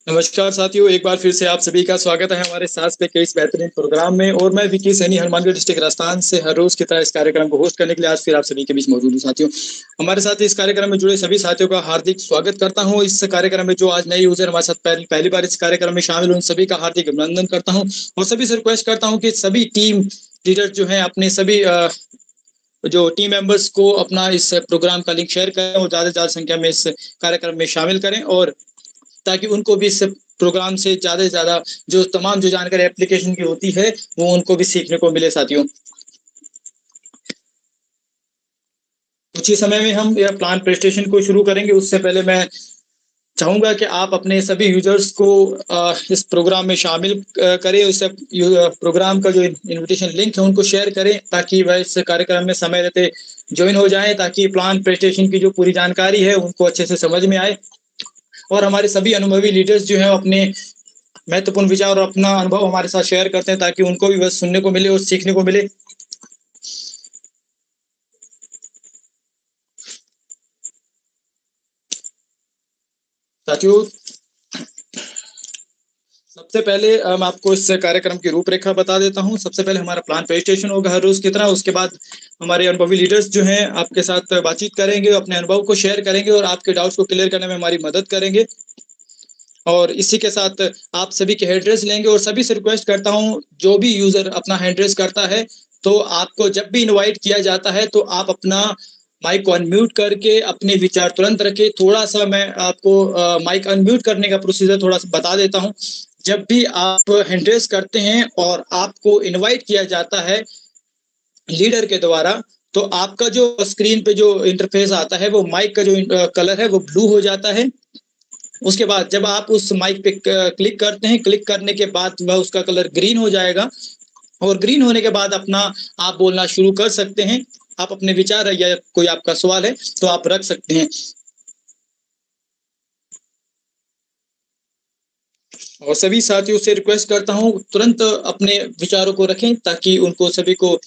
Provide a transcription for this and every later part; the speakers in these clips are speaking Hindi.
नमस्कार साथियों, एक बार फिर से आप सभी का स्वागत है हमारे साथ पे इस बेहतरीन प्रोग्राम में। और मैं विकी सैनी हनुमानगढ़ डिस्ट्रिक्ट राजस्थान से हर रोज की तरह इस कार्यक्रम को होस्ट करने के लिए आज फिर आप सभी के बीच मौजूद हूँ। साथियों, हमारे साथ इस कार्यक्रम में जुड़े सभी साथियों का हार्दिक स्वागत करता हूँ। इस कार्यक्रम में जो आज नए यूजर हमारे साथ पहली बार इस कार्यक्रम में शामिल उन सभी का हार्दिक अभिनंदन करता हूँ और सभी से रिक्वेस्ट करता हूँ कि सभी टीम लीडर जो है अपने सभी जो टीम मेंबर्स को अपना इस प्रोग्राम का लिंक शेयर करें और ज्यादा से ज्यादा संख्या में इस कार्यक्रम में शामिल करें, और ताकि उनको भी इस प्रोग्राम से ज्यादा जो तमाम जो जानकारी एप्लीकेशन की होती है वो उनको भी सीखने को मिले। साथियों, कुछ ही समय में हम यह प्लान प्रेजेंटेशन को शुरू करेंगे। उससे पहले मैं चाहूंगा कि आप अपने सभी यूजर्स को इस प्रोग्राम में शामिल करें। इस प्रोग्राम का जो इनविटेशन लिंक है उनको शेयर करें ताकि वह इस कार्यक्रम में समय रहते ज्वाइन हो जाएं, ताकि प्लान प्रेजेंटेशन की जो पूरी जानकारी है उनको अच्छे से समझ में आए और हमारे सभी अनुभवी लीडर्स जो है अपने महत्वपूर्ण विचार और अपना अनुभव हमारे साथ शेयर करते हैं ताकि उनको भी बस सुनने को मिले और सीखने को मिले। साथियों, सबसे पहले हम आपको इस कार्यक्रम की रूपरेखा बता देता हूं। सबसे पहले हमारा प्लान प्रेजेंटेशन होगा हर रोज की तरह। उसके बाद हमारे अनुभवी लीडर्स जो हैं आपके साथ बातचीत करेंगे, अपने अनुभव को शेयर करेंगे और आपके डाउट्स को क्लियर करने में हमारी मदद करेंगे। और इसी के साथ आप सभी के एड्रेस लेंगे और सभी से रिक्वेस्ट करता हूं, जो भी यूजर अपना एड्रेस करता है तो आपको जब भी इनवाइट किया जाता है तो आप अपना माइक को अनम्यूट करके अपने विचार तुरंत रखें। थोड़ा सा मैं आपको माइक अनम्यूट करने का प्रोसीजर थोड़ा सा बता देता हूं। जब भी आप एड्रेस करते हैं और आपको इनवाइट किया जाता है लीडर के द्वारा, तो आपका जो स्क्रीन पे जो इंटरफेस आता है वो माइक का जो कलर है वो ब्लू हो जाता है। उसके बाद जब आप उस माइक पे क्लिक करते हैं, क्लिक करने के बाद वह उसका कलर ग्रीन हो जाएगा और ग्रीन होने के बाद अपना आप बोलना शुरू कर सकते हैं। आप अपने विचार या कोई आपका सवाल है तो आप रख सकते हैं। और सभी साथियों से रिक्वेस्ट करता हूं तुरंत अपने विचारों को रखें ताकि उनको सभी को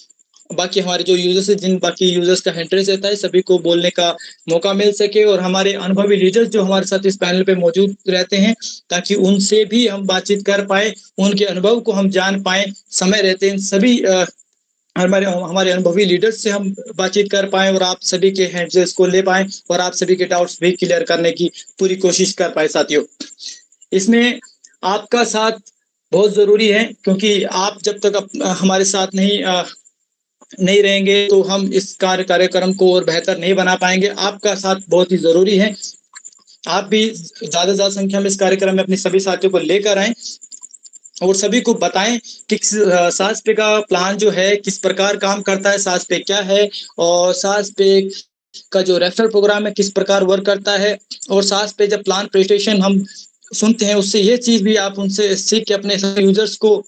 बाकी हमारे जो यूजर्स है, जिन बाकी यूजर्स का इंटरेस्ट रहता है, सभी को बोलने का मौका मिल सके और हमारे अनुभवी लीडर्स जो हमारे साथ इस पैनल पे मौजूद रहते हैं ताकि उनसे भी हम बातचीत कर पाए, उनके अनुभव को हम जान पाए। समय रहते इन सभी हमारे हमारे अनुभवी लीडर्स से हम बातचीत कर पाए और आप सभी के हैंड्स को ले पाए और आप सभी के डाउट्स भी क्लियर करने की पूरी कोशिश कर पाए। साथियों, इसमें आपका साथ बहुत जरूरी है क्योंकि आप जब तक हमारे साथ नहीं रहेंगे तो हम इस कार्यक्रम को और बेहतर नहीं बना पाएंगे। आपका साथ बहुत ही जरूरी है। आप भी ज्यादा से ज्यादा संख्या में इस कार्यक्रम में अपने सभी साथियों को लेकर आए और सभी को बताएं कि सास पे का प्लान जो है किस प्रकार काम करता है, सास पे क्या है और सास पे का जो रेफरल प्रोग्राम है किस प्रकार वर्क करता है। और सास पे जब प्लान प्रेजेंटेशन हम सुनते हैं उससे ये चीज भी आप उनसे सीख के अपने यूजर्स को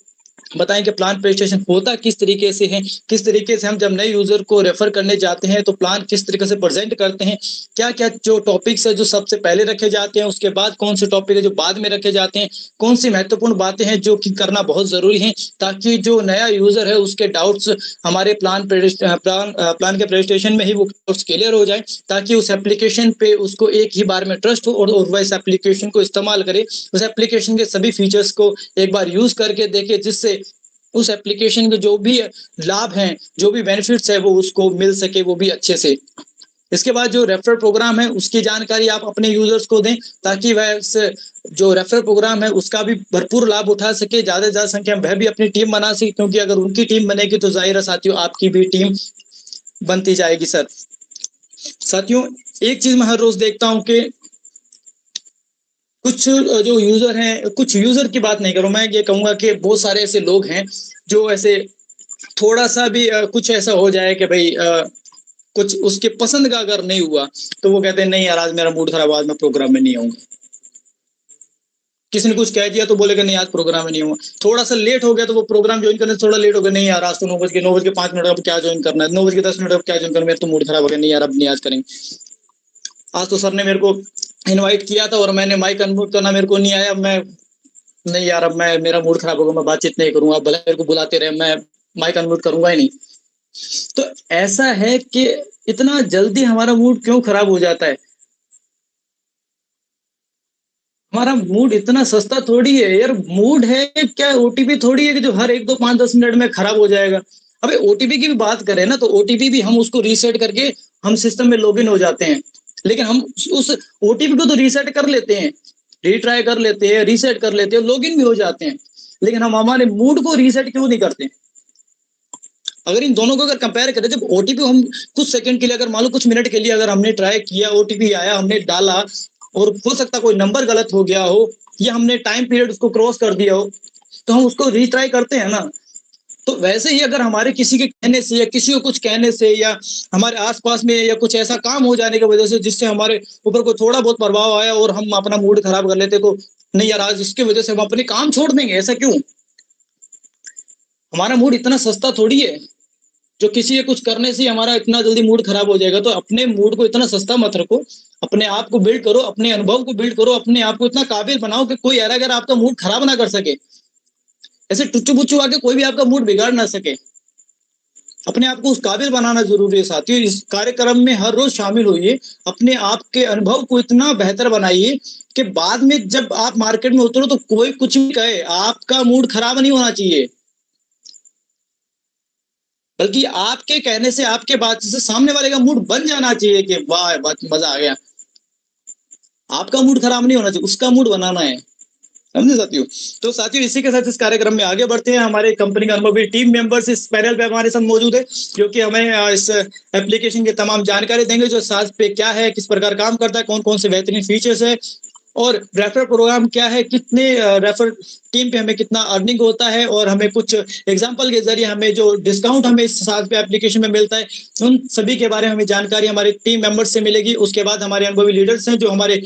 बताएं कि प्लान प्रेजेंटेशन होता किस तरीके से है, किस तरीके से हम जब नए यूजर को रेफर करने जाते हैं तो प्लान किस तरीके से प्रेजेंट करते हैं, क्या क्या जो टॉपिक्स है जो सबसे पहले रखे जाते हैं, उसके बाद कौन से टॉपिक है जो बाद में रखे जाते हैं, कौन सी महत्वपूर्ण बातें हैं जो कि करना बहुत जरूरी है ताकि जो नया यूजर है उसके डाउट्स हमारे प्लान के प्रेजेंटेशन में ही वो डाउट्स क्लियर हो जाए, ताकि उस एप्लीकेशन पे उसको एक ही बार में ट्रस्ट हो और वह इस एप्लीकेशन को इस्तेमाल करे, उस एप्लीकेशन के सभी फीचर्स को एक बार यूज करके देखे, जिससे उस एप्लीकेशन के जो भी लाभ हैं, जो भी बेनिफिट्स है वो उसको मिल सके, वो भी अच्छे से। इसके बाद जो रेफरल प्रोग्राम है उसकी जानकारी आप अपने यूजर्स को दें ताकि वह जो रेफरल प्रोग्राम है उसका भी भरपूर लाभ उठा सके, ज्यादा से ज्यादा संख्या में वह भी अपनी टीम बना सके, क्योंकि अगर उनकी टीम बनेगी तो जाहिर है साथियों आपकी भी टीम बनती जाएगी। साथियों, एक चीज मैं हर रोज देखता हूं कि कुछ जो यूजर हैं, कुछ यूजर की बात नहीं करूं, मैं ये कहूंगा कि बहुत सारे ऐसे लोग हैं जो ऐसे थोड़ा सा भी कुछ ऐसा हो जाए कि भाई कुछ उसके पसंद का अगर नहीं हुआ तो वो कहते हैं नहीं यार आज मेरा मूड खराब, आज मैं प्रोग्राम में नहीं आऊंगा। किसी ने कुछ कह दिया तो बोलेगा नहीं आज प्रोग्राम में नहीं हुआ। थोड़ा सा लेट हो गया तो वो प्रोग्राम ज्वाइन करने से थोड़ा लेट हो गया, नहीं यार आज तो 9 बज के 5 मिनट अब क्या ज्वाइन करना है, 9 बज के 10 मिनट अब क्या ज्वाइन करना है, मेरा तो मूड खराब हो गया, नहीं यार अब नहीं आज करेंगे। आज तो सर ने मेरे को इनवाइट किया था और मैंने माइक अनम्यूट करना मेरे को नहीं आया, मैं नहीं यार अब मैं मेरा मूड खराब होगा, मैं बातचीत नहीं करूंगा, भले मेरे को बुलाते रहे मैं माइक अनम्यूट करूंगा ही नहीं। तो ऐसा है कि इतना जल्दी हमारा मूड क्यों खराब हो जाता है। हमारा मूड इतना सस्ता थोड़ी है यार, मूड है क्या, ओटीपी थोड़ी है कि जो हर 1, 2, 5, 10 मिनट में खराब हो जाएगा। अबे ओटीपी की भी बात करें ना, तो ओटीपी भी हम उसको रीसेट करके हम सिस्टम में लॉगिन हो जाते हैं। लेकिन हम उस ओटीपी को तो रीसेट कर लेते हैं, रिट्राई कर लेते हैं, रीसेट कर लेते हैं, लॉगिन भी हो जाते हैं। लेकिन हम हमारे मूड को रीसेट क्यों नहीं करते? अगर इन दोनों को अगर कंपेयर करें, जब ओटीपी हम कुछ सेकंड के लिए, अगर मान लो कुछ मिनट के लिए अगर हमने ट्राई किया, ओटीपी आया, हमने डाला और हो सकता कोई नंबर गलत हो गया हो या हमने टाइम पीरियड उसको क्रॉस कर दिया हो, तो हम उसको रीट्राई करते हैं ना। तो वैसे ही अगर हमारे किसी के कहने से या किसी को कुछ कहने से या हमारे आसपास में या कुछ ऐसा काम हो जाने की वजह से जिससे हमारे ऊपर कोई थोड़ा बहुत प्रभाव आया और हम अपना मूड खराब कर लेते, तो नहीं यार आज इसकी वजह से हम अपने काम छोड़ देंगे, ऐसा क्यों? हमारा मूड इतना सस्ता थोड़ी है जो किसी के कुछ करने से हमारा इतना जल्दी मूड खराब हो जाएगा। तो अपने मूड को इतना सस्ता मत रखो, अपने आप को बिल्ड करो, अपने अनुभव को बिल्ड करो, अपने आप को इतना काबिल बनाओ कि कोई अगर आपका मूड खराब ना कर सके, ऐसे टुच्चू बुच्चू आके कोई भी आपका मूड बिगाड़ ना सके। अपने आप को उस काबिल बनाना जरूरी है साथियों। इस कार्यक्रम में हर रोज शामिल होइए, अपने आप के अनुभव को इतना बेहतर बनाइए कि बाद में जब आप मार्केट में उतरो तो कोई कुछ भी कहे, आपका मूड खराब नहीं होना चाहिए, बल्कि आपके कहने से, आपके बात से सामने वाले का मूड बन जाना चाहिए कि वाह बात मजा आ गया। आपका मूड खराब नहीं होना चाहिए, उसका मूड बनाना है। समझे साथियों? तो साथियों इसी के साथ इस कार्यक्रम में आगे बढ़ते हैं। हमारे कंपनी का अनुभवी टीम मेंबर्स इस पैनल पे हमारे साथ मौजूद है, जो कि हमें इस एप्लीकेशन की तमाम जानकारी देंगे, जो साज पे क्या है, किस प्रकार काम करता है, कौन कौन से बेहतरीन फीचर्स है और रेफर प्रोग्राम क्या है, कितने रेफर टीम पे हमें कितना अर्निंग होता है और हमें कुछ एग्जांपल के जरिए हमें जो डिस्काउंट हमें इस साज पे एप्लीकेशन में मिलता है, उन सभी के बारे में हमें जानकारी हमारे टीम मेंबर्स से मिलेगी। उसके बाद हमारे अनुभवी लीडर्स हैं, जो हमारे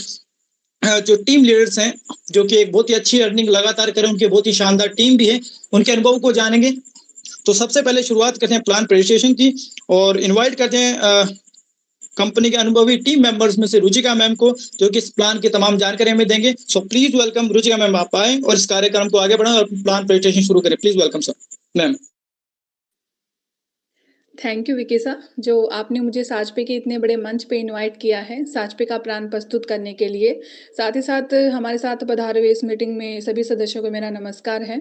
जो टीम लीडर्स हैं, जो कि एक बहुत ही अच्छी अर्निंग लगातार करें, उनकी बहुत ही शानदार टीम भी है, उनके अनुभव को जानेंगे। तो सबसे पहले शुरुआत करते हैं प्लान प्रेजेंटेशन की और इनवाइट करते हैं कंपनी के अनुभवी टीम मेंबर्स में से रुचिका मैम को, जो कि इस प्लान की तमाम जानकारी हमें देंगे। So please welcome Ruchika ma'am, आप आए और इस कार्यक्रम को आगे बढ़ाएं और प्लान प्रेजेंटेशन शुरू करें। Please welcome sir ma'am. Thank you विकिसा, जो आपने मुझे साजपे के इतने बड़े मंच पे इनवाइट किया है साजपे का प्लान प्रस्तुत करने के लिए। साथ ही साथ हमारे साथ पधारे हुए इस मीटिंग में सभी सदस्यों को मेरा नमस्कार है।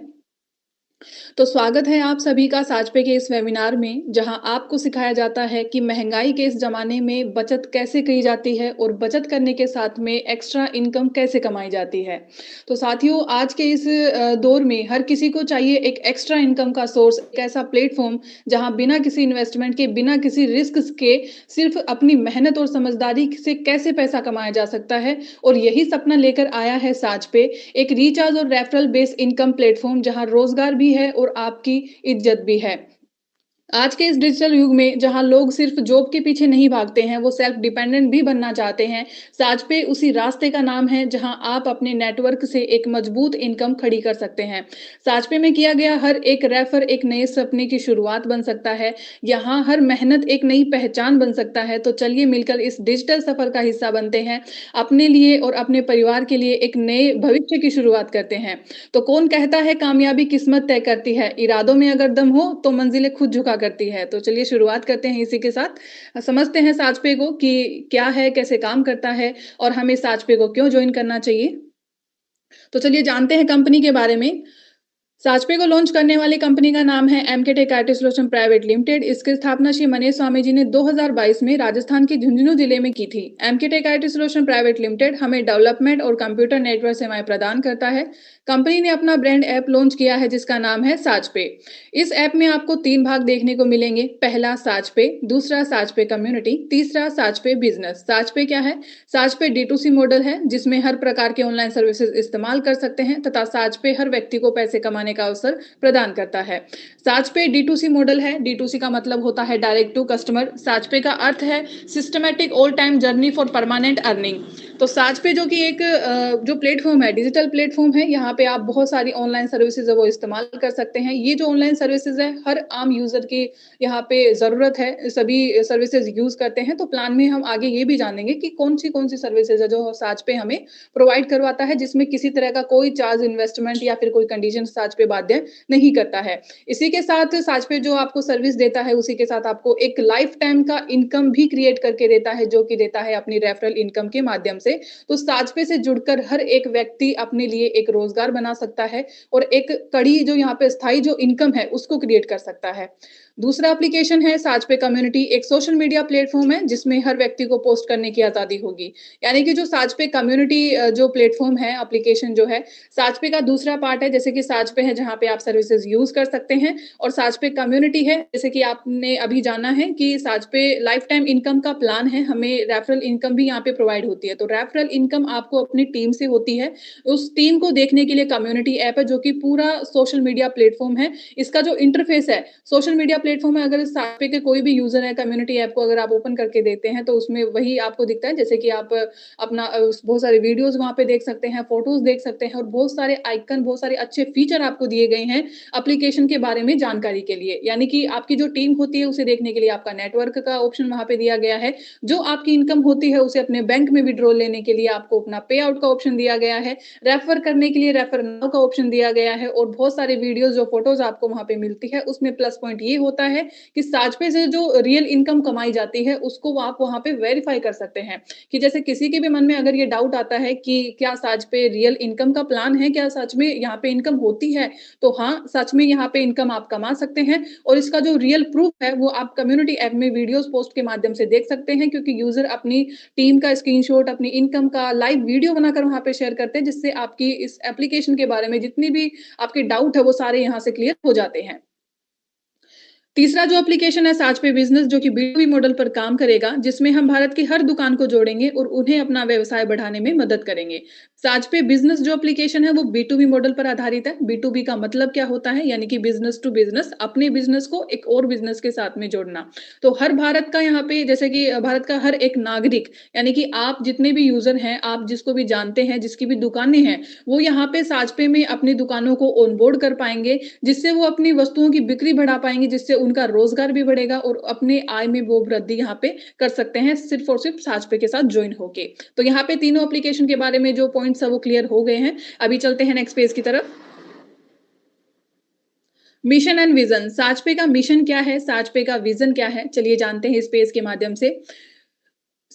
तो स्वागत है आप सभी का साजपे के इस वेबिनार में, जहां आपको सिखाया जाता है कि महंगाई के इस जमाने में बचत कैसे की जाती है और बचत करने के साथ में एक्स्ट्रा इनकम कैसे कमाई जाती है। तो साथियों, आज के इस दौर में हर किसी को चाहिए एक एक्स्ट्रा इनकम का सोर्स, एक ऐसा प्लेटफॉर्म जहां बिना किसी इन्वेस्टमेंट के, बिना किसी रिस्क के, सिर्फ अपनी मेहनत और समझदारी से कैसे पैसा कमाया जा सकता है। और यही सपना लेकर आया है साजपे, एक रिचार्ज और रेफरल बेस्ड इनकम प्लेटफॉर्म, जहां रोजगार भी है और आपकी इज्जत भी है। आज के इस डिजिटल युग में जहां लोग सिर्फ जॉब के पीछे नहीं भागते हैं, वो सेल्फ डिपेंडेंट भी बनना चाहते हैं। साजपे उसी रास्ते का नाम है जहां आप अपने नेटवर्क से एक मजबूत इनकम खड़ी कर सकते हैं। साजपे में किया गया हर एक रेफर एक नए सपने की शुरुआत बन सकता है। यहाँ हर मेहनत एक नई पहचान बन सकता है। तो चलिए मिलकर इस डिजिटल सफर का हिस्सा बनते हैं, अपने लिए और अपने परिवार के लिए एक नए भविष्य की शुरुआत करते हैं। तो कौन कहता है कामयाबी किस्मत तय करती है, इरादों में अगर दम हो तो मंजिलें खुद झुका करती है। तो चलिए शुरुआत करते हैं इसी के साथ। समझते हैं साजपे को कि क्या है, कैसे काम करता है और हमें साजपे को क्यों ज्वाइन करना चाहिए। तो चलिए जानते हैं कंपनी के बारे में। साजपे को लॉन्च करने वाली कंपनी का नाम है MK tech IT solution private limited. इसकी स्थापना श्री मनीष स्वामी जी ने 2022 में राजस्थान के झुंझुनू जिले में की थी। MK tech IT solution private limited हमें डेवलपमेंट और कंप्यूटर नेटवर्क सेवाएं प्रदान करता है। कंपनी ने अपना ब्रांड ऐप लॉन्च किया है जिसका नाम है साजपे। इस ऐप में आपको 3 भाग देखने को मिलेंगे। पहला साजपे, दूसरा साजपे कम्युनिटी, तीसरा साजपे बिजनेस। साजपे क्या है? साजपे D2C मॉडल है जिसमें हर प्रकार के ऑनलाइन सर्विसेज इस्तेमाल कर सकते हैं तथा साजपे हर व्यक्ति को पैसे कमाने का अवसर प्रदान करता है। साजपे D2C मॉडल है। D2C का मतलब होता है डायरेक्ट टू कस्टमर। साजपे का अर्थ है systematic all time journey for permanent earning. तो साजपे जो कि एक जो प्लेटफॉर्म है, डिजिटल प्लेटफॉर्म है, यहाँ पे आप बहुत सारी ऑनलाइन सर्विसेज है वो इस्तेमाल कर सकते हैं। ये जो ऑनलाइन सर्विसेज है हर आम यूजर की यहाँ पे जरूरत है, सभी सर्विसेज यूज करते हैं। तो प्लान में हम आगे ये भी जानेंगे कि कौन सी सर्विसेज है जो साजपे हमें प्रोवाइड करवाता है, जिसमें किसी तरह का कोई चार्ज, इन्वेस्टमेंट या फिर कोई कंडीशन साजपे बाध्य नहीं करता है। इसी के साथ साजपे जो आपको सर्विस देता है, उसी के साथ आपको एक लाइफ टाइम का इनकम भी क्रिएट करके देता है, जो कि देता है अपनी रेफरल इनकम के माध्यम से, तो साजपे से जुड़कर हर एक व्यक्ति अपने लिए एक रोज़गार बना सकता है और एक कड़ी जो यहाँ पे स्थायी जो इनकम है, उसको क्रिएट कर सकता है। दूसरा एप्लीकेशन है साजपे कम्युनिटी, एक सोशल मीडिया प्लेटफ़ॉर्म है जिसमें हर व्यक्ति को पोस्ट करने की आज़ादी होगी। यानी कि जो साजपे कम्युनिटी जो प्लेटफ़ॉर्म है, एप्लीकेशन जो है, साजपे का दूसरा पार्ट है, जैसे कि साजपे है जहाँ पे आप सर्विसेज़ यूज़ कर सकते हैं और साजपे कम्युनिटी है, जैसे कि आपने अभी जाना है कि साजपे लाइफ़ टाइम इनकम का प्लान है, हमें रेफरल इनकम भी यहाँ पे प्रोवाइड होती है। तो रेफरल इनकम आपको अपनी टीम से होती है। उस टीम को देखने के लिए कम्युनिटी ऐप है जो कि पूरा सोशल मीडिया प्लेटफ़ॉर्म है। इसका जो इंटरफ़ेस है, सोशल मीडिया प्लेटफ़ॉर्म में अगर साजपे के कोई भी यूज़र है, कम्युनिटी ऐप को अगर आप ओपन करके देखते हैं, तो उसमें वही आपको दिखता है, जैसे कि आप अपना बहुत सारे वीडियोज़ वहाँ पे देख सकते हैं, फ़ोटोज़ देख सकते हैं और बहुत सारे आइकन, बहुत सारे अच्छे फ़ीचर आपको दिए गए हैं, एप्लीकेशन के बारे में जानकारी के लिए। यानी कि आपकी जो टीम होती है, उसे देखने के लिए आपका नेटवर्क का ऑप्शन वहाँ पे दिया गया है। जो आपकी इनकम होती है, उसे अपने बैंक में विथड्रॉल लेने के लिए आपको अपना पे आउट का ऑप्शन दिया गया है। रेफर करने के लिए रेफर नाउ का ऑप्शन दिया गया है और बहुत सारे वीडियोज़ जो फ़ोटोज़ आपको वहाँ पे मिलती है, उसमें प्लस पॉइंट ये होता है कि साजपे से जो रियल इनकम कमाई जाती है, उसको आप वहाँ पे वेरीफ़ाई कर सकते हैं। कि जैसे किसी के भी मन में अगर ये डाउट आता है कि क्या साजपे रियल इनकम का प्लान है? क्या सच में यहाँ पे इनकम होती है? तो हाँ, सच में यहाँ पे इनकम आप कमा सकते हैं और इसका जो रियल प्रूफ है, वो आप कम्युनिटी ऐप में वीडियोज़ पोस्ट के माध्यम से देख सकते हैं क्योंकि यूज़र अपनी टीम का स्क्रीनशॉट, अपनी इनकम का लाइव वीडियो बनाकर वहाँ पे शेयर करते हैं, जिससे आपकी इस एप्लीकेशन के बारे में जितनी भी आपके डाउट है, वो सारे यहाँ से क्लियर हो जाते हैं। तीसरा जो एप्लीकेशन है साजपे बिज़नेस जो कि B2B मॉडल पर काम करेगा, जिसमें हम भारत की हर दुकान को जोड़ेंगे और उन्हें अपना व्यवसाय बढ़ाने में मदद करेंगे। साजपे बिज़नेस जो एप्लीकेशन है वो B2B मॉडल पर आधारित है। B2B का मतलब क्या होता है? यानी कि बिज़नेस टू बिज़नेस, अपने बिज़नेस को एक और बिज़नेस के साथ में जोड़ना। तो हर भारत का यहाँ पे जैसे कि भारत का हर एक नागरिक यानी कि आप जितने भी यूज़र हैं, आप जिसको भी जानते हैं, जिसकी भी दुकानें हैं, वो यहाँ पे साजपे में अपनी दुकानों को ऑनबोर्ड कर पाएँगे, जिससे वो अपनी वस्तुओं की बिक्री बढ़ा पाएँगे, जिससे उनका रोज़गार भी बढ़ेगा और अपने आय में वो वृद्धि यहाँ पे कर सकते हैं, सिर्फ़ और सिर्फ़ साजपे के साथ जॉइन होके। तो यहाँ पे तीनों एप्लीकेशन के बारे में जो पॉइंट्स हैं वो क्लियर हो गए हैं। अभी चलते हैं नेक्स्ट पेज की तरफ। मिशन एंड विज़न, साजपे का मिशन क्या है? साजपे का विज़न क्या है? चलिए जानते हैं इस पेज के माध्यम से।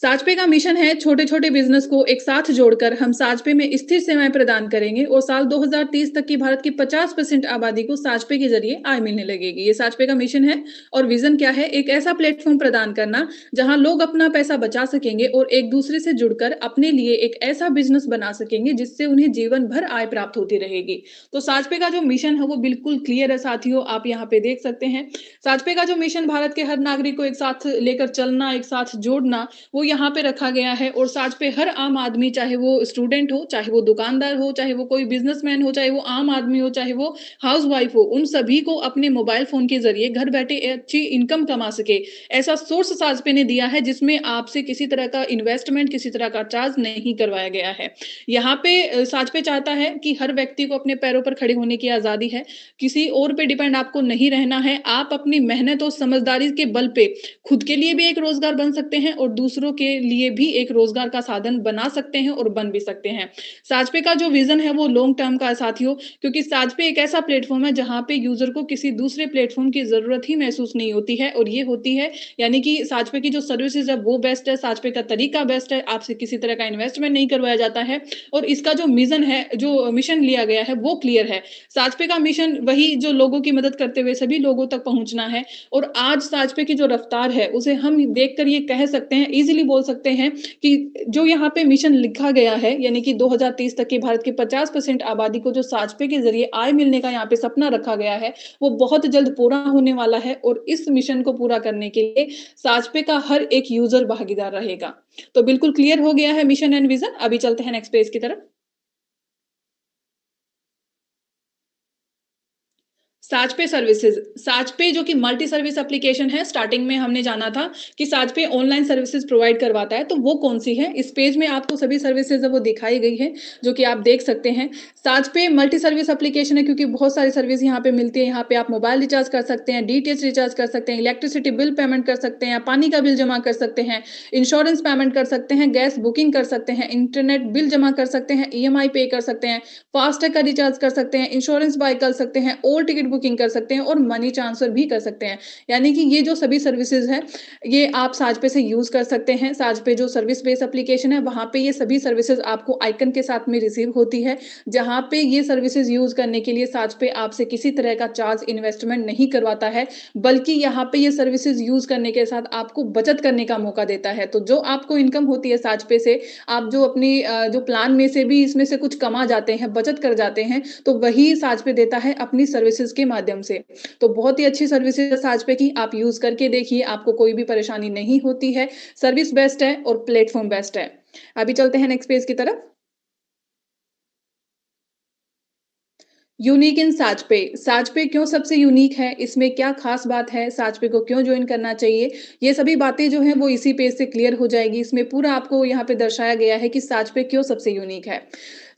साजपे का मिशन है छोटे-छोटे बिज़नेस को एक साथ जोड़कर हम साजपे में स्थिर सेवाएँ प्रदान करेंगे और साल 2030 तक की भारत की 50% आबादी को साजपे के ज़रिए आय मिलने लगेगी। ये साजपे का मिशन है और विज़न क्या है? एक ऐसा प्लेटफ़ॉर्म प्रदान करना जहाँ लोग अपना पैसा बचा सकेंगे और एक-दूसरे से जुड़कर अपने लिए एक ऐसा बिज़नेस बना सकेंगे जिससे उन्हें जीवन भर आय प्राप्त होती रहेगी। तो साजपे का जो मिशन है वो बिल्कुल क्लियर है साथियों, आप यहाँ पे देख सकते हैं। साजपे का जो मिशन भारत के हर नागरिक को एक साथ लेकर चलना, एक साथ जोड़ना, वो यहाँ पे रखा गया है और साज पे हर आम आदमी चाहे वो स्टूडेंट हो, चाहे वो दुकानदार हो, चाहे वो कोई बिज़नेसमैन हो, चाहे वो आम आदमी हो, चाहे वो हाउसवाइफ हो, उन सभी को अपने मोबाइल फ़ोन के ज़रिए घर बैठे अच्छी इनकम कमा सके। ऐसा सोर्स साज पे ने दिया है जिसमें आपसे किसी तरह का इन्वेस्टमेंट, किसी तरह का चार्ज नहीं करवाया गया है। यहाँ पे साज पे चाहता है कि हर व्यक्ति को अपने पैरों पर खड़े होने की आज़ादी है। किसी और पे डिपेंड आपको नहीं रहना है। आप अपनी मेहनत और समझदारी के बल पे खुद के लिए भी एक रोज़गार बन सकते हैं और दूसरों के लिए भी एक रोज़गार का साधन बना सकते हैं और बन भी सकते हैं। साजपे का जो विज़न है वो लॉन्ग टर्म का है साथियों, क्योंकि साजपे एक ऐसा प्लेटफ़ॉर्म है जहाँ पे यूज़र को किसी दूसरे प्लेटफ़ॉर्म की ज़रूरत ही महसूस नहीं होती है और ये होती है यानी कि साजपे की जो सर्विसेज़ है वो बेस्ट है, साजपे का तरीका बेस्ट है, आपसे किसी तरह का इन्वेस्टमेंट नहीं करवाया जाता है और इसका जो मिज़न है, जो मिशन लिया गया है वो क्लियर है। साजपे का मिशन वही जो लोगों की मदद करते हुए सभी लोगों तक पहुँचना है और आज साजपे की जो रफ़्तार है उसे हम देखकर ये कह सकते हैं, ईज़िली बोल सकते हैं कि जो यहाँ पे मिशन लिखा गया है यानी कि 2030 तक की भारत की 50% आबादी को जो साजपे के ज़रिए आय मिलने का यहाँ पे सपना रखा गया है, वो बहुत जल्द पूरा होने वाला है और इस मिशन को पूरा करने के लिए साजपे का हर एक यूज़र भागीदार रहेगा। तो बिल्कुल क्लियर हो गया है मिशन एंड विज़न। अभी चलते हैं नेक्स्ट पेज की तरफ। साजपे सर्विसेज, साजपे जो कि मल्टी सर्विस एप्लीकेशन है, स्टार्टिंग में हमने जाना था कि साजपे ऑनलाइन सर्विसेज प्रोवाइड करवाता है, तो वो कौन-सी है? इस पेज में आपको सभी सर्विसेज है वो दिखाई गई है, जो कि आप देख सकते हैं। साजपे मल्टी सर्विस एप्लीकेशन है क्योंकि बहुत सारी सर्विस यहाँ पे मिलती है। यहाँ पे आप मोबाइल रिचार्ज कर सकते हैं, डीटीएच रिचार्ज कर सकते हैं, इलेक्ट्रिसिटी बिल पेमेंट कर सकते हैं, पानी का बिल जमा कर सकते हैं, इंश्योरेंस पेमेंट कर सकते हैं, गैस बुकिंग कर सकते हैं, इंटरनेट बिल जमा कर सकते हैं, ईएमआई पे कर सकते हैं, फास्टैग का रिचार्ज कर सकते हैं, इंश्योरेंस बाय कर सकते हैं, और टिकट बुकिंग कर सकते हैं और मनी ट्रांसफर भी कर सकते हैं। यानी कि ये जो सभी सर्विसेज हैं, ये आप साजपे से यूज़ कर सकते हैं। साजपे जो सर्विस बेस्ड एप्लीकेशन है, वहाँ पे ये सभी सर्विसेज आपको आइकन के साथ में रिसीव होती है, जहाँ पे ये सर्विसेज यूज़ करने के लिए साजपे आपसे किसी तरह का चार्ज इन्वेस्टमेंट नहीं करवाता है, बल्कि यहाँ पे ये सर्विसेज यूज़ करने के साथ आपको बचत करने का मौका देता है। तो जो आपको इनकम होती है साजपे से, आप जो अपनी जो प्लान में से भी इसमें से कुछ कमा जाते हैं, बचत कर जाते हैं, तो वही साजपे देता है अपनी सर्विसेज के माध्यम से। तो बहुत ही अच्छी सर्विसेज है साजपे की, आप यूज़ करके देखिए, आपको कोई भी परेशानी नहीं होती है। सर्विस बेस्ट है और प्लेटफ़ॉर्म बेस्ट है। अभी चलते हैं नेक्स्ट पेज की तरफ। Unique in साजपे। साजपे क्यों सबसे यूनिक है? इसमें क्या खास बात है? साजपे को क्यों जॉइन करना चाहिए? ये सभी बातें जो हैं वो इसी पेज से क्लियर हो जाएगी। इसमें पूरा आपको यहाँ पे दर्शाया गया है कि साजपे क्यों सबसे यूनिक है।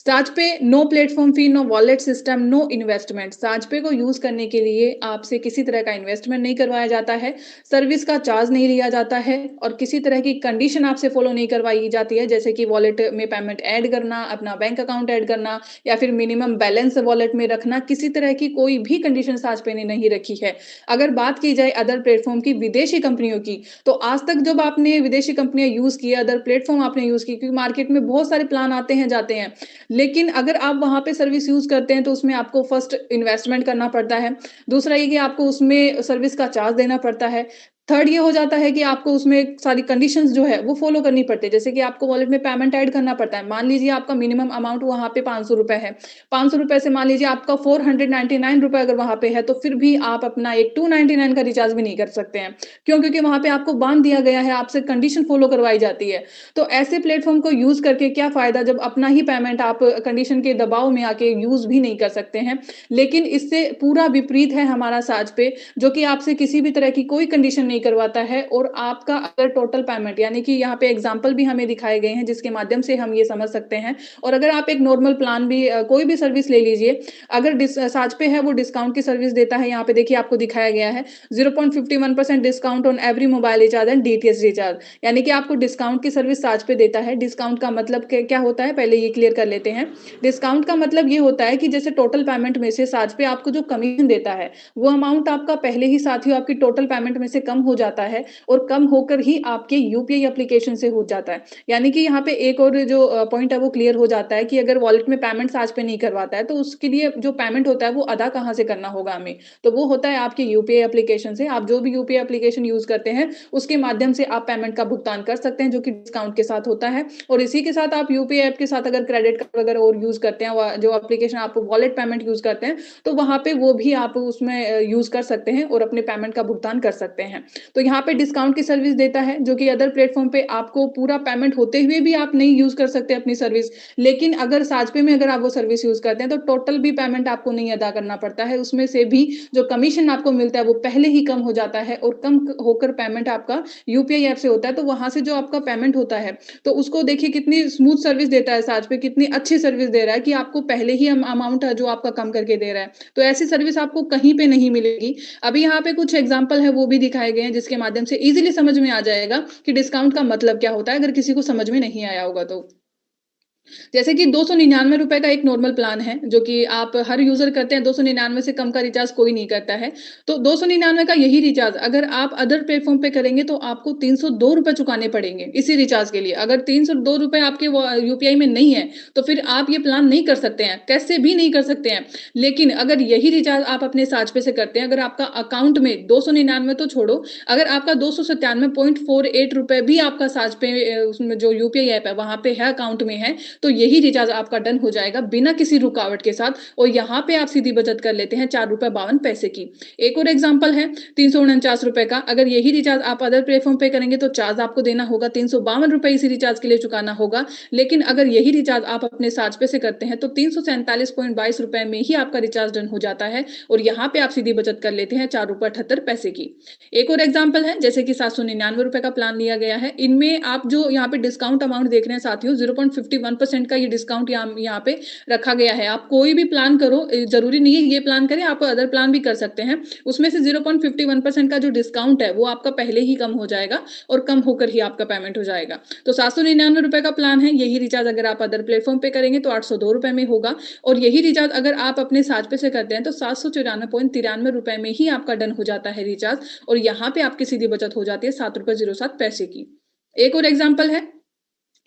SajPay no platform fee, no wallet system, no investment. SajPay को यूज़ करने के लिए आपसे किसी तरह का इन्वेस्टमेंट नहीं करवाया जाता है, सर्विस का चार्ज नहीं लिया जाता है और किसी तरह की कंडीशन आपसे फ़ॉलो नहीं करवाई जाती है, जैसे कि वॉलेट में पेमेंट ऐड करना, अपना बैंक अकाउंट ऐड करना या फिर मिनिमम बैलेंस वॉलेट में रखना, किसी तरह की कोई भी कंडीशन साजपे ने नहीं रखी है। अगर बात की जाए अदर प्लेटफ़ॉर्म की, विदेशी कंपनियों की, तो आज तक जब आपने विदेशी कंपनियाँ यूज़ की, अदर प्लेटफ़ॉर्म आपने यूज़ की, क्योंकि मार्केट में बहुत सारे प्लान आते हैं, जाते हैं। लेकिन अगर आप वहाँ पे सर्विस यूज़ करते हैं, तो उसमें आपको फर्स्ट इन्वेस्टमेंट करना पड़ता है। दूसरा ये कि आपको उसमें सर्विस का चार्ज देना पड़ता है। थर्ड ये हो जाता है कि आपको उसमें सारी कंडीशंस जो है वो फ़ॉलो करनी पड़ती है। जैसे कि आपको वॉलेट में पेमेंट ऐड करना पड़ता है। मान लीजिए आपका मिनिमम अमाउंट वहाँ पे ₹500 है। ₹500 से मान लीजिए आपका ₹499 अगर वहाँ पे है, तो फिर भी आप अपना एक $299 का रिचार्ज भी नहीं कर सकते हैं। क्यों? क्योंकि वहाँ पे आपको बाँध दिया गया है, आपसे कंडीशन फ़ॉलो करवाई जाती है। तो ऐसे प्लेटफ़ॉर्म को यूज़ करके क्या फ़ायदा, जब अपना ही पेमेंट आप कंडीशन के दबाव में आके यूज़ भी नहीं कर सकते हैं। लेकिन इससे पूरा विपरीत है हमारा साजपे, जो कि आपसे किसी भी तरह की कोई कंडीशन नहीं करवाता है और आपका अगर टोटल पेमेंट, यानी कि यहाँ पे एग्ज़ाम्पल भी हमें दिखाए गए हैं, जिसके माध्यम से हम ये समझ सकते हैं। और अगर आप एक नॉर्मल प्लान भी कोई भी सर्विस ले लीजिए, अगर साजपे है वो डिस्काउंट की सर्विस देता है, यहाँ पे देखिए आपको दिखाया गया है 0.51% discount on every mobile recharge and DTH recharge. यानी कि आपको डिस्काउंट की सर्विस साजपे देता है। डिस्काउंट का मतलब क्या होता है, पहले ये क्लियर कर लेते हैं। डिस्काउंट का मतलब ये होता है कि जैसे टोटल पेमेंट में से साजपे आपको जो कमीशन देता है, वो अमाउंट आपका पहले ही साथियों आपकी टोटल पेमेंट में से कम हो जाता है और कम होकर ही आपके यूपीआई एप्लीकेशन से हो जाता है। यानी कि यहाँ पे एक और जो पॉइंट है वो क्लियर हो जाता है कि अगर वॉलेट में पेमेंट साजपे नहीं करवाता है, तो उसके लिए जो पेमेंट होता है वो अदा कहाँ से करना होगा हमें? तो वो होता है आपके यूपीआई एप्लीकेशन से। आप जो भी यूपीआई एप्लीकेशन यूज़ करते हैं, उसके माध्यम से आप पेमेंट का भुगतान कर सकते हैं, जो कि डिस्काउंट के साथ होता है। और इसी के साथ आप यूपीआई ऐप के साथ अगर क्रेडिट कार्ड वगैरह और यूज़ करते हैं, जो एप्लीकेशन आप वॉलेट पेमेंट यूज़ करते हैं, तो वहाँ पे वो भी आप उसमें यूज़ कर सकते हैं और अपने पेमेंट का भुगतान कर सकते हैं। तो यहाँ पे डिस्काउंट की सर्विस देता है, जो कि अदर प्लेटफ़ॉर्म पे आपको पूरा पेमेंट होते हुए भी आप नहीं यूज़ कर सकते अपनी सर्विस। लेकिन अगर साजपे में अगर आप वो सर्विस यूज़ करते हैं, तो टोटल भी पेमेंट आपको नहीं अदा करना पड़ता है। उसमें से भी जो कमीशन आपको मिलता है, वो पहले ही कम हो जाता है और कम होकर पेमेंट आपका यूपीआई ऐप से होता है। तो वहाँ से जो आपका पेमेंट होता है, तो उसको देखिए कितनी स्मूथ सर्विस देता है साजपे, कितनी अच्छी सर्विस दे रहा है कि आपको पहले ही अमाउंट है जो आपका कम करके दे रहा है। तो ऐसी सर्विस आपको कहीं पे नहीं मिलेगी। अभी यहाँ पे कुछ एग्ज़ाम्पल है वो भी दिखाए गए हैं, जिसके माध्यम से ईज़िली समझ में आ जाएगा कि डिस्काउंट का मतलब क्या होता है, अगर किसी को समझ में नहीं आया होगा तो। जैसे कि ₹299 का एक नॉर्मल प्लान है, जो कि आप हर यूज़र करते हैं, 299 से कम का रिचार्ज कोई नहीं करता है। तो 299 का यही रिचार्ज अगर आप अदर प्लेटफ़ॉर्म पे करेंगे, तो आपको ₹302 चुकाने पड़ेंगे इसी रिचार्ज के लिए। अगर ₹302 आपके वो यूपीआई में नहीं है, तो फिर आप ये प्लान नहीं कर सकते हैं, कैसे भी नहीं कर सकते हैं। लेकिन अगर यही रिचार्ज आप अपने साजपे से करते हैं, अगर आपका अकाउंट में 299 तो छोड़ो, अगर आपका ₹297.48 भी आपका साजपे उसमें जो यूपीआई ऐप है, वहाँ पे है, अकाउंट में है, तो यही रिचार्ज आपका डन हो जाएगा बिना किसी रुकावट के साथ और यहाँ पे आप सीधी बचत कर लेते हैं ₹4.52 की। एक और एग्जांपल है ₹349 का, अगर यही रिचार्ज आप अदर प्लेटफ़ॉर्म पे करेंगे, तो चार्ज आपको देना होगा ₹352 इसी रिचार्ज के लिए चुकाना होगा। लेकिन अगर यही रिचार्ज आप अपने साजपे से करते हैं, तो ₹347.22 में ही आपका रिचार्ज डन हो जाता है और यहाँ पे आप सीधी बचत कर लेते हैं ₹4.78 की। एक और एग्जांपल है, जैसे कि ₹799 का प्लान लिया गया है। इनमें आप जो यहाँ पे डिस्काउंट अमाउंट देख रहे हैं साथियों, 0.51% 1% का ये डिस्काउंट यहाँ पे रखा गया है। आप कोई भी प्लान करो, ज़रूरी नहीं है ये प्लान करें, आप अदर प्लान भी कर सकते हैं। उसमें से 0.51% का जो डिस्काउंट है, वो आपका पहले ही कम हो जाएगा और कम होकर ही आपका पेमेंट हो जाएगा। तो ₹799 का प्लान है, यही रिचार्ज अगर आप अदर प्लेटफ़ॉर्म पे करेंगे तो ₹802 में होगा और यही रिचार्ज अगर आप अपने साझपे से करते हैं तो ₹794.93 में ही आपका डन हो जाता है रिचार्ज और यहाँ पे आपकी सीधी बचत हो जाती है ₹7.07 की। एक और एग्ज़ाम्पल है,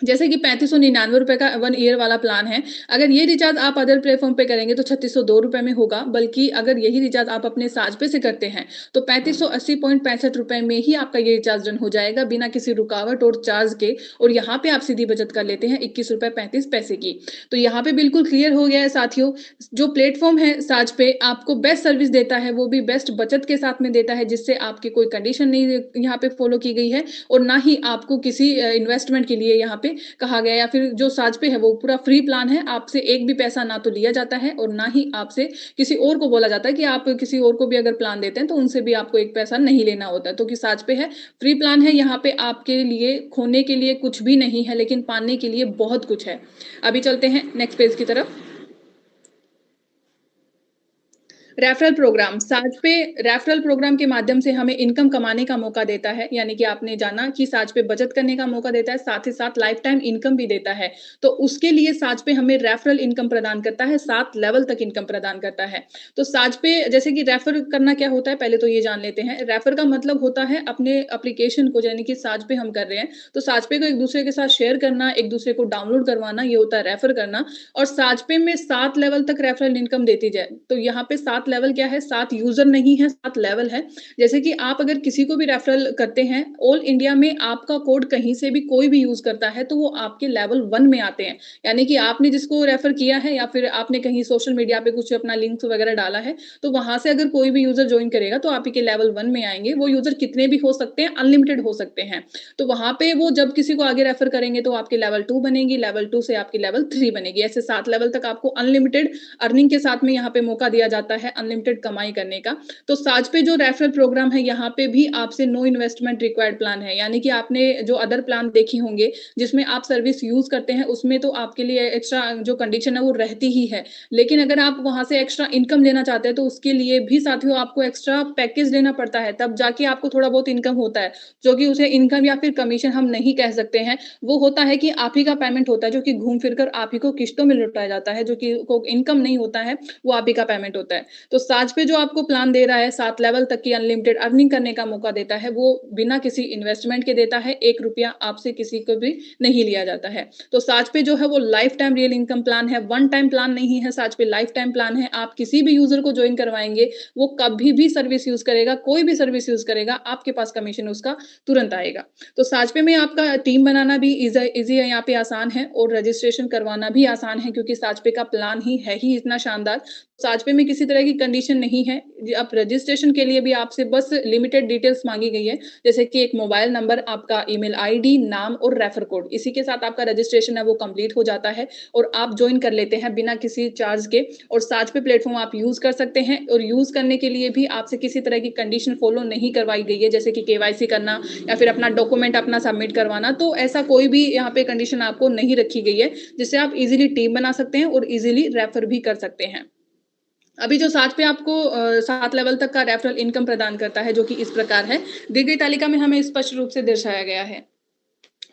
जैसे कि ₹3599 का 1 ईयर वाला प्लान है। अगर ये रिचार्ज आप अदर प्लेटफ़ॉर्म पे करेंगे तो ₹3602 में होगा, बल्कि अगर यही रिचार्ज आप अपने साझपे से करते हैं, तो ₹3580.65 में ही आपका ये रिचार्ज डन हो जाएगा, बिना किसी रुकावट और चार्ज के और यहाँ पे आप सीधी बचत कर लेते हैं ₹21.35 की। तो यहाँ पे बिल्कुल क्लियर हो गया है साथियों, जो प्लेटफ़ॉर्म है साझपे आपको बेस्ट सर्विस देता है, वो भी बेस्ट बचत के साथ में देता है, जिससे आपकी कोई कंडीशन नहीं यहाँ पे फ़ॉलो की गई है और ना ही आपको किसी इन्वेस्टमेंट के लिए यहाँ पे कहा गया या फिर जो साझपे है वो पूरा फ्री प्लान है। आपसे एक भी पैसा ना तो लिया जाता है और ना ही आपसे किसी और को बोला जाता है कि आप किसी और को भी अगर प्लान देते हैं तो उनसे भी आपको एक पैसा नहीं लेना होता है। तो कि साझपे है, फ्री प्लान है, यहाँ पे आपके लिए खोने के लिए कुछ भी नहीं है, लेकिन पाने के लिए बहुत कुछ है। अभी चलते हैं नेक्स्ट पेज की तरफ। रेफरल प्रोग्राम, साझपे रेफरल प्रोग्राम के माध्यम से हमें इनकम कमाने का मौका देता है, यानी कि आपने जाना कि साझपे बचत करने का मौका देता है, साथ ही साथ लाइफ टाइम इनकम भी देता है। तो उसके लिए साझपे हमें रेफरल इनकम प्रदान करता है, 7 लेवल तक इनकम प्रदान करता है। तो साझपे जैसे कि रेफर करना क्या होता है, पहले तो ये जान लेते हैं। रेफर का मतलब होता है अपने एप्लीकेशन को, यानी कि साझपे हम कर रहे हैं, तो साझपे को एक-दूसरे के साथ शेयर करना, एक-दूसरे को डाउनलोड करवाना, ये होता है रेफर करना और साझपे में 7 लेवल तक रेफरल इनकम देती जाए। तो यहाँ पे 7 लेवल क्या है, 7 यूज़र नहीं है, 7 लेवल है। जैसे कि आप अगर किसी को भी रेफरल करते हैं, ऑल इंडिया में आपका कोड कहीं से भी कोई भी यूज़ करता है, तो वो आपके लेवल 1 में आते हैं। यानी कि आपने जिसको रेफर किया है या फिर आपने कहीं सोशल मीडिया पे कुछ अपना लिंक्स वगैरह डाला है, तो वहाँ से अगर कोई भी यूज़र जॉइन करेगा, तो आप ही के लेवल 1 में आएँगे। वो यूज़र कितने भी हो सकते हैं, अनलिमिटेड हो सकते हैं। तो वहाँ पे वो जब किसी को आगे रेफर करेंगे, तो आपकी लेवल 2 बनेगी, लेवल 2 से आपकी लेवल 3 बनेगी। ऐसे 7 लेवल तक आपको अनलिमिटेड अर्निंग के साथ में यहाँ पे मौका दिया जाता है, अनलिमिटेड कमाई करने का। तो साझपे जो रेफरल प्रोग्राम है, यहाँ पे भी आपसे नो इन्वेस्टमेंट रिक्वायर्ड प्लान है, यानी कि आपने जो अदर प्लान देखे होंगे, जिसमें आप सर्विस यूज़ करते हैं, उसमें तो आपके लिए एक्स्ट्रा जो कंडीशन है वो रहती ही है। लेकिन अगर आप वहाँ से एक्स्ट्रा इनकम लेना चाहते हैं, तो उसके लिए भी साथियों आपको एक्स्ट्रा पैकेज लेना पड़ता है, तब जाके आपको थोड़ा बहुत इनकम होता है, जो कि उसे इनकम या फिर कमीशन हम नहीं कह सकते हैं। वो होता है कि आप ही का पेमेंट होता है, जो कि घूम फिर कर आप ही को किश्तों में लौटाया जाता है, जो कि को इनकम नहीं होता है, वो आप ही का पेमेंट होता है। तो साझपे जो आपको प्लान दे रहा है, 7 लेवल तक की अनलिमिटेड अर्निंग करने का मौका देता है, वो बिना किसी इन्वेस्टमेंट के देता है, ₹1 आपसे किसी को भी नहीं लिया जाता है। तो साझपे जो है वो life time real income plan है, वन टाइम प्लान नहीं है, साझपे लाइफ टाइम प्लान है। आप किसी भी यूज़र को जॉइन करवाएँगे, वो कभी भी सर्विस यूज़ करेगा, कोई भी सर्विस यूज़ करेगा, आपके पास कमीशन उसका तुरंत आएगा। तो साझपे में आपका टीम बनाना भी ईज़ी है, यहाँ पे आसान है और रजिस्ट्रेशन करवाना भी आसान है, क्योंकि साझपे का प्लान ही है ही इतना शानदार। साझपे में किसी तरह की कंडीशन नहीं है। आप रजिस्ट्रेशन के लिए भी आपसे बस लिमिटेड डिटेल्स माँगी गई है, जैसे कि एक मोबाइल नंबर, आपका ईमेल आईडी, नाम और रेफर कोड। इसी के साथ आपका रजिस्ट्रेशन है वो कंप्लीट हो जाता है और आप जॉइन कर लेते हैं बिना किसी चार्ज के और साझपे प्लेटफ़ॉर्म आप यूज़ कर सकते हैं और यूज़ करने के लिए भी आपसे किसी तरह की कंडीशन फ़ॉलो नहीं करवाई गई है, जैसे कि केवाईसी करना या फिर अपना डॉक्यूमेंट अपना सबमिट करवाना। तो ऐसा कोई भी यहाँ पे कंडीशन आपको नहीं रखी गई है, जिससे आप ईज़िली टीम बना सकते हैं और ईज़िली रेफर भी कर सकते हैं। अभी जो साझपे आपको 7 लेवल तक का रेफरल इनकम प्रदान करता है, जो कि इस प्रकार है। दी गई तालिका में हमें स्पष्ट रूप से दर्शाया गया है।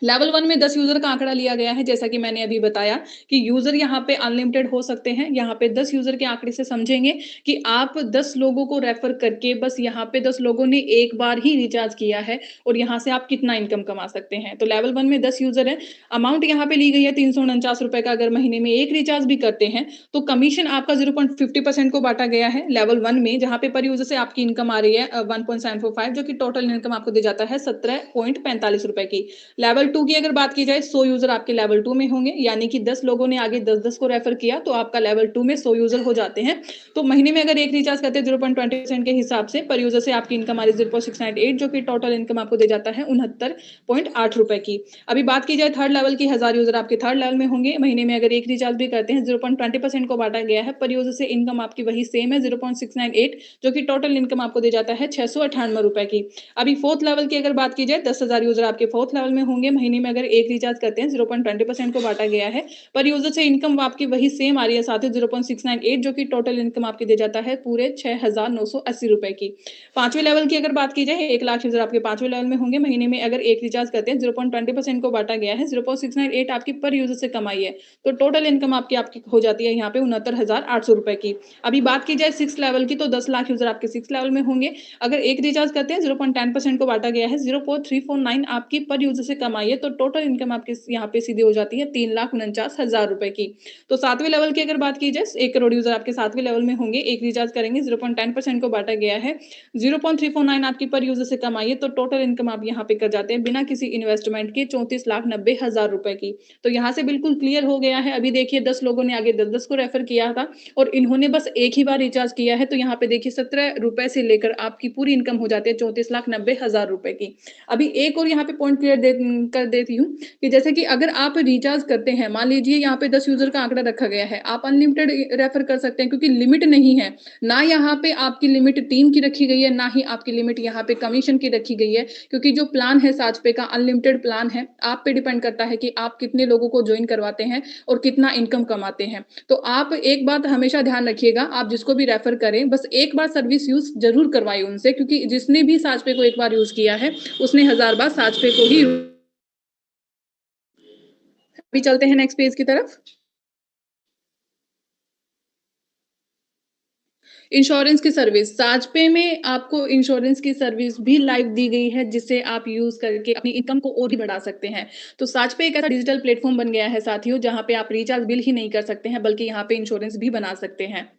लेवल 1 में 10 यूज़र का आंकड़ा लिया गया है, जैसा कि मैंने अभी बताया कि यूज़र यहाँ पे अनलिमिटेड हो सकते हैं। यहाँ पे 10 यूज़र के आंकड़े से समझेंगे कि आप 10 लोगों को रेफ़र करके बस यहाँ पे 10 लोगों ने एक बार ही रिचार्ज किया है और यहाँ से आप कितना इनकम कमा सकते हैं। तो लेवल 1 में 10 यूज़र हैं, अमाउंट यहाँ पे ली गई है ₹349 का। अगर महीने में 1 रिचार्ज भी करते हैं, तो कमीशन आपका 0.50% को बाँटा गया है लेवल 1 में, जहाँ पे पर यूज़र से आपकी इनकम आ रही है 1.745, जो कि टोटल इनकम आपको दी जाता है ₹17.45 की। लेवल 2 की अगर बात की जाए, 100 यूज़र आपके लेवल 2 में होंगे, यानी कि 10 लोगों ने आगे 10-10 को रेफ़र किया, तो आपका लेवल 2 में 100 यूज़र हो जाते हैं। तो महीने में अगर 1 रिचार्ज करते हैं 0.20% के हिसाब से, पर यूज़र से आपकी इनकम आ रही है 0.698, जो कि टोटल इनकम आपको दे जाता है ₹69.8 की। अभी बात की जाए थर्ड लेवल की, 1000 यूज़र आपके थर्ड लेवल में होंगे, महीने में अगर 1 रिचार्ज भी करते हैं, 0.20% को बाँटा गया है, पर यूज़र से इनकम आपकी वही सेम है 0.698, जो कि टोटल इनकम आपको दे जाता है ₹698 की। अभी फोर्थ लेवल की अगर बात की जाए, 10,000 यूज़र आपके फोर्थ लेवल में होंगे, महीने में अगर 1 रिचार्ज करते हैं 0.20% को बाँटा गया है। पर यूज़र से इनकम आपकी वही सेम आ रही है साथ ही 0.698 जो कि टोटल इनकम आपकी दे जाता है पूरे 6,980 रुपए की। 5वें लेवल की अगर बात की जाए 1 लाख यूज़र आपके 5वें लेवल में होंगे। महीने में अगर 1 रिचार्ज करते हैं 0.20% को बाँटा गया है 0.698 आपकी पर यूज़र से कमाई है। तो टोटल इनकम आपकी आपकी हो जाती है यहाँ पे 69,800 रुपए की। अभी बात की जाए 6 लेवल की तो 10 लाख यूज़र आपके 6 लेवल में होंगे। अगर 1 रिचार्ज करते हैं 0.10% को बाँटा गया है 0.349 आपकी पर यूज़र से कमाई है। तो टोटल इनकम आपकी यहाँ पे सीधे हो जाती है 3,49,000 रुपए की। तो 7वें लेवल की अगर बात की जाए 1 करोड़ यूज़र आपके 7वें लेवल में होंगे। 1 रिचार्ज करेंगे 0.10% को बाँटा गया है 0.349 आपकी पर यूज़र से कमाई है। तो टोटल इनकम आप यहाँ पे कर जाते हैं बिना किसी इन्वेस्टमेंट के 34,90,000 रुपए की। तो यहाँ से बिल्कुल क्लियर हो गया है। अभी देखिए 10 लोगों ने आगे 10-10 को रेफर किया था और इन्होंने बस एक ही बार रिचार्ज किया है। तो यहाँ पे देखिए 17 रुपए से लेकर आपकी पूरी इनकम हो जाती है 34,90,000 रुपए की। अभी एक और यहाँ पे पॉइंट क्लियर कर देती हूँ कि जैसे कि अगर आप रिचार्ज करते हैं, मान लीजिए यहाँ पे 10 यूज़र का आंकड़ा रखा गया है, आप अनलिमिटेड रेफर कर सकते हैं क्योंकि लिमिट नहीं है। ना यहाँ पे आपकी लिमिट टीम की रखी गई है, ना ही आपकी लिमिट यहाँ पे कमीशन की रखी गई है क्योंकि जो प्लान है साजपे का अनलिमिटेड प्लान है, आप पे डिपेंड करता है कि आप कितने लोगों को जॉइन करवाते हैं और कितना इनकम कमाते हैं। तो आप एक बात हमेशा ध्यान रखिएगा, आप जिसको भी रेफर करें, बस एक बार सर्विस यूज़ ज़रूर करवाइए उनसे क्योंकि जिसने भी साजपे को एक बार यूज़ किया है, उसने 1000 बार साजपे को ही अभी चलते हैं नेक्स्ट पेज की तरफ। इंश्योरेंस की सर्विस साजपे में आपको इंश्योरेंस की सर्विस भी लाइव दी गई है जिसे आप यूज करके अपनी इनकम को और भी बढ़ा सकते हैं। तो साजपे एक ऐसा डिजिटल प्लेटफॉर्म बन गया है साथियों जहां पे आप रिचार्ज बिल ही नहीं कर सकते हैं बल्कि यहाँ पे इंश्योरेंस भी बना सकते हैं।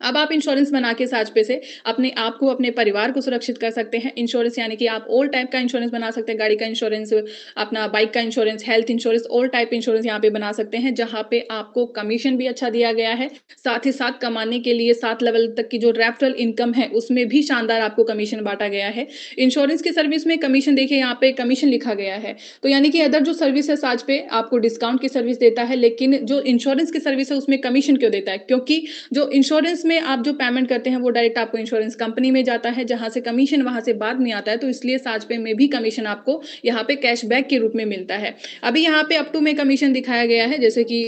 अब आप इंश्योरेंस बना के साजपे से अपने आप को, अपने परिवार को सुरक्षित कर सकते हैं। इंश्योरेंस यानी कि आप ऑल टाइप का इंश्योरेंस बना सकते हैं, गाड़ी का इंश्योरेंस, अपना बाइक का insurance, health insurance, all type insurance यहाँ पे बना सकते हैं, जहाँ पे आपको कमीशन भी अच्छा दिया गया है। साथ ही साथ कमाने के लिए 7 लेवल तक की जो रेफरल इनकम है, उसमें भी शानदार आपको कमीशन बाँटा गया है। इंश्योरेंस की सर्विस में कमीशन देखिए यहाँ पे कमीशन लिखा गया है। तो यानी कि अदर जो सर्विस है साजपे आपको डिस्काउंट की सर्विस देता है, लेकिन जो इंश्योरेंस की सर्विस है उसमें कमीशन क्यों देता है? क्योंकि जो इंश्योरेंस में आप जो पेमेंट करते हैं वो डायरेक्ट आपको इंश्योरेंस कंपनी में जाता है जहाँ से कमीशन वहाँ से बाद में आता है, तो इसलिए साजपे में भी कमीशन आपको यहाँ पे कैशबैक के रूप में मिलता है। अभी यहाँ पे अप टू में कमीशन दिखाया गया है जैसे कि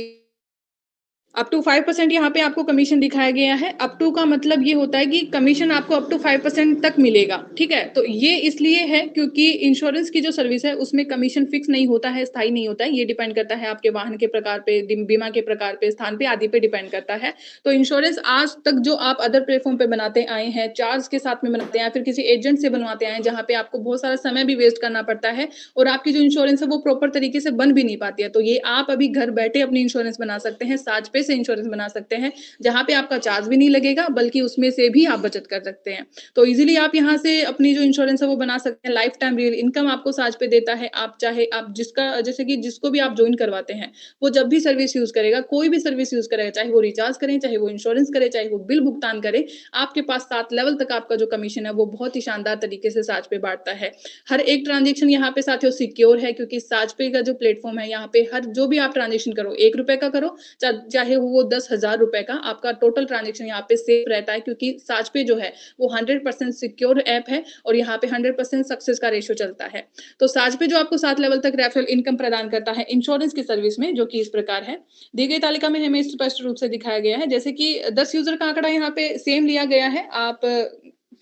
अप टू 5% यहाँ पे आपको कमीशन दिखाया गया है। अप टू का मतलब ये होता है कि कमीशन आपको अप टू 5% तक मिलेगा, ठीक है? तो ये इसलिए है क्योंकि इंश्योरेंस की जो सर्विस है उसमें कमीशन फिक्स नहीं होता है, स्थायी नहीं होता है। ये डिपेंड करता है आपके वाहन के प्रकार पे, बीमा के प्रकार पे, स्थान पे आदि पे डिपेंड करता है। तो इंश्योरेंस आज तक जो आप अदर प्लेटफ़ॉर्म पे बनाते आए हैं, चार्ज के साथ में बनाते हैं या फिर किसी एजेंट से बनवाते आए हैं, जहाँ पे आपको बहुत सारा समय भी वेस्ट करना पड़ता है और आपकी जो इंश्योरेंस है वो प्रॉपर तरीके से बन भी नहीं पाती है। तो ये आप अभी घर बैठे अपनी इंश्योरेंस बना सकते हैं, साजपे से इंश्योरेंस बना सकते हैं, जहाँ पे आपका चार्ज भी नहीं लगेगा बल्कि उसमें से भी आप बचत कर सकते हैं। तो ईज़िली आप यहाँ से अपनी जो इंश्योरेंस है वो बना सकते हैं, लाइफ टाइम रियल इनकम आपको साजपे देता है। आप चाहे आप जिसका जैसे कि जिसको भी आप जॉइन करवाते हैं, वो जब भी सर्विस यूज़ करेगा, कोई भी सर्विस यूज़ करेगा, चाहे वो रिचार्ज करें, चाहे वो इंश्योरेंस करे, चाहे वो बिल भुगतान करे, आपके पास 7 लेवल तक आपका जो कमीशन है वो बहुत ही शानदार तरीके से साजपे बाँटता है। हर एक ट्रांज़ैक्शन यहाँ पे साथियों सिक्योर है क्योंकि साजपे का जो प्लेटफ़ॉर्म है यहाँ पे हर जो भी आप ट्रांज़ैक्शन करो, ₹1 का करो चाहे वो 10,000 रुपए का, आपका टोटल ट्रांज़ैक्शन यहाँ पे सेफ रहता है क्योंकि साजपे जो है वो 100% सिक्योर ऐप है और यहाँ पे 100% सक्सेस का रेशियो चलता है। तो साजपे जो आपको 7 लेवल तक रेफरल इनकम प्रदान करता है इंश्योरेंस की सर्विस में जो कि इस प्रकार है। दी गई तालिका में हमें स्पष्ट रूप से दिखाया गया है जैसे कि 10 यूज़र का आंकड़ा यहाँ पे सेम लिया गया है। आप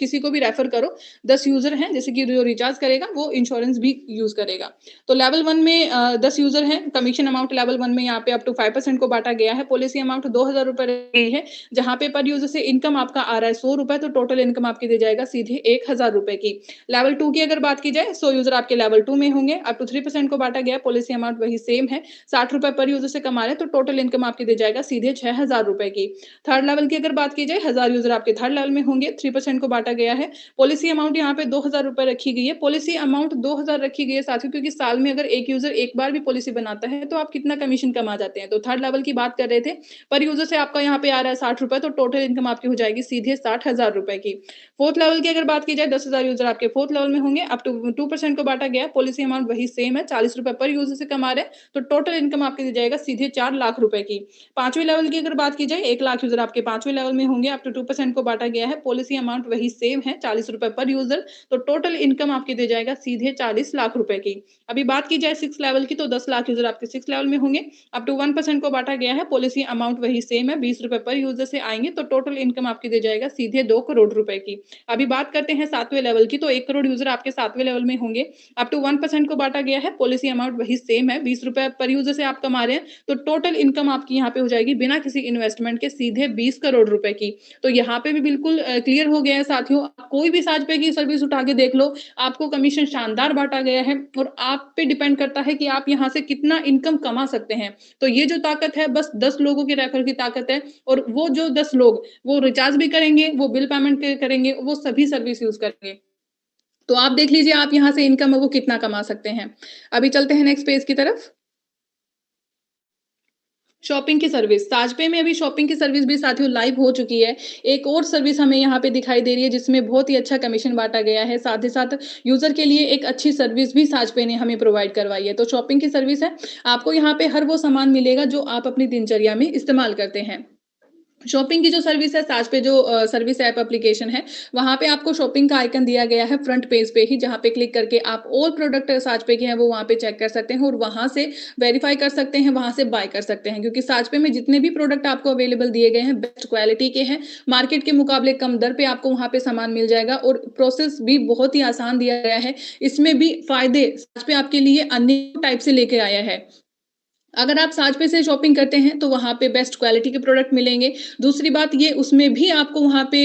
किसी को भी रेफर करो, 10 यूज़र हैं जैसे कि जो रिचार्ज करेगा वो इंश्योरेंस भी यूज़ करेगा। तो लेवल 1 में 10 यूज़र हैं, कमीशन अमाउंट लेवल 1 में यहाँ पे अप टू 5% को बाँटा गया है। पॉलिसी अमाउंट ₹2000 गई है, जहाँ पे पर यूज़र से इनकम आपका आ रहा है ₹100 तो टोटल इनकम आपकी दी जाएगा सीधे ₹1000 की। लेवल 2 की अगर बात की जाए, 100 यूज़र आपके लेवल 2 में होंगे, अप टू 3% को बाँटा गया है, पॉलिसी अमाउंट वही सेम है, ₹60 पर यूज़र से कमा रहे हैं तो टोटल इनकम आपकी दी जाएगा सीधे ₹6000 की। थर्ड लेवल की अगर बात की जाए, 1000 यूज़र आपके थर्ड लेवल में होंगे, 3% को बाँटा गया है। पॉलिसी अमाउंट यहाँ पे ₹2000 रखी गई है। पॉलिसी अमाउंट 2000 रखी गई है साथियों क्योंकि साल में अगर एक यूज़र एक बार भी पॉलिसी बनाता है, तो आप कितना कमीशन कमा जाते हैं। तो थर्ड लेवल की बात कर रहे थे, पर यूज़र से आपका यहाँ पे आ रहा है ₹60 तो टोटल इनकम आपकी हो जाएगी सीधे ₹60,000 की। फोर्थ लेवल की अगर बात की जाए, 10,000 यूज़र आपके फोर्थ लेवल में होंगे, अप टू 2% को बाँटा गया है। पॉलिसी अमाउंट वही सेम है, ₹40 पर यूज़र से कमा रहे हैं, तो टोटल इनकम आपकी दी जाएगा सीधे ₹4 लाख की। 5वें लेवल की अगर बात की जाए, 1 लाख यूज़र आपके 5वें लेवल में होंगे, अप टू 2% को बाँटा गया है। पॉलिसी अमाउंट वही सेम है, ₹40 पर यूज़र, तो टोटल इनकम आपकी दे जाएगा सीधे 40 लाख रुपए की। अभी बात की जाए 6 लेवल की, तो 10 लाख यूज़र आपके 6 लेवल में होंगे। अप टू 1% को बाँटा गया है, पॉलिसी अमाउंट वही सेम है, ₹20 पर यूज़र से आएँगे, तो टोटल इनकम आपकी दे जाएगा सीधे 2 करोड़ रुपए की। अभी बात करते हैं 7वें लेवल की, तो 1 करोड़ यूज़र आपके 7वें लेवल में होंगे। अप टू 1% को बाँटा गया है, पॉलिसी अमाउंट वही सेम है, ₹20 पर यूज़र से आप कमा रहे हैं, तो टोटल इनकम आपकी यहाँ पे हो जाएगी बिना किसी इन्वेस्टमेंट के सीधे 20 करोड़ रुपए की। तो यहाँ पे भी बिल्कुल क्लियर हो गया है साथियों, आप कोई भी साज पे की सर्विस उठा के देख लो, आपको कमीशन शानदार बाँटा गया है और आप पे डिपेंड करता है कि आप यहाँ से कितना इनकम कमा सकते हैं। तो ये जो ताकत है बस 10 लोगों के रेफर की ताकत है और वो जो 10 लोग वो रिचार्ज भी करेंगे, वो बिल पेमेंट करेंगे, वो सभी सर्विस यूज़ करेंगे। तो आप देख लीजिए आप यहाँ से इनकम है वो कितना कमा सकते हैं। अभी चलते हैं नेक्स्ट पेज की तरफ। शॉपिंग की सर्विस, साजपे में अभी शॉपिंग की सर्विस भी साथियों लाइव हो चुकी है। एक और सर्विस हमें यहाँ पे दिखाई दे रही है जिसमें बहुत ही अच्छा कमीशन बाँटा गया है। साथ ही साथ यूज़र के लिए एक अच्छी सर्विस भी साजपे ने हमें प्रोवाइड करवाई है। तो शॉपिंग की सर्विस है, आपको यहाँ पे हर वो सामान मिलेगा जो आप अपनी दिनचर्या में इस्तेमाल करते हैं। शॉपिंग की जो सर्विस है साज पे जो सर्विस ऐप एप्लीकेशन है, वहाँ पे आपको शॉपिंग का आइकन दिया गया है फ्रंट पेज पे ही, जहाँ पे क्लिक करके आप ऑल प्रोडक्ट साज पे के हैं वो वहाँ पे चेक कर सकते हैं और वहाँ से वेरीफाई कर सकते हैं, वहाँ से बाय कर सकते हैं। क्योंकि साज पे में जितने भी प्रोडक्ट आपको अवेलेबल दिए गए हैं, बेस्ट क्वालिटी के हैं, मार्केट के मुकाबले कम दर पे आपको वहाँ पे सामान मिल जाएगा और प्रोसेस भी बहुत ही आसान दिया गया है। इसमें भी फ़ायदे साज पे आपके लिए अन्य टाइप से लेके आया है। अगर आप साज पे से शॉपिंग करते हैं, तो वहाँ पे बेस्ट क्वालिटी के प्रोडक्ट मिलेंगे। दूसरी बात ये उसमें भी आपको वहाँ पे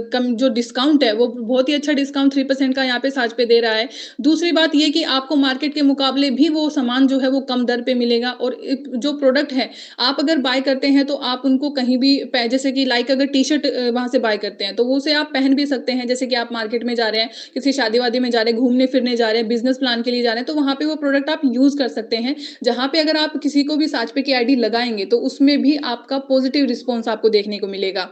कम जो डिस्काउंट है, वो बहुत ही अच्छा डिस्काउंट 3% का यहाँ पे साज पे दे रहा है। दूसरी बात ये कि आपको मार्केट के मुकाबले भी वो सामान जो है वो कम दर पे मिलेगा और एक जो प्रोडक्ट है, आप अगर बाय करते हैं तो आप उनको कहीं भी पै जैसे कि लाइक अगर टी-शर्ट वहाँ से बाय करते हैं, तो वो उसे आप पहन भी सकते हैं। जैसे कि आप मार्केट में जा रहे हैं, किसी शादी-वादी में जा रहे हैं, घूमने-फिरने जा रहे हैं, बिज़नेस प्लान के लिए जा रहे हैं, तो वहाँ पे वो प्रोडक्ट आप यूज़ कर सकते हैं। जहाँ पे अगर आप किसी को भी साजपे की आईडी लगाएँगे, तो उसमें भी आपका पॉज़िटिव रिस्पॉन्स आपको देखने को मिलेगा।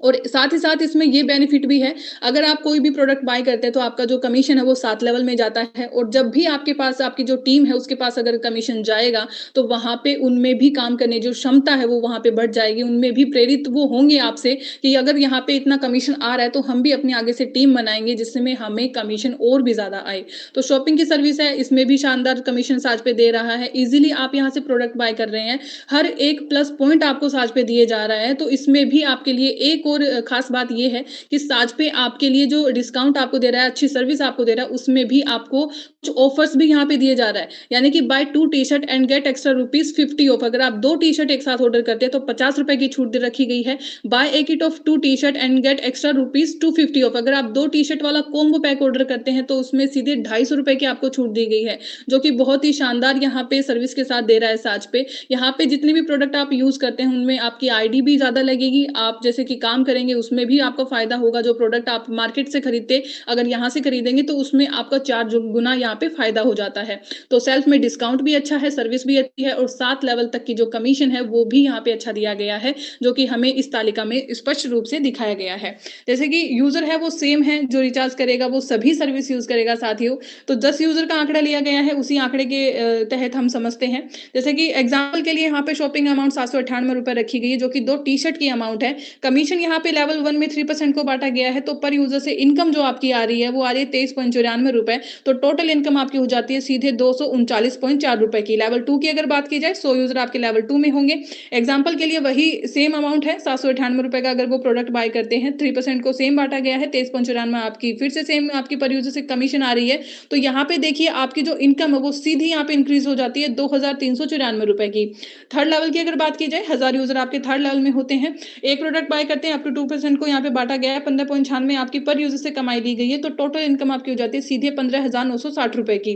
और साथ ही साथ इसमें ये बेनिफिट भी है, अगर आप कोई भी प्रोडक्ट बाय करते हैं तो आपका जो कमीशन है वो 7 लेवल में जाता है और जब भी आपके पास आपकी जो टीम है उसके पास अगर कमीशन जाएगा, तो वहाँ पे उनमें भी काम करने जो क्षमता है वो वहाँ पे बढ़ जाएगी। उनमें भी प्रेरित वो होंगे आपसे कि अगर यहाँ पे इतना कमीशन आ रहा है तो हम भी अपने आगे से टीम बनाएँगे जिसमें हमें कमीशन और भी ज़्यादा आए। तो शॉपिंग की सर्विस है, इसमें भी शानदार कमीशन साज पे दे रहा है। ईज़िली आप यहाँ से प्रोडक्ट बाय कर रहे हैं, हर एक प्लस पॉइंट आपको साज पे दिए जा रहा है, तो इसमें भी आपके लिए एक और खास बात ये है कि साज पे आपके लिए जो डिस्काउंट आपको दे रहा है, अच्छी सर्विस आपको दे रहा है, उसमें भी आपको कुछ ऑफर्स भी यहाँ पे दिए जा रहा है। यानी कि buy 2 T-shirt and get extra rupees 50 off. अगर आप 2 टी-शर्ट एक साथ ऑर्डर करते हैं तो ₹50 की छूट दे रखी गई है। Buy a kit of 2 T-shirt and get extra rupees 250 off. अगर आप 2 टी-शर्ट वाला कॉम्बो पैक ऑर्डर करते हैं तो उसमें सीधे ₹250 की आपको छूट दी गई है, जो कि बहुत ही शानदार यहाँ पे सर्विस के साथ दे रहा है साज पे। यहाँ पे जितने भी प्रोडक्ट आप यूज़ करते हैं उनमें आपकी आईडी भी ज़्यादा लगेगी। आप जैसे कि काम करेंगे उसमें भी आपको फ़ायदा होगा। जो प्रोडक्ट आप मार्केट से खरीदते अगर यहाँ से खरीदेंगे तो उसमें आपका 4 गुना यहाँ पे फ़ायदा हो जाता है। तो सेल्फ में डिस्काउंट भी अच्छा है, सर्विस भी अच्छी है और 7 लेवल तक की जो कमीशन है वो भी यहाँ पे अच्छा दिया गया है, जो कि हमें इस तालिका में स्पष्ट रूप से दिखाया गया है। जैसे कि यूज़र है वो सेम है, जो रिचार्ज करेगा वो सभी सर्विस यूज़ करेगा साथियों। तो 10 यूज़र का आंकड़ा लिया गया है, उसी आंकड़े के तहत हम समझते हैं। जैसे कि एग्ज़ाम्पल के लिए यहाँ पे शॉपिंग अमाउंट ₹798 रखी गई है, जो कि 2 टी-शर्ट की अमाउंट है। कमीशन यहाँ पे लेवल 1 में 3% को बाँटा गया है, तो पर यूज़र से इनकम जो आपकी आ रही है, वो आ रही है ₹23.94। तो टोटल इनकम आपकी हो जाती है सीधे ₹239.4 की। लेवल 2 की अगर बात की जाए, 100 यूज़र आपके लेवल 2 में होंगे। एग्ज़ाम्पल के लिए वही सेम अमाउंट है, ₹798 का अगर वो प्रोडक्ट बाय करते हैं, 3% को सेम बाँटा गया है, 23.94 आपकी फिर से सेम आपकी पर यूज़र से कमीशन आ रही है। तो यहाँ पे देखिए आपकी जो इनकम है, वो सीधी यहाँ पे इंक्रीज़ हो जाती है ₹2,394 की। थर्ड लेवल की अगर बात की जाए, 1000 यूज़र आपके थर्ड लेवल में होते हैं। एक प्रोडक्ट बाय करते हैं, अप टू 2% को यहाँ पे बाँटा गया है, 15.96 आपकी पर यूज़र से कमाई ली गई है, तो टोटल इनकम आपकी हो जाती है सीधे ₹15,960 की।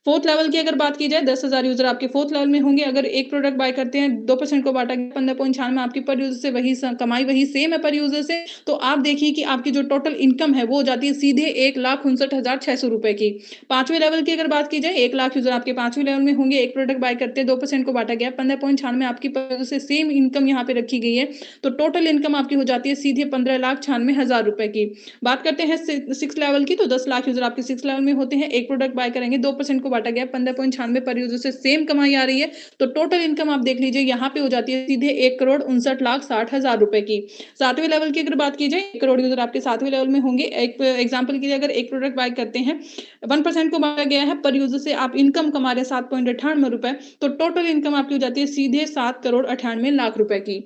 फोर्थ लेवल की अगर बात की जाए, 10,000 यूज़र आपके फोर्थ लेवल में होंगे, अगर एक प्रोडक्ट बाय करते हैं, 2% को बाँटा गया, 15.96 आपकी पर यूज़र से वही कमाई वही सेम है पर यूज़र से, तो आप देखिए कि आपकी जो टोटल इनकम है, वो हो जाती है सीधे ₹1,59,600 की। पाँचवें लेवल की अगर बात की जाए, 1 लाख यूज़र आपके पाँचवें लेवल में होंगे, एक प्रोडक्ट बाय करते हैं, 2% को बाँटा गया, 15.96 आपकी पर यूज़र से सेम इनकम यहाँ पे रखी गई है, तो टोटल इनकम आपकी हो जाती है सीधे ₹15,96,000 की। बात करते हैं 6 लेवल की, तो 10 लाख यूज़र आपके 6 लेवल में होते हैं, एक प्रोडक्ट बाय करेंगे, 2% को बाँटा गया है 15.96 पर यूज़र से सेम कमाई आ रही है, तो टोटल इनकम आप देख लीजिए यहाँ पे हो जाती है सीधे 1,59,60,000 रुपए की। 7वें लेवल की अगर बात की जाए 1 करोड़ यूज़र आपके 7वें लेवल में होंगे। एक एग्ज़ाम्पल के लिए अगर एक प्रोडक्ट बाय करते हैं, 1% को बाँटा गया है, पर यूज़र से आप इनकम कमा रहे हैं 7.98 रुपए, तो टोटल इनकम आपकी हो जाती है सीधे 7,98,00,000 रुपए की।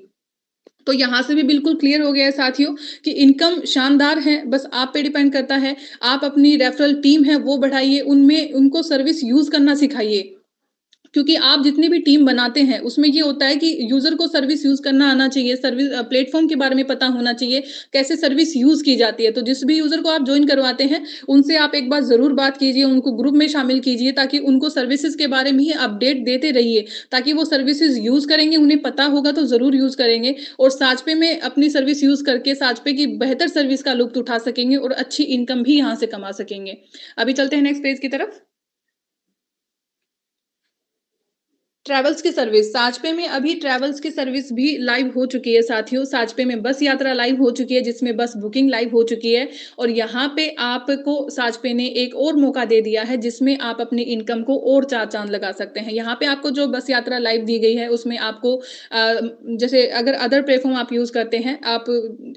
तो यहाँ से भी बिल्कुल क्लियर हो गया है साथियों कि इनकम शानदार है, बस आप पे डिपेंड करता है। आप अपनी रेफरल टीम है वो बढ़ाइए, उनमें उनको सर्विस यूज़ करना सिखाइए। क्योंकि आप जितनी भी टीम बनाते हैं, उसमें ये होता है कि यूज़र को सर्विस यूज़ करना आना चाहिए, प्लेटफ़ॉर्म के बारे में पता होना चाहिए, कैसे सर्विस यूज़ की जाती है। तो जिस भी यूज़र को आप जॉइन करवाते हैं, उनसे आप एक बार ज़रूर बात कीजिए, उनको ग्रुप में शामिल कीजिए ताकि उनको सर्विसेज़ के बारे में ही अपडेट देते रहिए, ताकि वो सर्विसेज़ यूज़ करेंगे, उन्हें पता होगा तो ज़रूर यूज़ करेंगे और साझपे में अपनी सर्विस यूज़ करके साझपे की बेहतर सर्विस का लुत्फ़ उठा सकेंगे और अच्छी इनकम भी यहाँ से कमा सकेंगे। अभी चलते हैं नेक्स्ट पेज की तरफ। ट्रैवल्स की सर्विस साजपे में अभी ट्रैवल्स की सर्विस भी लाइव हो चुकी है साथियों। साजपे में बस यात्रा लाइव हो चुकी है जिसमें बस बुकिंग लाइव हो चुकी है और यहाँ पे आपको साजपे ने एक और मौका दे दिया है जिसमें आप अपनी इनकम को और चार चांद लगा सकते हैं। यहाँ पे आपको जो बस यात्रा लाइव दी गई है उसमें आपको जैसे अगर अदर प्लेटफॉर्म आप यूज करते हैं, आप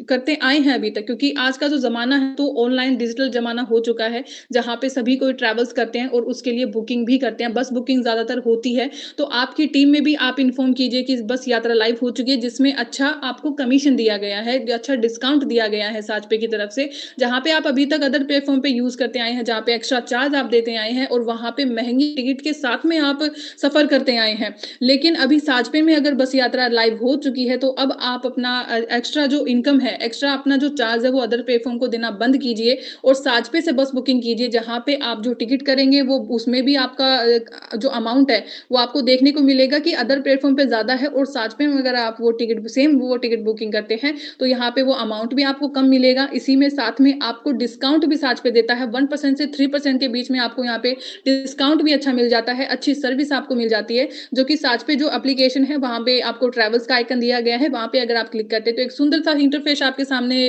करते आए हैं अभी तक, क्योंकि आज का जो जमाना है तो ऑनलाइन डिजिटल जमाना हो चुका है जहाँ पे सभी कोई ट्रैवल्स करते हैं और उसके लिए बुकिंग भी करते हैं। बस बुकिंग ज्यादातर होती है, तो आपकी टीम में भी आप इन्फॉर्म कीजिए कि बस यात्रा लाइव हो चुकी है जिसमें अच्छा आपको कमीशन दिया गया है, अच्छा डिस्काउंट दिया गया है साजपे की तरफ से। जहाँ पे आप अभी तक अदर प्लेटफॉर्म पे यूज करते आए हैं, जहाँ पे एक्स्ट्रा चार्ज आप देते आए हैं और वहाँ पे महंगी टिकट के साथ में आप सफर करते आए हैं। लेकिन अभी साजपे में अगर बस यात्रा लाइव हो चुकी है तो अब आप अपना एक्स्ट्रा जो इनकम है, एक्स्ट्रा अपना जो चार्ज है वो अदर प्लेटफॉर्म को देना बंद कीजिए और साजपे से बस बुकिंग कीजिए, जहाँ पे आप जो टिकट करेंगे वो उसमें भी आपका जो अमाउंट है वो आपको देखने को मिलेगा कि अदर प्लेटफ़ॉर्म पे ज़्यादा है और साजपे में अगर आप वो टिकट बुकिंग करते हैं, तो यहाँ पे वो अमाउंट भी आपको कम मिलेगा। इसी में साथ में आपको डिस्काउंट भी साजपे देता है, 1% से 3% के बीच में आपको यहाँ पे डिस्काउंट भी अच्छा मिल जाता है, अच्छी सर्विस आपको मिल जाती है, जो कि साजपे जो एप्लीकेशन है वहाँ पे आपको ट्रैवल्स का आइकन दिया गया है, वहाँ पे अगर आप क्लिक करते हैं तो एक सुंदर सा इंटरफेस आपके सामने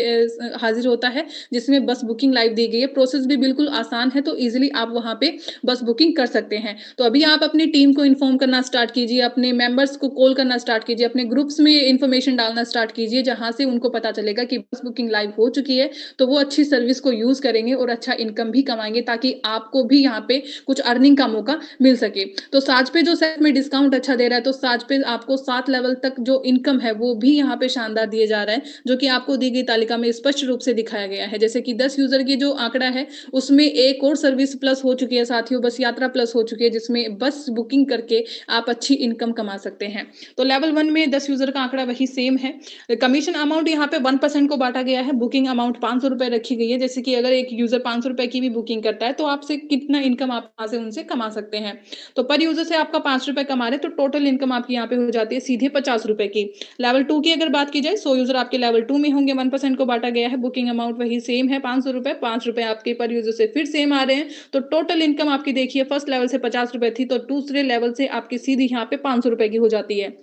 हाज़िर होता है, जिसमें बस बुकिंग लाइव दी गई है। प्रोसेस भी बिल्कुल आसान है, तो ईज़िली आप वहाँ पे बस बुकिंग कर सकते हैं। तो अभी आप अपनी टीम को इन्फॉर्म करना स्टार्ट कीजिए, अपने मेंबर्स को कॉल करना स्टार्ट कीजिए, अपने ग्रुप्स में इन्फॉर्मेशन डालना स्टार्ट कीजिए, जहाँ से उनको पता चलेगा कि बस बुकिंग लाइव हो चुकी है, तो वो अच्छी सर्विस को यूज़ करेंगे और अच्छा इनकम भी कमाएँगे ताकि आपको भी यहाँ पे कुछ अर्निंग का मौका मिल सके। तो साज पे जो सेट में डिस्काउंट अच्छा दे रहा है, तो साज पे आपको 7 लेवल तक जो इनकम है, वो भी यहाँ पे शानदार दिए जा रहा है, जो कि आपको दी गई तालिका में स्पष्ट रूप से दिखाया गया है। जैसे कि 10 यूज़र की जो आंकड़ा है, उसमें एक और सर्विस प्लस हो चुकी है साथियों, बस यात्रा प्लस हो चुकी है, जिसमें बस बुकिंग करके आप अच्छी इनकम कमा सकते हैं। तो लेवल 1 में 10 यूज़र का आंकड़ा वही सेम है। कमीशन अमाउंट यहाँ पे 1% को बाँटा गया है, बुकिंग अमाउंट ₹500 रखी गई है। जैसे कि अगर एक यूज़र ₹500 की भी बुकिंग करता है, तो आपसे कितना इनकम आप वहाँ से उनसे कमा सकते हैं। तो पर यूज़र से आपका ₹5 कमा रहे हैं, तो टोटल इनकम आपकी यहाँ पे हो जाती है सीधे ₹50 की। लेवल 2 की अगर बात की जाए, 100 यूज़र आपके लेवल 2 में होंगे, 1% को बाँटा गया है, बुकिंग अमाउंट वही सेम है ₹500, ₹5 आपके पर यूज़र से फिर सेम आ रहे हैं। तो टोटल इनकम आपकी देखिए फर्स्ट लेवल से ₹50 थी, तो दूसरे लेवल से आपकी सीधी यहाँ पे ₹500 की हो जाती है।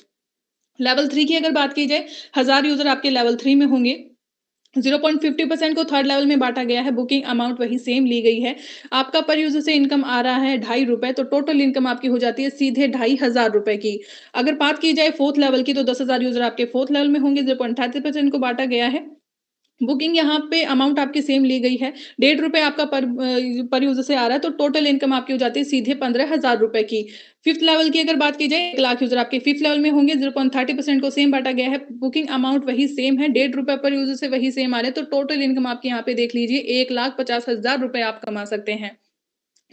लेवल 3 की अगर बात की जाए, 1000 यूज़र आपके लेवल 3 में होंगे, 0.50% को थर्ड लेवल में बाँटा गया है, बुकिंग अमाउंट वही सेम ली गई है। आपका पर यूज़र से इनकम आ रहा है ₹2.5, तो टोटल इनकम आपकी हो जाती है सीधे ₹2,500 की। अगर बात की जाए 4th लेवल की, तो 10,000 यूज़र आपके 4th लेवल में होंगे, 0.30% को बाँटा गया है। बुकिंग यहाँ पे अमाउंट आपकी सेम ली गई है, ₹1.5 आपका पर यूज़र से आ रहा है, तो टोटल इनकम आपकी हो जाती है सीधे ₹15,000 की। 5th लेवल की अगर बात की जाए, 1 लाख यूज़र आपके 5th लेवल में होंगे, 0.30% को सेम बाँटा गया है, बुकिंग अमाउंट वही सेम है, ₹1.5 पर यूज़र से वही सेम आ रहे हैं, तो टोटल इनकम आपकी यहाँ पे देख लीजिए, ₹1,50,000 आप कमा सकते हैं।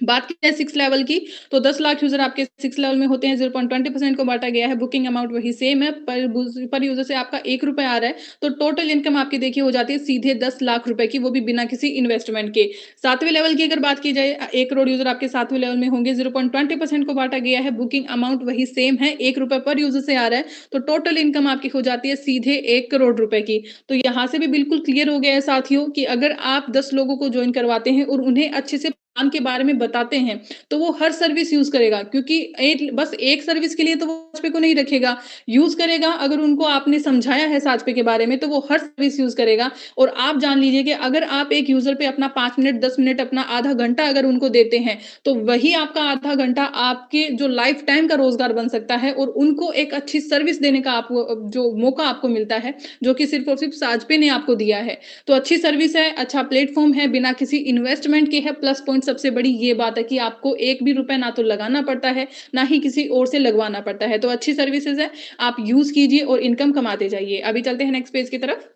बात की जाए 6 लेवल की, तो 10 लाख यूज़र आपके 6 लेवल में होते हैं, 0.20% को बाँटा गया है, बुकिंग अमाउंट वही सेम है, पर यूज़र से आपका ₹1 आ रहा है, तो टोटल इनकम आपकी देखिए हो जाती है सीधे 10 लाख रुपए की, वो भी बिना किसी इन्वेस्टमेंट के। 7वें लेवल की अगर बात की जाए, 1 करोड़ यूज़र आपके 7वें लेवल में होंगे, 0.20% को बाँटा गया है, बुकिंग अमाउंट वही सेम है, ₹1 पर यूज़र से आ रहा है, तो टोटल इनकम आपकी हो जाती है सीधे 1 करोड़ रुपए की। तो यहाँ से भी बिल्कुल क्लियर हो गया है साथियों कि अगर आप 10 लोगों को जॉइन करवाते हैं और उन्हें अच्छे से के बारे में बताते हैं, तो वो हर सर्विस यूज़ करेगा क्योंकि एक बस एक सर्विस के लिए तो वो साजपे को नहीं रखेगा, यूज़ करेगा। अगर उनको आपने समझाया है साजपे के बारे में, तो वो हर सर्विस यूज़ करेगा। और आप जान लीजिए कि अगर आप एक यूज़र पे अपना 5 मिनट, 10 मिनट, अपना आधा घंटा अगर उनको देते हैं, तो वही आपका आधा घंटा आपके जो लाइफ़ टाइम का रोज़गार बन सकता है और उनको एक अच्छी सर्विस देने का आपको जो मौका आपको मिलता है, जो कि सिर्फ़ और सिर्फ़ साजपे ने आपको दिया है। तो अच्छी सर्विस है, अच्छा प्लेटफ़ॉर्म है, बिना किसी इन्वेस्टमेंट के है। प्लस पॉइंट सबसे बड़ी ये बात है कि आपको 1 भी रुपए ना तो लगाना पड़ता है, ना ही किसी और से लगवाना पड़ता है। तो अच्छी सर्विसेज़ है, आप यूज़ कीजिए और इनकम कमाते जाइए। अभी चलते हैं नेक्स्ट पेज की तरफ।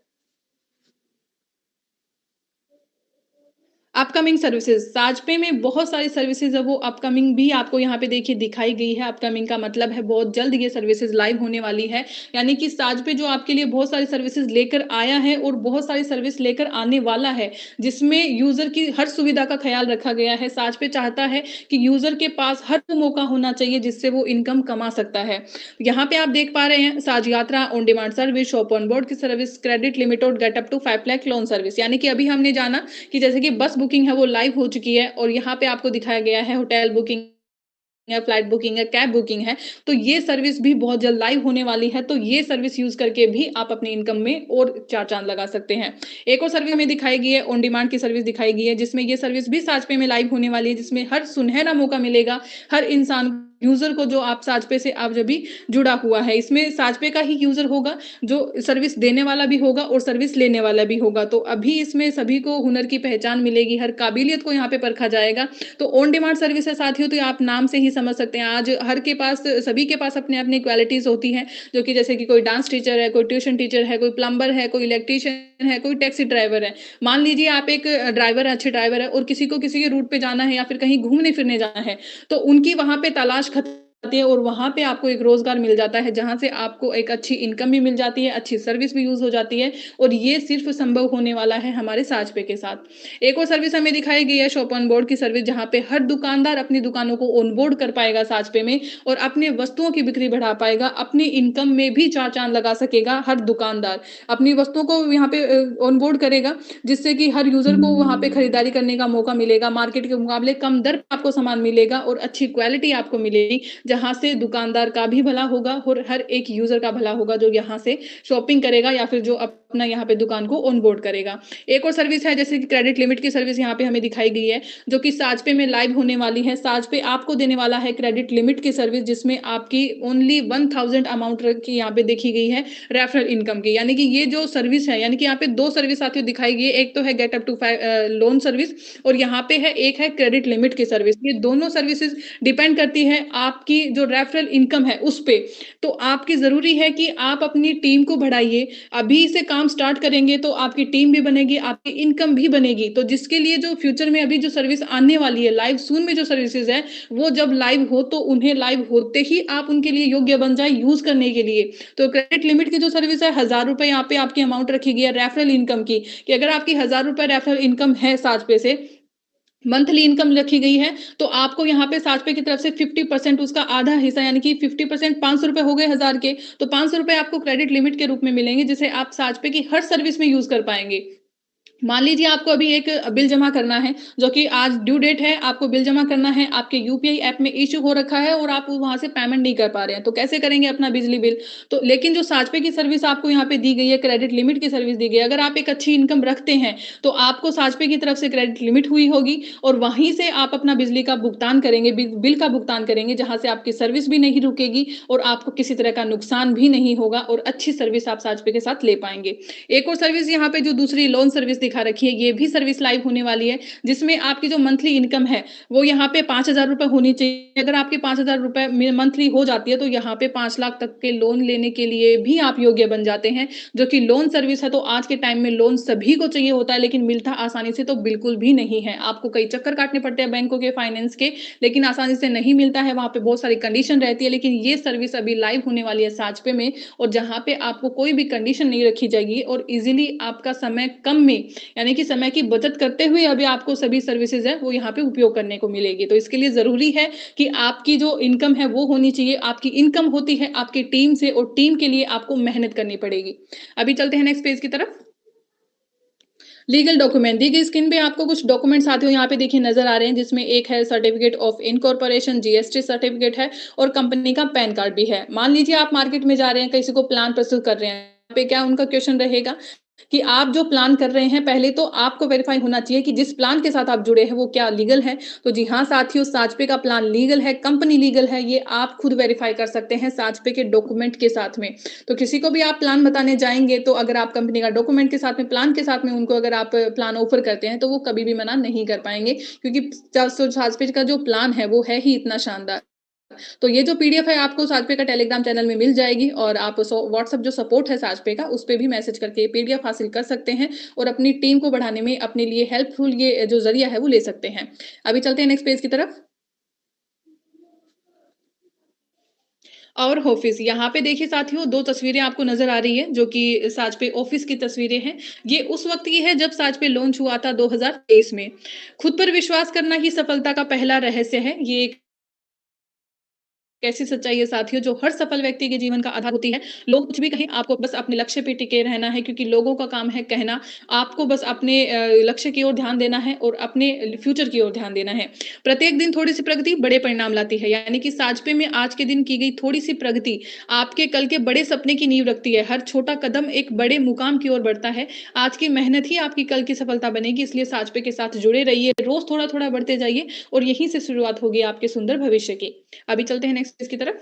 अपकमिंग सर्विसेज़, साजपे में बहुत सारी सर्विसेज़ है, वो अपकमिंग भी आपको यहाँ पे देखिए दिखाई गई है। अपकमिंग का मतलब है बहुत जल्द ये सर्विसेज़ लाइव होने वाली है। यानी कि साजपे जो आपके लिए बहुत सारी सर्विसेज़ लेकर आया है और बहुत सारी सर्विस लेकर आने वाला है, जिसमें यूज़र की हर सुविधा का ख़्याल रखा गया है। साजपे चाहता है कि यूज़र के पास हर वो मौका होना चाहिए जिससे वो इनकम कमा सकता है। यहाँ पे आप देख पा रहे हैं Saaj Yatra, on demand service, shop on board की सर्विस, क्रेडिट लिमिट और get up to 5 lakh loan service. यानी कि अभी हमने जाना कि जैसे कि बस बुकिंग है वो लाइव हो चुकी है और यहाँ पे आपको दिखाया गया है होटल बुकिंग है, फ्लाइट बुकिंग है, कैब बुकिंग है। तो ये सर्विस भी बहुत जल्द लाइव होने वाली है। तो ये सर्विस यूज़ करके भी आप अपनी इनकम में और 4 चाँद लगा सकते हैं। एक और सर्विस हमें दिखाई गई है, ऑन डिमांड की सर्विस दिखाई गई है, जिसमें ये सर्विस भी साजपे में लाइव होने वाली है, जिसमें हर सुनहरा मौका मिलेगा, हर इंसान यूज़र को जो आप साजपे से आप जब भी जुड़ा हुआ है। इसमें साजपे का ही यूज़र होगा, जो सर्विस देने वाला भी होगा और सर्विस लेने वाला भी होगा। तो अभी इसमें सभी को हुनर की पहचान मिलेगी, हर काबिलियत को यहाँ पे परखा जाएगा। तो ऑन डिमांड सर्विस है साथियों, तो ये आप नाम से ही समझ सकते हैं। आज हर के पास सभी के पास अपनी-अपनी क्वालिटीज़ होती हैं, जो कि जैसे कि कोई डांस टीचर है, कोई ट्यूशन टीचर है, कोई प्लम्बर है, कोई इलेक्ट्रीशियन है, कोई टैक्सी ड्राइवर है। मान लीजिए आप एक ड्राइवर है, अच्छे ड्राइवर है और किसी को किसी के रूट पे जाना है या फिर कहीं घूमने-फिरने जाना है, तो उनकी वहाँ पे तलाश खत्म होती है और वहाँ पे आपको एक रोज़गार मिल जाता है, जहाँ से आपको एक अच्छी इनकम भी मिल जाती है, अच्छी सर्विस भी यूज़ हो जाती है और ये सिर्फ़ संभव होने वाला है हमारे साजपे के साथ। एक और सर्विस हमें दिखाई गई है शॉप ऑन बोर्ड की सर्विस, जहाँ पे हर दुकानदार अपनी दुकानों को ऑन बोर्ड कर पाएगा साजपे में और अपने वस्तुओं की बिक्री बढ़ा पाएगा, अपनी इनकम में भी 4 चाँद लगा सकेगा हर दुकानदार। अपनी वस्तुओं को यहाँ पे ऑन बोर्ड करेगा, जिससे कि हर यूज़र को वहाँ पे खरीदारी करने का मौका मिलेगा, मार्केट के मुकाबले कम दर पे आपको सामान मिलेगा और अच्छी क्वालिटी आपको मिलेगी, जहाँ से दुकानदार का भी भला होगा और हर एक यूज़र का भला होगा जो यहाँ से शॉपिंग करेगा या फिर जो अपना यहाँ पे दुकान को ऑन बोर्ड करेगा। एक और सर्विस है जैसे कि क्रेडिट लिमिट की सर्विस यहाँ पे हमें दिखाई गई है, जो कि साजपे में लाइव होने वाली है। साजपे आपको देने वाला है क्रेडिट लिमिट की सर्विस, जिसमें आपकी ओनली 1000 अमाउंट की यहाँ पे देखी गई है रेफरल इनकम की। यानी कि ये जो सर्विस है, यानी कि यहाँ पे 2 सर्विस साथियों दिखाई गई है। एक तो है get up to loan service और यहाँ पे है एक है क्रेडिट लिमिट की सर्विस। ये दोनों सर्विसेज़ डिपेंड करती है आपकी जो रेफरल इनकम है उस पे। तो आपकी ज़रूरी है कि आप अपनी टीम को बढ़ाइए। अभी से काम स्टार्ट करेंगे तो आपकी टीम भी बनेगी, आपकी इनकम भी बनेगी। तो जिसके लिए जो फ्यूचर में अभी जो सर्विस आने वाली है, लाइव सून में जो सर्विसेज़ हैं, वो जब लाइव हो तो उन्हें लाइव होते ही आप उनके लिए योग्य बन जाएँ यूज़ करने के लिए। तो क्रेडिट लिमिट की जो सर्विस है, ₹1000 यहाँ पे आपकी अमाउंट रखी गई है रेफरल इनकम की, कि अगर आपकी ₹1000 रेफरल इनकम है साजपे से, मंथली इनकम रखी गई है, तो आपको यहाँ पे साजपे की तरफ से 50% उसका आधा हिस्सा यानी कि 50% ₹500 हो गए 1000 के, तो ₹500 आपको क्रेडिट लिमिट के रूप में मिलेंगे, जिसे आप साजपे की हर सर्विस में यूज़ कर पाएँगे। मान लीजिए आपको अभी एक बिल जमा करना है, जो कि आज ड्यू डेट है, आपको बिल जमा करना है, आपके यूपीआई ऐप में इश्यू हो रखा है और आप वहाँ से पेमेंट नहीं कर पा रहे हैं, तो कैसे करेंगे अपना बिजली बिल? तो लेकिन जो साजपे की सर्विस आपको यहाँ पे दी गई है, क्रेडिट लिमिट की सर्विस दी गई है, अगर आप एक अच्छी इनकम रखते हैं, तो आपको साजपे की तरफ से क्रेडिट लिमिट हुई होगी और वहीं से आप अपना बिजली का भुगतान करेंगे, बिल का भुगतान करेंगे, जहाँ से आपकी सर्विस भी नहीं रुकेगी और आपको किसी तरह का नुकसान भी नहीं होगा और अच्छी सर्विस आप साजपे के साथ ले पाएँगे। एक और सर्विस यहाँ पे जो दूसरी लोन सर्विस दिखा रखी है, ये भी सर्विस लाइव होने वाली है, जिसमें आपकी जो मंथली इनकम है, वो यहाँ पे ₹5000 होनी चाहिए। अगर आपकी ₹5000 में मंथली हो जाती है, तो यहाँ पे 5 लाख तक के लोन लेने के लिए भी आप योग्य बन जाते हैं, जो कि लोन सर्विस है। तो आज के टाइम में लोन सभी को चाहिए होता है, लेकिन मिलता आसानी से तो बिल्कुल भी नहीं है। आपको कई चक्कर काटने पड़ते हैं बैंकों के, फाइनेंस के, लेकिन आसानी से नहीं मिलता है, वहाँ पे बहुत सारी कंडीशन रहती है। लेकिन ये सर्विस अभी लाइव होने वाली है साजपे में और जहाँ पे आपको कोई भी कंडीशन नहीं रखी जाएगी और ईज़िली आपका समय कम में, यानी कि समय की बचत करते हुए अभी आपको सभी सर्विसेज़ हैं, वो यहाँ पे उपयोग करने को मिलेगी। तो इसके लिए ज़रूरी है कि आपकी जो इनकम है, वो होनी चाहिए। आपकी इनकम होती है आपकी टीम से और टीम के लिए आपको मेहनत करनी पड़ेगी। अभी चलते हैं नेक्स्ट पेज की तरफ। लीगल डॉक्यूमेंट दी गई स्क्रीन पे आपको कुछ डॉक्यूमेंट साथियों यहाँ पे देखिए नजर आ रहे हैं, जिसमें एक है certificate of incorporation, GST certificate है और कंपनी का पैन कार्ड भी है। मान लीजिए आप मार्केट में जा रहे हैं, किसी को प्लान प्रस्तुत कर रहे हैं, यहाँ पे क्या उनका क्वेश्चन रहेगा कि आप जो प्लान कर रहे हैं, पहले तो आपको वेरीफाई होना चाहिए कि जिस प्लान के साथ आप जुड़े हैं वो क्या लीगल है। तो जी हाँ साथियों, साजपे का प्लान लीगल है, कंपनी लीगल है, ये आप खुद वेरीफाई कर सकते हैं साजपे के डॉक्यूमेंट के साथ में। तो किसी को भी आप प्लान बताने जाएंगे, तो अगर आप कंपनी का डॉक्यूमेंट के साथ में, प्लान के साथ में उनको अगर आप प्लान ऑफर करते हैं, तो वो कभी भी मना नहीं कर पाएंगे, क्योंकि साजपे का जो प्लान है वो है ही इतना शानदार। तो ये जो पीडीएफ है आपको साजपे का टेलीग्राम चैनल में मिल जाएगी, और आप व्हाट्सएप जो सपोर्ट है साजपे का, उस पे भी मैसेज करके पीडीएफ हासिल कर सकते हैं और अपनी टीम को बढ़ाने में अपने लिए हेल्पफुल ये जो जरिया है वो ले सकते हैं। अभी चलते हैं नेक्स्ट पेज की तरफ। और ऑफिस, यहाँ पे देखिए साथियों, दो तस्वीरें आपको नजर आ रही है जो कि साजपे ऑफिस की तस्वीरें हैं। ये उस वक्त की है जब साजपे लॉन्च हुआ था 2023 में। खुद पर विश्वास करना ही सफलता का पहला रहस्य है। ये एक कैसी सच्चाई है साथियों, जो हर सफल व्यक्ति के जीवन का आधार होती है। लोग कुछ भी कहें, आपको बस अपने लक्ष्य पे टिके रहना है, क्योंकि लोगों का काम है कहना। आपको बस अपने लक्ष्य की ओर ध्यान देना है और अपने फ्यूचर की ओर ध्यान देना है। प्रत्येक दिन थोड़ी सी प्रगति बड़े परिणाम लाती है, यानी कि साजपे में आज के दिन की गई थोड़ी सी प्रगति आपके कल के बड़े सपने की नींव रखती है। हर छोटा कदम एक बड़े मुकाम की ओर बढ़ता है। आज की मेहनत ही आपकी कल की सफलता बनेगी, इसलिए साजपे के साथ जुड़े रहिए, रोज थोड़ा थोड़ा बढ़ते जाइए और यहीं से शुरुआत होगी आपके सुंदर भविष्य की। अभी चलते हैं नेक्स्ट पेज की तरफ।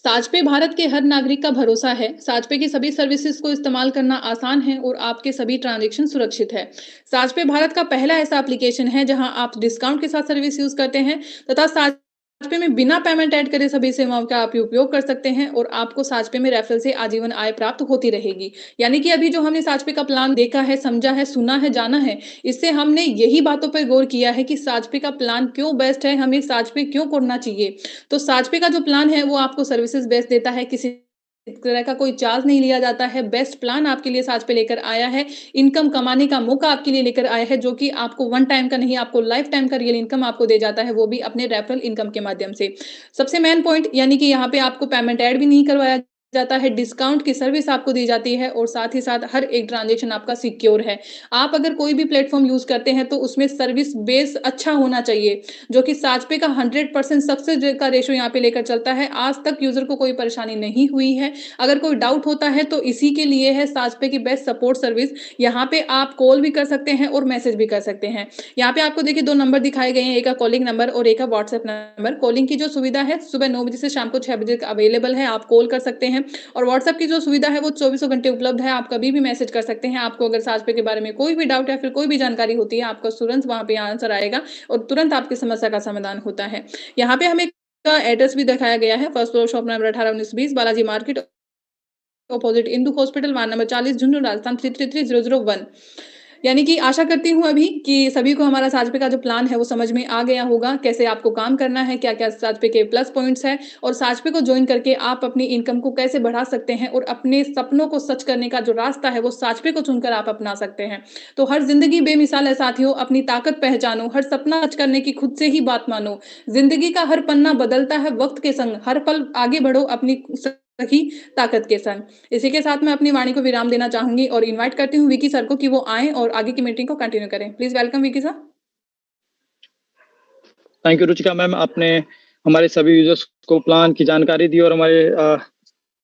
साजपे भारत के हर नागरिक का भरोसा है। साजपे की सभी सर्विसेज को इस्तेमाल करना आसान है और आपके सभी ट्रांजैक्शन सुरक्षित है। साजपे भारत का पहला ऐसा एप्लीकेशन है जहां आप डिस्काउंट के साथ सर्विस यूज करते हैं, तथा साजपे में बिना पेमेंट ऐड करे सभी सेवाओं का आप उपयोग कर सकते हैं, और आपको साजपे में रेफरल से आजीवन आय प्राप्त होती रहेगी। यानी कि अभी जो हमने साजपे का प्लान देखा है, समझा है, सुना है, जाना है, इससे हमने यही बातों पर गौर किया है कि साजपे का प्लान क्यों बेस्ट है, हमें साजपे क्यों करना चाहिए। तो साजपे का जो प्लान है वो आपको सर्विसेज बेस्ट देता है, किसी तरह का कोई चार्ज नहीं लिया जाता है। बेस्ट प्लान आपके लिए साजपे लेकर आया है। इनकम कमाने का मौका आपके लिए लेकर आया है, जो कि आपको वन टाइम का नहीं, आपको लाइफ टाइम का रियल इनकम आपको दे जाता है, वो भी अपने रेफरल इनकम के माध्यम से। सबसे मेन पॉइंट, यानी कि यहाँ पे आपको पेमेंट ऐड भी नहीं करवाया जाता है, डिस्काउंट की सर्विस आपको दी जाती है, और साथ ही साथ हर एक ट्रांजैक्शन आपका सिक्योर है। आप अगर कोई भी प्लेटफॉर्म यूज करते हैं तो उसमें सर्विस बेस अच्छा होना चाहिए, जो कि साजपे का 100% सक्सेस रेट का रेशो यहाँ पे लेकर चलता है। आज तक यूजर को कोई परेशानी नहीं हुई है। अगर कोई डाउट होता है तो इसी के लिए है साजपे की बेस्ट सपोर्ट सर्विस। यहाँ पे आप कॉल भी कर सकते हैं और मैसेज भी कर सकते हैं। यहाँ पे आपको देखिए 2 नंबर दिखाए गए हैं, एक है कॉलिंग नंबर और एक है व्हाट्सएप नंबर। कॉलिंग की जो सुविधा है सुबह 9 बजे से शाम को 6 बजे तक अवेलेबल है, आप कॉल कर सकते हैं, और व्हाट्सएप की जो सुविधा है वो चौबीसों घंटे उपलब्ध है, आप कभी भी मैसेज कर सकते हैं। आपको अगर साजपे के बारे में कोई भी डाउट या फिर कोई भी जानकारी होती है, आपका तुरंत वहाँ पे आंसर आएगा और तुरंत आपकी समस्या का समाधान होता है। यहाँ पे हमें का एड्रेस भी दिखाया गया है, first floor, shop number 18-19-20, Balaji market, opposite Indu hospital, ward number 40, Jhunjhunu, Rajasthan 333001। यानी कि आशा करती हूँ अभी कि सभी को हमारा साजपे का जो प्लान है वो समझ में आ गया होगा, कैसे आपको काम करना है, क्या-क्या साजपे के प्लस पॉइंट्स हैं, और साजपे को जॉइन करके आप अपनी इनकम को कैसे बढ़ा सकते हैं, और अपने सपनों को सच करने का जो रास्ता है वो साजपे को चुनकर आप अपना सकते हैं। तो हर ज़िंदगी बेमिसाल है साथियों, अपनी ताकत पहचानो, हर सपना सच करने की खुद से ही बात मानो। ज़िंदगी का हर पन्ना बदलता है वक़्त के संग, हर पल आगे बढ़ो अपनी सही ताकत के संग। इसी के साथ मैं अपनी वाणी को विराम देना चाहूँगी और इनवाइट करती हूँ विकी सर को कि वो आएँ और आगे की मीटिंग को कंटिन्यू करें। Please welcome Vicky sir. Thank you Ruchika ma'am, आपने हमारे सभी यूजर्स को प्लान की जानकारी दी और हमारे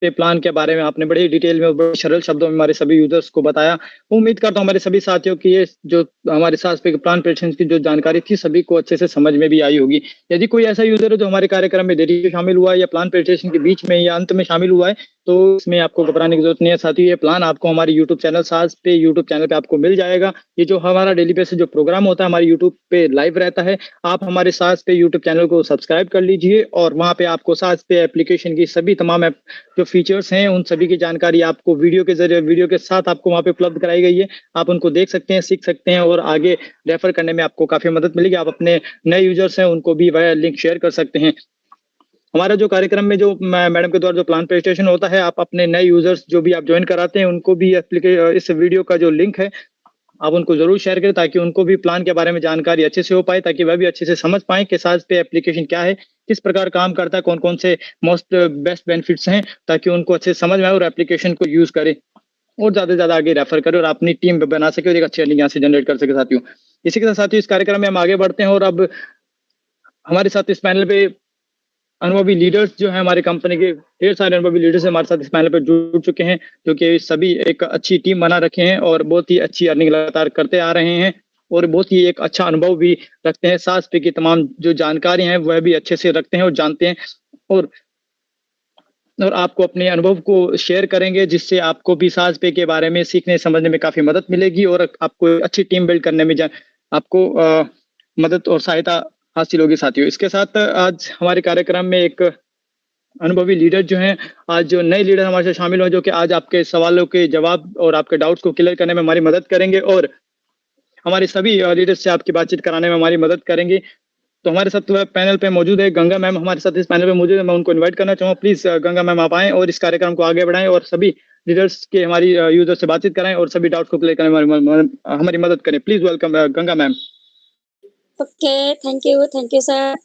पे प्लान के बारे में आपने बड़ी डिटेल में और बड़े सरल शब्दों में हमारे सभी यूजर्स को बताया। उम्मीद करता हूँ हमारे सभी साथियों की ये जो हमारे साथ पे प्लान प्रेडिक्शन की जो जानकारी थी सभी को अच्छे से समझ में भी आई होगी। यदि कोई ऐसा यूजर है जो हमारे कार्यक्रम में देरी से शामिल हुआ है या प्लान प्रेडिक्शन के बीच में या अंत में शामिल हुआ है, तो इसमें आपको घबराने की जरूरत नहीं है साथियों। ये प्लान आपको हमारे यूट्यूब चैनल साज पे यूट्यूब चैनल पे आपको मिल जाएगा। ये जो हमारा डेली बेसिस जो प्रोग्राम होता है हमारे यूट्यूब पे लाइव रहता है। आप हमारे साज पे यूट्यूब चैनल को सब्सक्राइब कर लीजिए और वहाँ पे आपको साज पे एप्लीकेशन की सभी तमाम जो फीचर्स हैं उन सभी की जानकारी आपको वीडियो के जरिए वीडियो के साथ आपको वहाँ पे उपलब्ध कराई गई है। आप उनको देख सकते हैं, सीख सकते हैं और आगे रेफर करने में आपको काफी मदद मिलेगी। आप अपने नए यूजर्स हैं उनको भी वह लिंक शेयर कर सकते हैं। हमारा जो कार्यक्रम में जो मैडम के द्वारा जो प्लान प्रेजेंटेशन होता है, आप अपने नए यूजर्स जो भी आप ज्वाइन कराते हैं उनको भी इस वीडियो का जो लिंक है आप उनको ज़रूर शेयर करें ताकि उनको भी प्लान के बारे में जानकारी अच्छे से हो पाए, ताकि वह भी अच्छे से समझ पाएँ कि साज पे एप्लीकेशन क्या है, किस प्रकार काम करता है, कौन-कौन से मोस्ट बेस्ट बेनिफिट्स हैं, ताकि उनको अच्छे से समझ में आए और एप्लीकेशन को यूज़ करें और ज़्यादा से ज़्यादा आगे रेफर करें और अपनी टीम बना सके और एक अच्छी अर्निंग यहाँ से जनरेट कर सके साथियों। इसी के साथ साथियों इस कार्यक्रम में हम आगे बढ़ते हैं और अब हमारे साथ इस पैनल पे अनुभवी लीडर्स जो हैं हमारी कंपनी के ढेर सारे अनुभवी लीडर्स हमारे साथ इस पैनल पे जुड़ चुके हैं, जो कि सभी एक अच्छी टीम बना रखे हैं और बहुत ही अच्छी अर्निंग लगातार करते आ रहे हैं और बहुत ही एक अच्छा अनुभव भी रखते हैं। साज पे की तमाम जो जानकारी हैं वह भी अच्छे से रखते हैं और जानते हैं और आपको अपने अनुभव को शेयर करेंगे, जिससे आपको भी साज पे के बारे में सीखने समझने में काफ़ी मदद मिलेगी और आपको अच्छी टीम बिल्ड करने में आपको मदद और सहायता हासिल होगी साथियों। इसके साथ आज हमारे कार्यक्रम में एक अनुभवी लीडर जो हैं, आज जो नए लीडर हमारे साथ शामिल हुए, जो कि आज आपके सवालों के जवाब और आपके डाउट्स को क्लियर करने में हमारी मदद करेंगे और हमारे सभी लीडर्स से आपकी बातचीत कराने में हमारी मदद करेंगे। तो हमारे साथ पैनल पे मौजूद है गंगा मैम, हमारे साथ इस पैनल पे मौजूद है। मैं उनको इनवाइट करना चाहूँगा, प्लीज़ गंगा मैम आप आएँ और इस कार्यक्रम को आगे बढ़ाएँ और सभी लीडर्स के हमारी यूज़र से बातचीत कराएँ और सभी डाउट्स को क्लियर करने में हमारी मदद करें। Please welcome Ganga ma'am. Okay, thank you sir.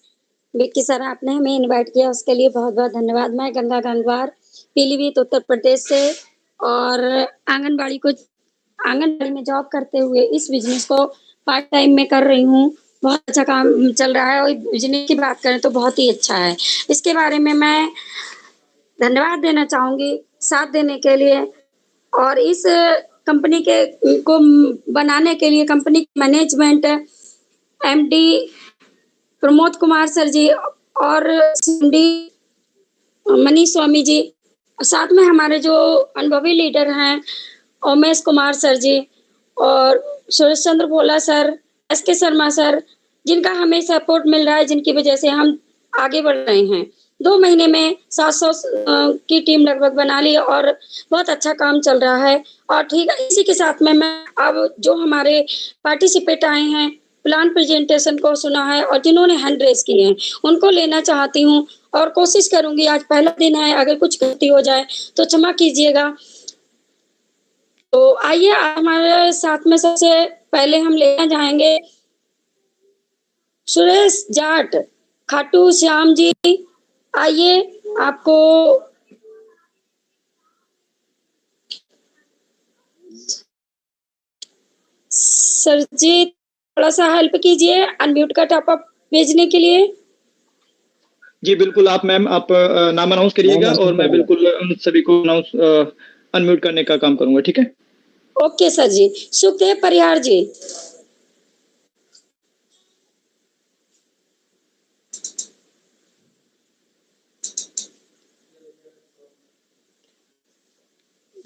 Vicky sir आपने हमें इनवाइट किया उसके लिए बहुत-बहुत धन्यवाद। मैं गंगा गंगवार पीलीभीत उत्तर प्रदेश से और आंगनबाड़ी में जॉब करते हुए इस बिज़नेस को पार्ट टाइम में कर रही हूँ। बहुत अच्छा काम चल रहा है और बिज़नेस की बात करें तो बहुत ही अच्छा है। इसके बारे में मैं धन्यवाद देना चाहूँगी साथ देने के लिए और इस कंपनी को बनाने के लिए company management MD Pramod Kumar sir ji और सीएमडी मनीष स्वामी जी, साथ में हमारे जो अनुभवी लीडर हैं उमेश कुमार सर जी और सुरेश चंद्र भोला सर, एसके शर्मा सर, जिनका हमें सपोर्ट मिल रहा है, जिनकी वजह से हम आगे बढ़ रहे हैं। 2 महीने में 700 की टीम लगभग बना ली और बहुत अच्छा काम चल रहा है और ठीक है, इसी के साथ में मैं अब जो हमारे पार्टिसिपेट आए हैं प्लान प्रेजेंटेशन को सुना है और जिन्होंने हैंड रेज़ किए हैं, उनको लेना चाहती हूँ और कोशिश करूँगी आज पहला दिन है, अगर कुछ गलती हो जाए तो क्षमा कीजिएगा। तो आइए हमारे साथ में सबसे पहले हम लेना चाहेंगे सुरेश जाट, खाटू श्याम जी, आइए आपको सर जी थोड़ा-सा हेल्प कीजिए अनम्यूट का टॉप अप भेजने के लिए। जी बिल्कुल, आप मैम आप नाम अनाउंस करिएगा और मैं बिल्कुल उन सभी को अनम्यूट करने का काम करूँगा, ठीक है? ओके सर जी। सुखदेव परिहार जी।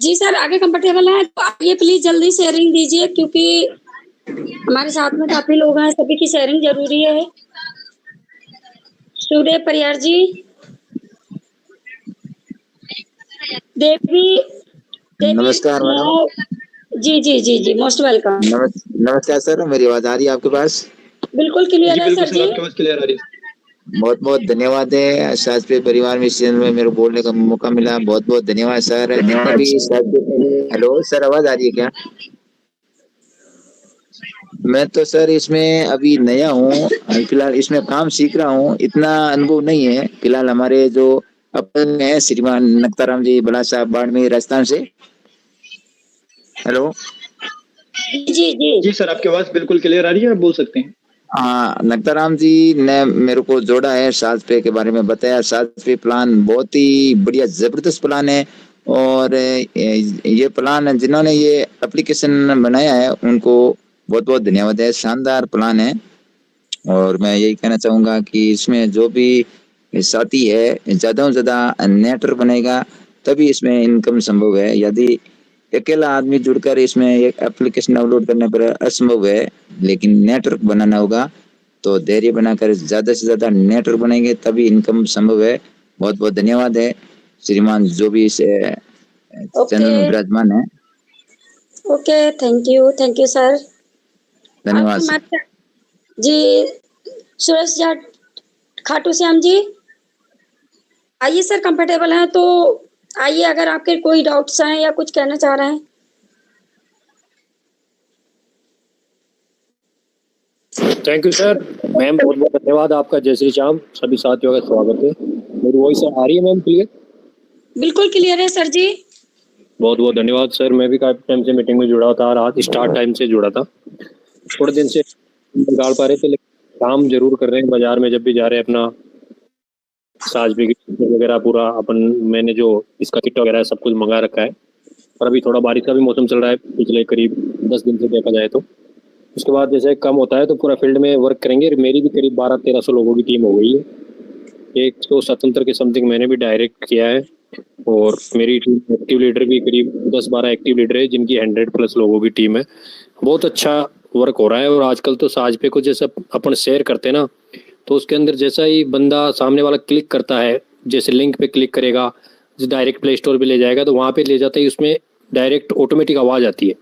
जी सर, आगे कंफर्टेबल हैं तो आइए प्लीज़ जल्दी शेयरिंग दीजिए क्योंकि हमारे साथ में काफ़ी लोग हैं, सभी की शेयरिंग ज़रूरी है। सुखदेव परिहार जी। देवी नमस्कार मैडम। जी, मोस्ट वेलकम। नमस्कार सर, मेरी आवाज़ आ रही है आपके पास? बिल्कुल क्लियर है सर जी। आपकी आवाज़ क्लियर आ रही है। बहुत-बहुत धन्यवाद है शासकीय परिवार में इस चैनल में मेरे को बोलने का मौका मिला। बहुत-बहुत धन्यवाद सर। अभी हेलो सर, आवाज़ आ रही है क्या? मैं तो सर इसमें अभी नया हूँ, फिलहाल इसमें काम सीख रहा हूँ, इतना अनुभव नहीं है। फिलहाल हमारे जो अपन हैं श्रीमान नक्ताराम जी बड़ा साहब बाड़मेर राजस्थान से। हेलो। जी सर, आपकी आवाज़ बिल्कुल क्लियर आ रही है, आप बोल सकते हैं। हाँ, नक्ताराम जी ने मेरे को जोड़ा है, साज पे के बारे में बताया। साज पे प्लान बहुत ही बढ़िया जबरदस्त प्लान है और ये प्लान जिन्होंने ये एप्लीकेशन बनाया है उनको बहुत बहुत धन्यवाद है। शानदार प्लान है और मैं यही कहना चाहूँगा कि इसमें जो भी साथी है ज़्यादा से ज़्यादा नेटवर्क बनेगा तभी इसमें इनकम संभव है। यदि अकेला आदमी जुड़कर इसमें एक एप्लीकेशन डाउनलोड करने पर असंभव है, लेकिन नेटवर्क बनाना होगा। तो धैर्य बनाकर ज़्यादा से ज़्यादा नेटवर्क बनेंगे तभी इनकम संभव है। बहुत बहुत धन्यवाद है श्रीमान जो भी इस चैनल में विराजमान है। Okay, thank you sir. धन्यवाद सर। जी सुरेश जाट खाटू श्याम जी, आइए सर कंफर्टेबल हैं तो आइए, अगर आपके कोई डाउट्स हैं या कुछ कहना चाह रहे हैं। Thank you sir. मैम बहुत बहुत धन्यवाद आपका। जय श्री श्याम। सभी साथियों का स्वागत है। मेरी वॉइस आ रही है मैम क्लियर? बिल्कुल क्लियर है सर जी। बहुत बहुत धन्यवाद सर। मैं भी काफी टाइम से मीटिंग में जुड़ा था, रात स्टार्ट टाइम से जुड़ा था, थोड़े दिन से निकाल पा रहे थे, लेकिन काम जरूर कर रहे हैं। बाजार में जब भी जा रहे हैं अपना साज भी वगैरह पूरा अपन, मैंने जो इसका किट वगैरह सब कुछ मंगा रखा है। और अभी थोड़ा बारिश का भी मौसम चल रहा है पिछले करीब 10 दिन से देखा जाए तो। उसके बाद जैसे कम होता है तो पूरा फील्ड में वर्क करेंगे। मेरी भी करीब 1200-1300 लोगों की टीम हो गई है। 177 के समथिंग मैंने भी डायरेक्ट किया है, और मेरी टीम एक्टिव लीडर भी करीब 10-12 एक्टिव लीडर है, जिनकी 100+ लोगों की टीम है। बहुत अच्छा वर्क हो रहा है। और आजकल तो साज पे को जैसे अपन शेयर करते हैं ना, तो उसके अंदर जैसा ही बंदा सामने वाला क्लिक करता है, जैसे लिंक पे क्लिक करेगा, डायरेक्ट प्ले स्टोर पे ले जाएगा, तो वहाँ पे ले जाते ही उसमें डायरेक्ट ऑटोमेटिक आवाज़ आती है।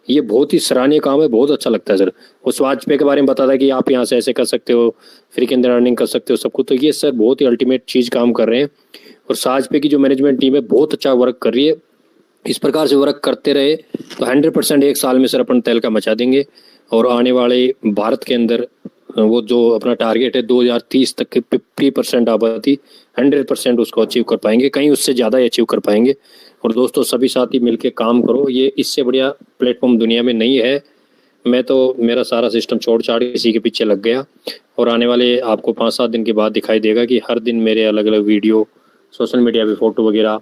ये बहुत ही सराहनीय काम है, बहुत अच्छा लगता है सर। वो स्वाच पे के बारे में बताता है कि आप यहाँ से ऐसे कर सकते हो, फ्री के अंदर अर्निंग कर सकते हो सब कुछ। तो ये सर बहुत ही अल्टीमेट चीज़ काम कर रहे हैं। और साज पे की जो मैनेजमेंट टीम है बहुत अच्छा वर्क कर रही है। इस प्रकार से वर्क करते रहे तो 100% एक साल में सर अपन तहलका मचा देंगे। और आने वाले भारत के अंदर वो जो अपना टारगेट है 2030 तक के 50% आबादी, 100% उसको अचीव कर पाएंगे, कहीं उससे ज़्यादा ही अचीव कर पाएंगे। और दोस्तों सभी साथी मिलके काम करो, ये इससे बढ़िया प्लेटफॉर्म दुनिया में नहीं है। मैं तो मेरा सारा सिस्टम छोड़ छाड़ इसी के पीछे लग गया। और आने वाले आपको 5-7 दिन के बाद दिखाई देगा कि हर दिन मेरे अलग अलग वीडियो सोशल मीडिया पे फोटो वगैरह,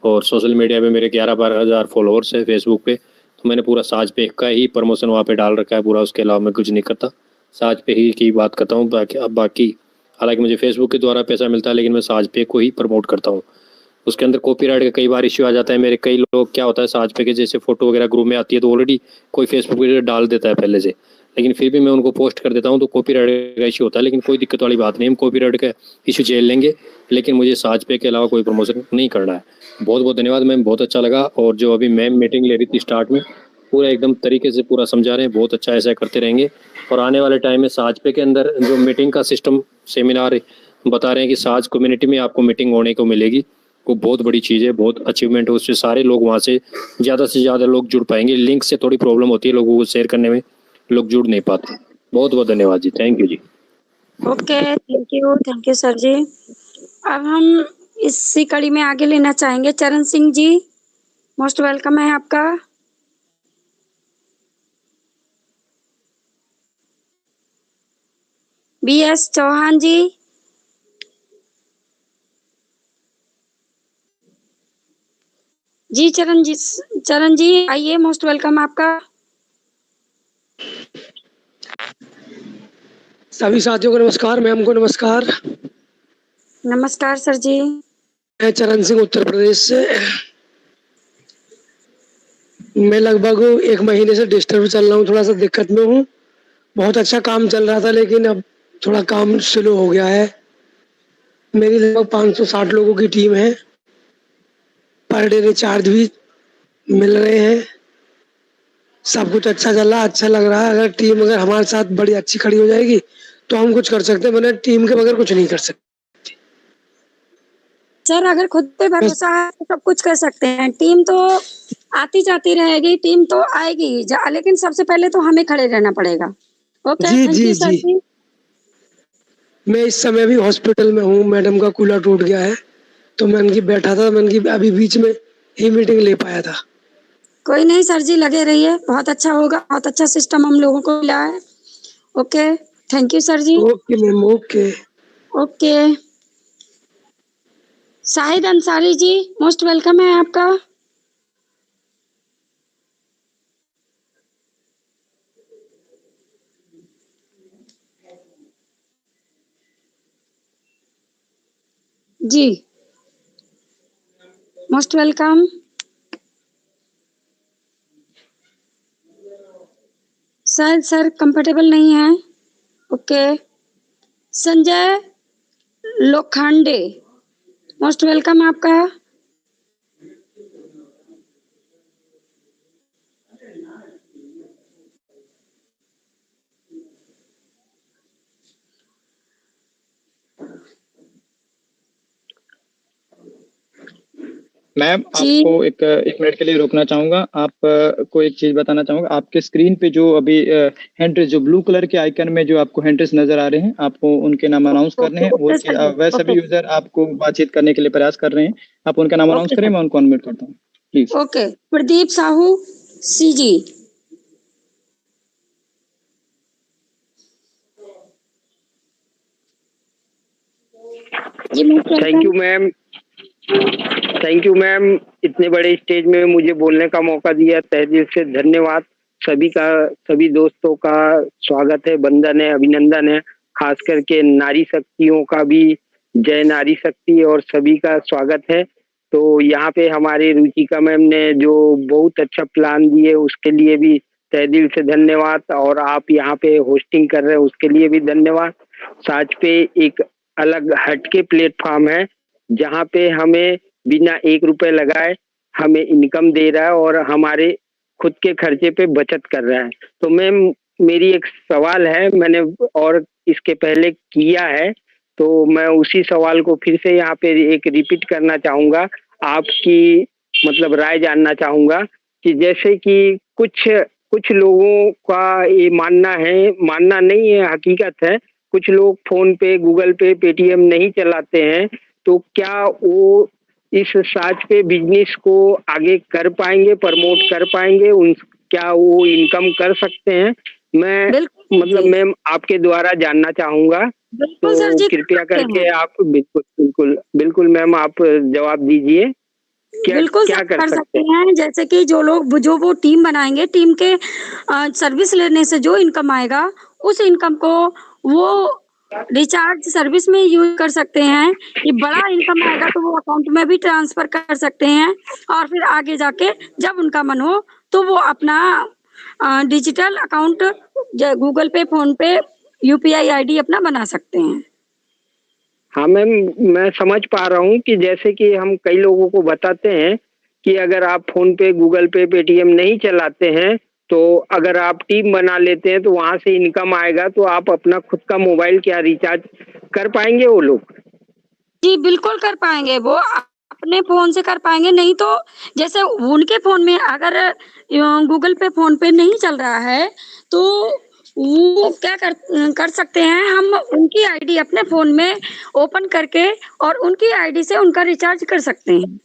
और सोशल मीडिया पे मेरे 11-12 हज़ार फॉलोअर्स है फेसबुक पे। तो मैंने पूरा साज पे का ही प्रमोशन वहाँ पे डाल रखा है पूरा। उसके अलावा मैं कुछ नहीं करता, साज पे ही की बात करता हूँ। बाकी हालांकि मुझे फेसबुक के द्वारा पैसा मिलता है, लेकिन मैं साज पे को ही प्रमोट करता हूँ। उसके अंदर कॉपीराइट का कई बार इश्यू आ जाता है। मेरे कई लोग क्या होता है, साज पे के जैसे फोटो वगैरह ग्रुप में आती है तो ऑलरेडी कोई फेसबुक पे डाल देता है पहले से, लेकिन फिर भी मैं उनको पोस्ट कर देता हूँ तो कॉपीराइट का इश्यू होता है। लेकिन कोई दिक्कत वाली बात नहीं, हम कॉपीराइट का इश्यू झेल लेंगे, लेकिन मुझे साज पे के अलावा कोई प्रमोशन नहीं करना है। बहुत बहुत धन्यवाद मैम, बहुत अच्छा लगा। और जो अभी मैम मीटिंग ले रही थी स्टार्ट में, पूरा एकदम तरीके से पूरा समझा रहे हैं, बहुत अच्छा ऐसा करते रहेंगे। और आने वाले टाइम में साज पे के अंदर जो मीटिंग का सिस्टम सेमिनार बता रहे हैं कि साज कम्युनिटी में आपको मीटिंग होने को मिलेगी, वो बहुत बड़ी चीज़ है, बहुत अचीवमेंट है। उससे सारे लोग वहाँ से ज़्यादा लोग जुड़ पाएंगे। लिंक से थोड़ी प्रॉब्लम होती है, लोगों को शेयर करने में लोग जुड़ नहीं पाते। बहुत बहुत धन्यवाद जी, थैंक यू जी। ओके, थैंक यू सर जी। अब हम इसी कड़ी में आगे लेना चाहेंगे चरण सिंह जी। मोस्ट वेलकम है आपका। BS चौहान जी। जी चरण जी आइए, मोस्ट वेलकम आपका। सभी साथियों को नमस्कार, मैम को नमस्कार। नमस्कार सर जी। मैं चरण सिंह उत्तर प्रदेश से। मैं लगभग 1 महीने से डिस्टर्ब चल रहा हूँ, थोड़ा सा दिक्कत में हूँ। बहुत अच्छा काम चल रहा था, लेकिन अब थोड़ा काम स्लो हो गया है। मेरी लगभग 560 लोगों की टीम है। पर डे रिचार्ज भी मिल रहे हैं। सब कुछ अच्छा चल रहा है, अच्छा लग रहा है। अगर टीम हमारे साथ बड़ी अच्छी खड़ी हो जाएगी तो हम कुछ कर सकते हैं, वरना टीम के बगैर कुछ नहीं कर सकते। सर अगर खुद पे भरोसा है तो सब कुछ कर सकते हैं। टीम तो आती जाती रहेगी, टीम तो आएगी, लेकिन सबसे पहले तो हमें खड़े रहना पड़ेगा। ओके, जी थैंक जी यू सर जी। जी। मैं इस समय भी हॉस्पिटल में हूँ, मैडम का कूलर टूट गया है, तो मैं उनकी बैठा था, मैं उनकी अभी बीच में ही मीटिंग ले पाया था। कोई नहीं सर जी, लगे रहिए, बहुत अच्छा होगा। बहुत अच्छा सिस्टम हम लोगों को मिला है। Okay, thank you sir ji. Okay ma'am, okay. Okay, Shahid Ansari ji, most welcome है आपका। जी, मोस्ट वेलकम। शायद सर कंफर्टेबल नहीं है। Okay, Sanjay Lokhande, most welcome आपका। मैम जी आपको एक मिनट के लिए रोकना चाहूंगा। आप को एक चीज बताना चाहूंगा। आपके स्क्रीन पे जो अभी हैंड्रेस जो ब्लू कलर के आइकन में जो आपको हैंड्रेस नजर आ रहे हैं, आपको उनके नाम अनाउंस करने ओके हैं। ओके सर वह ओके सभी यूजर आपको बातचीत करने के लिए प्रयास कर रहे हैं। आप उनका नाम अनाउंस ओके करें, सर मैं उनको अनम्यूट करता हूँ please. Okay Pradeep Sahu C ji. जी most thank you welcome. Ma'am. Thank you ma'am, इतने बड़े स्टेज में मुझे बोलने का मौका दिया, तहे दिल से धन्यवाद। सभी दोस्तों का स्वागत है, वंदन है, अभिनंदन है। खास करके नारी शक्तियों का भी जय नारी शक्ति, और सभी का स्वागत है। तो यहाँ पे हमारे रुचिका मैम ने जो बहुत अच्छा प्लान दिए उसके लिए भी तहे दिल से धन्यवाद, और आप यहाँ पे होस्टिंग कर रहे हैं उसके लिए भी धन्यवाद। साथ पे एक अलग हटके प्लेटफॉर्म है जहाँ पे हमें बिना 1 रुपए लगाए हमें इनकम दे रहा है और हमारे खुद के खर्चे पे बचत कर रहा है। तो मैम मेरी एक सवाल है, मैंने और इसके पहले किया है, तो मैं उसी सवाल को फिर से यहाँ पे एक रिपीट करना चाहूँगा। आपकी मतलब राय जानना चाहूँगा कि जैसे कि कुछ कुछ लोगों का ये मानना है, मानना नहीं है, हकीकत है, कुछ लोग फोन पे, गूगल पे, पेटीएम नहीं चलाते हैं, तो क्या वो इस साज पे बिजनेस को आगे कर पाएंगे, प्रमोट कर पाएंगे, उन क्या वो इनकम कर सकते हैं? मैं बिल्कुल मतलब जी मैम आपके द्वारा जानना चाहूँगा, बिल्कुल सर तो जी कर कृपया सकते करके हैं। आप बिल्कुल बिल्कुल बिल्कुल मैम आप जवाब दीजिए, क्या बिल्कुल क्या सर कर कर सकते सकते हैं? हैं। जैसे कि जो वो टीम बनाएंगे, टीम के सर्विस लेने से जो इनकम आएगा उस इनकम को वो रिचार्ज सर्विस में यूज कर सकते हैं। ये बड़ा इनकम आएगा तो वो अकाउंट में भी ट्रांसफर कर सकते हैं, और फिर आगे जाके जब उनका मन हो तो वो अपना डिजिटल अकाउंट गूगल पे, फोन पे, यूपीआई आईडी अपना बना सकते हैं। हाँ मैम, मैं समझ पा रहा हूँ कि जैसे कि हम कई लोगों को बताते हैं कि अगर आप फोन पे, गूगल पे, पेटीएम नहीं चलाते हैं, तो अगर आप टीम बना लेते हैं तो वहां से इनकम आएगा, तो आप अपना खुद का मोबाइल क्या रिचार्ज कर पाएंगे वो लोग? जी, बिल्कुल कर पाएँगे वो अपने फ़ोन से कर पाएँगे, नहीं तो जैसे उनके फ़ोन में अगर गूगल पे, फ़ोन पे नहीं चल रहा है, तो वो क्या कर सकते हैं, हम उनकी आईडी अपने फ़ोन में ओपन करके और उनकी आईडी से उनका रिचार्ज कर सकते हैं।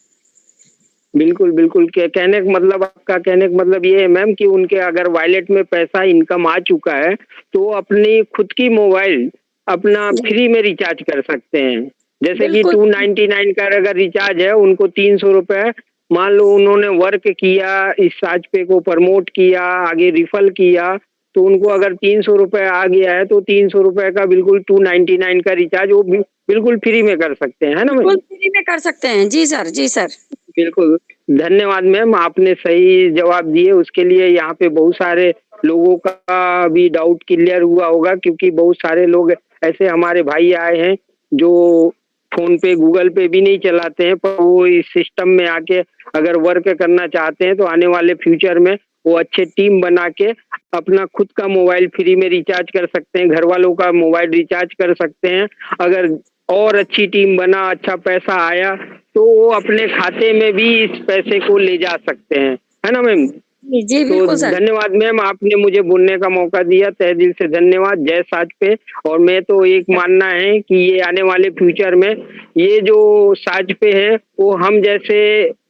बिल्कुल, बिल्कुल। कहने का मतलब, आपका कहने का मतलब ये है मैम कि उनके अगर वॉलेट में पैसा इनकम आ चुका है, तो वो अपनी खुद की मोबाइल अपना जी, फ्री में रिचार्ज कर सकते हैं। जैसे कि बिल्कुल, 299 का अगर रिचार्ज है, उनको 300 रुपए, मान लो उन्होंने वर्क किया, इस साजपे को प्रमोट किया, आगे रिफल किया, तो उनको अगर 300 रुपए आ गया है, तो 300 रुपए का बिल्कुल 299 का रिचार्ज वो बिल्कुल फ्री में कर सकते हैं, है ना बिल्कुल मैम? फ्री में कर सकते हैं। जी सर, जी सर। बिल्कुल, धन्यवाद मैम, आपने सही जवाब दिए, उसके लिए यहाँ पे बहुत सारे लोगों का भी डाउट क्लियर हुआ होगा, क्योंकि बहुत सारे लोग ऐसे हमारे भाई आए हैं जो फ़ोन पे, गूगल पे भी नहीं चलाते हैं, पर वो इस सिस्टम में आके अगर वर्क करना चाहते हैं, तो आने वाले फ्यूचर में वो अच्छे टीम बना के अपना खुद का मोबाइल फ्री में रिचार्ज कर सकते हैं, घरवालों का मोबाइल रिचार्ज कर सकते हैं। अगर और अच्छी टीम बना, अच्छा पैसा आया, तो वो अपने खाते में भी इस पैसे को ले जा सकते हैं, है ना मैम? जी, जी, तो बिल्कुल सर। धन्यवाद मैम, आपने मुझे बोलने का मौका दिया, तहे दिल से धन्यवाद। जय साज पे। और मैं तो एक मानना है कि ये आने वाले फ्यूचर में ये जो साज पे है, वो हम जैसे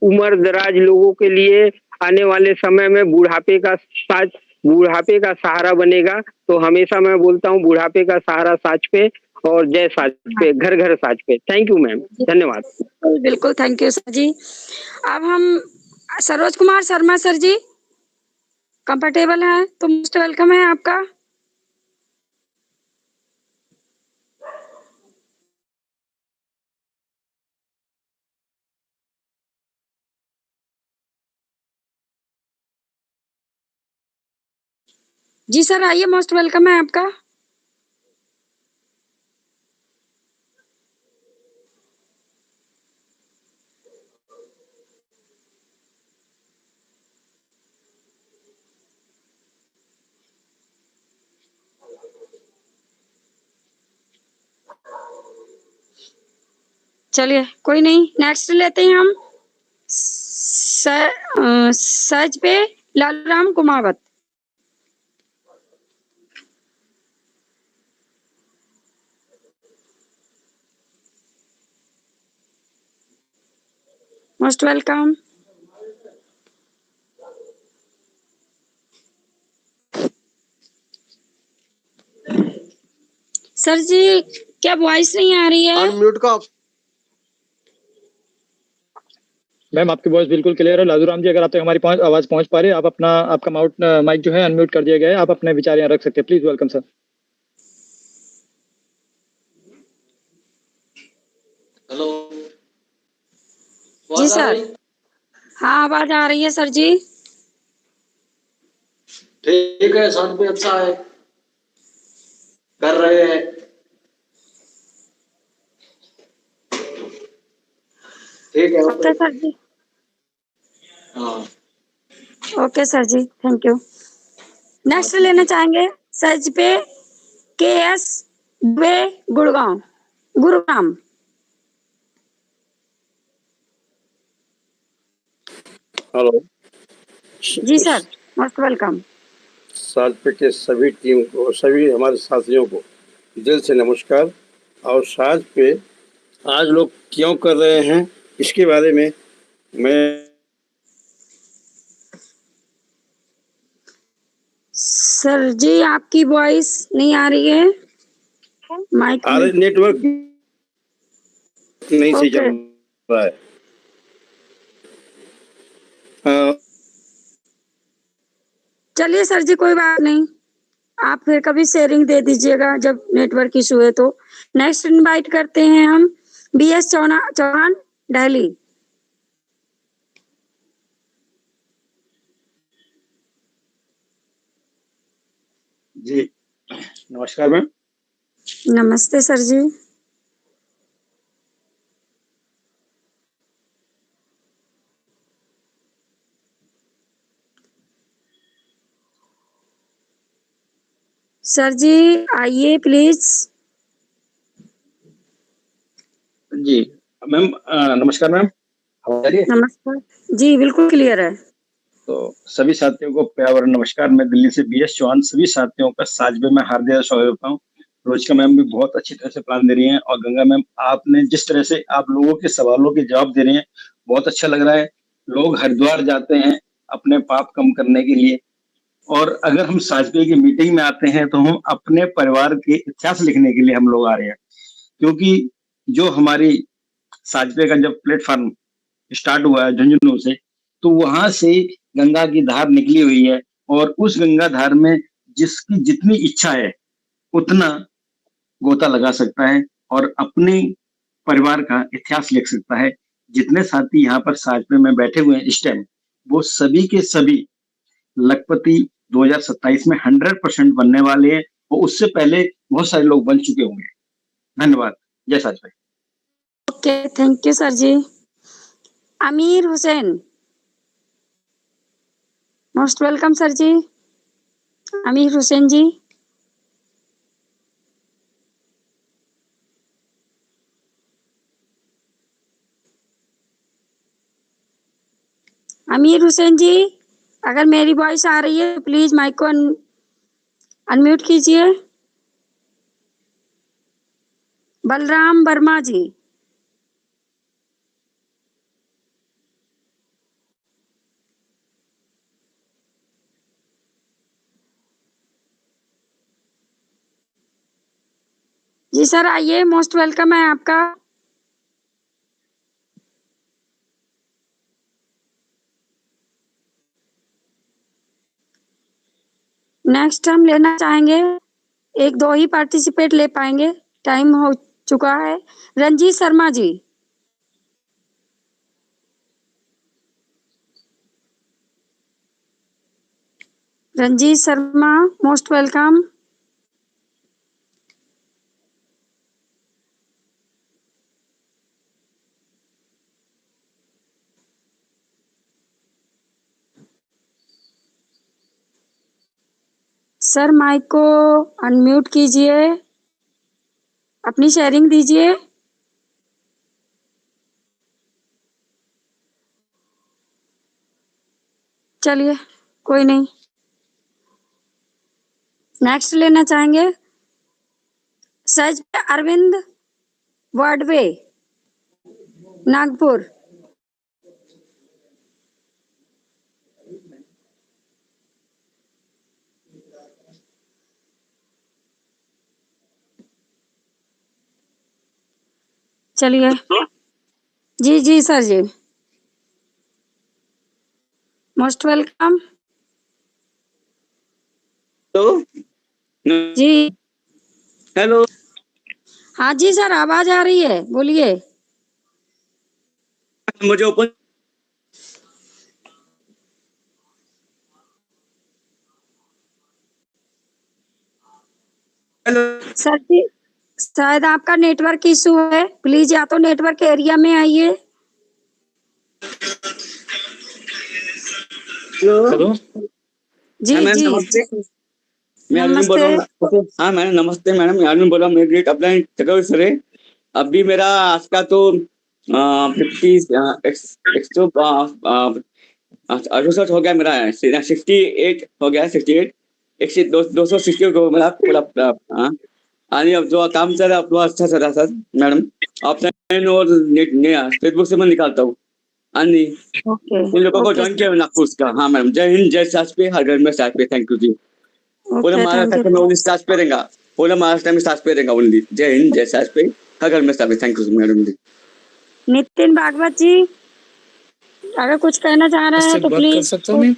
उम्र दराज लोगों के लिए आने वाले समय में बुढ़ापे का सहारा बनेगा। तो हमेशा मैं बोलता हूँ, बुढ़ापे का सहारा साज पे, और जय साज पे, घर घर साज पे। थैंक यू मैम, जी, धन्यवाद। बिल्कुल, बिल्कुल, थैंक यू सर जी। अब हम सरोज कुमार शर्मा सर जी कंफर्टेबल हैं तो मोस्ट वेलकम है आपका। जी सर, आइए, मोस्ट वेलकम है आपका। चलिए, कोई नहीं, नेक्स्ट लेते हैं हम सर्च पे Laluram Kumawat. Most welcome. Sir जी क्या वॉइस नहीं आ रही है? अनम्यूट का मैम आपकी वॉइस बिल्कुल क्लियर है। लालूराम जी, अगर आप तक हमारी आवाज पहुंच पा रही है, आप आपका माइक जो है अनम्यूट कर दिया गया है, आप अपने विचार यहाँ रख सकते हैं। Please welcome sir. Hello ji sir. हाँ आवाज आ रही है सर जी। ठीक है, साउंड भी अच्छा है, कर रहे हैं। ठीक है ओके सर जी। हाँ okay sir ji, thank you. Next लेना चाहेंगे सर्च पे KS Dubey Gurugram. Hello ji sir, most welcome. SaajPe के सभी टीम को, सभी हमारे साथियों को दिल से नमस्कार। और साज पे आज लोग क्यों कर रहे हैं इसके बारे में मैं सर जी आपकी वॉइस नहीं आ रही है माइक में। नेटवर्क नहीं सही चल ओके रहा है। अ, चलिए सर जी कोई बात नहीं, आप फिर कभी शेयरिंग दे दीजिएगा जब नेटवर्क इशू है तो। नेक्स्ट इनवाइट करते हैं हम BS चौहान दिल्ली। जी नमस्कार मैम। नमस्ते सर जी। सर जी आइए प्लीज। जी मैम नमस्कार मैम, आवाज आ रही है? नमस्कार जी, बिल्कुल क्लियर है। तो सभी साथियों को प्यार नमस्कार। मैं दिल्ली से BS चौहान सभी साथियों का साजबे में हार्दिक स्वागत करता हूँ। रोज का मैम भी बहुत अच्छी तरह से प्लान दे रही हैं, और गंगा मैम आपने जिस तरह से आप लोगों के सवालों के जवाब दे रहे हैं बहुत अच्छा लग रहा है। लोग हरिद्वार जाते हैं अपने पाप कम करने के लिए, और अगर हम साजबे की मीटिंग में आते हैं तो हम अपने परिवार के इतिहास लिखने के लिए हम लोग आ रहे हैं। क्योंकि जो हमारी साजबे का जब प्लेटफॉर्म स्टार्ट हुआ है झुंझुनू से, तो वहां से गंगा की धार निकली हुई है, और उस गंगा धार में जिसकी जितनी इच्छा है उतना गोता लगा सकता है और अपने परिवार का इतिहास लिख सकता है। जितने साथी यहाँ पर साजबे में बैठे हुए हैं इस टाइम, वो सभी के सभी लखपति 2027 में 100% बनने वाले हैं, और उससे पहले बहुत सारे लोग बन चुके होंगे। धन्यवाद। जय साजबे। ओके थैंक यू सर जी। अमीर हुसैन, मोस्ट वेलकम सर जी। अमीर हुसैन जी। अमीर हुसैन जी, अगर मेरी वॉइस आ रही है तो प्लीज माइक को अनम्यूट कीजिए। बलराम वर्मा जी। जी सर आइए, मोस्ट वेलकम है आपका। नेक्स्ट हम लेना चाहेंगे, एक दो ही पार्टिसिपेट ले पाएंगे, टाइम हो चुका है। Ranjeet Sharma ji. Ranjeet Sharma most welcome. Sir mike को अनम्यूट कीजिए, अपनी शेयरिंग दीजिए। चलिए कोई नहीं, नेक्स्ट लेना चाहेंगे सहज पे अरविंद वार्डवे नागपुर। चलिए जी जी सर जी, मोस्ट वेलकम। हेलो जी हेलो, हाँ जी सर, आवाज आ रही है, बोलिए। मुझे ओपन हेलो सर जी शायद आपका नेटवर्क इशू है, प्लीज या तो नेटवर्क एरिया में आइए। हेलो जी हाँ मैम जी नमस्ते, मैं अरविंद बोल नमस्ते। रहा हूँ। हाँ मैम नमस्ते मैडम, मैं अरविंद बोल रहा हूँ। मैं ग्रेट अपलाइन चक्कर सर है। अभी मेरा आज का तो 68 हो गया मेरा, 68 हो गया, 68 260 को मेरा पूरा। हाँ अब जो काम चल रहा है अपना अच्छा चल रहा सर मैडम। ऑफलाइन और नेट फेसबुक से मैं निकालता हूँ। हाँ जी, ओके इन लोगों को ओके ज्वाइन किया नागपुर का। हाँ मैडम, जय हिंद जय सास पे, हर घर में सास पे। थैंक यू जी। पूरे ओके, थैंक महाराष्ट्र यू। में ओनली सास पे रहेगा, पूरे महाराष्ट्र में सास पे रहेगा ओनली। जय हिंद जय सास पे, हर घर में सास पे। थैंक यू मैडम जी। नितिन भागवत जी अगर कुछ कहना चाह रहे हैं तो बात कर प्लीज। सकता हूँ मैं?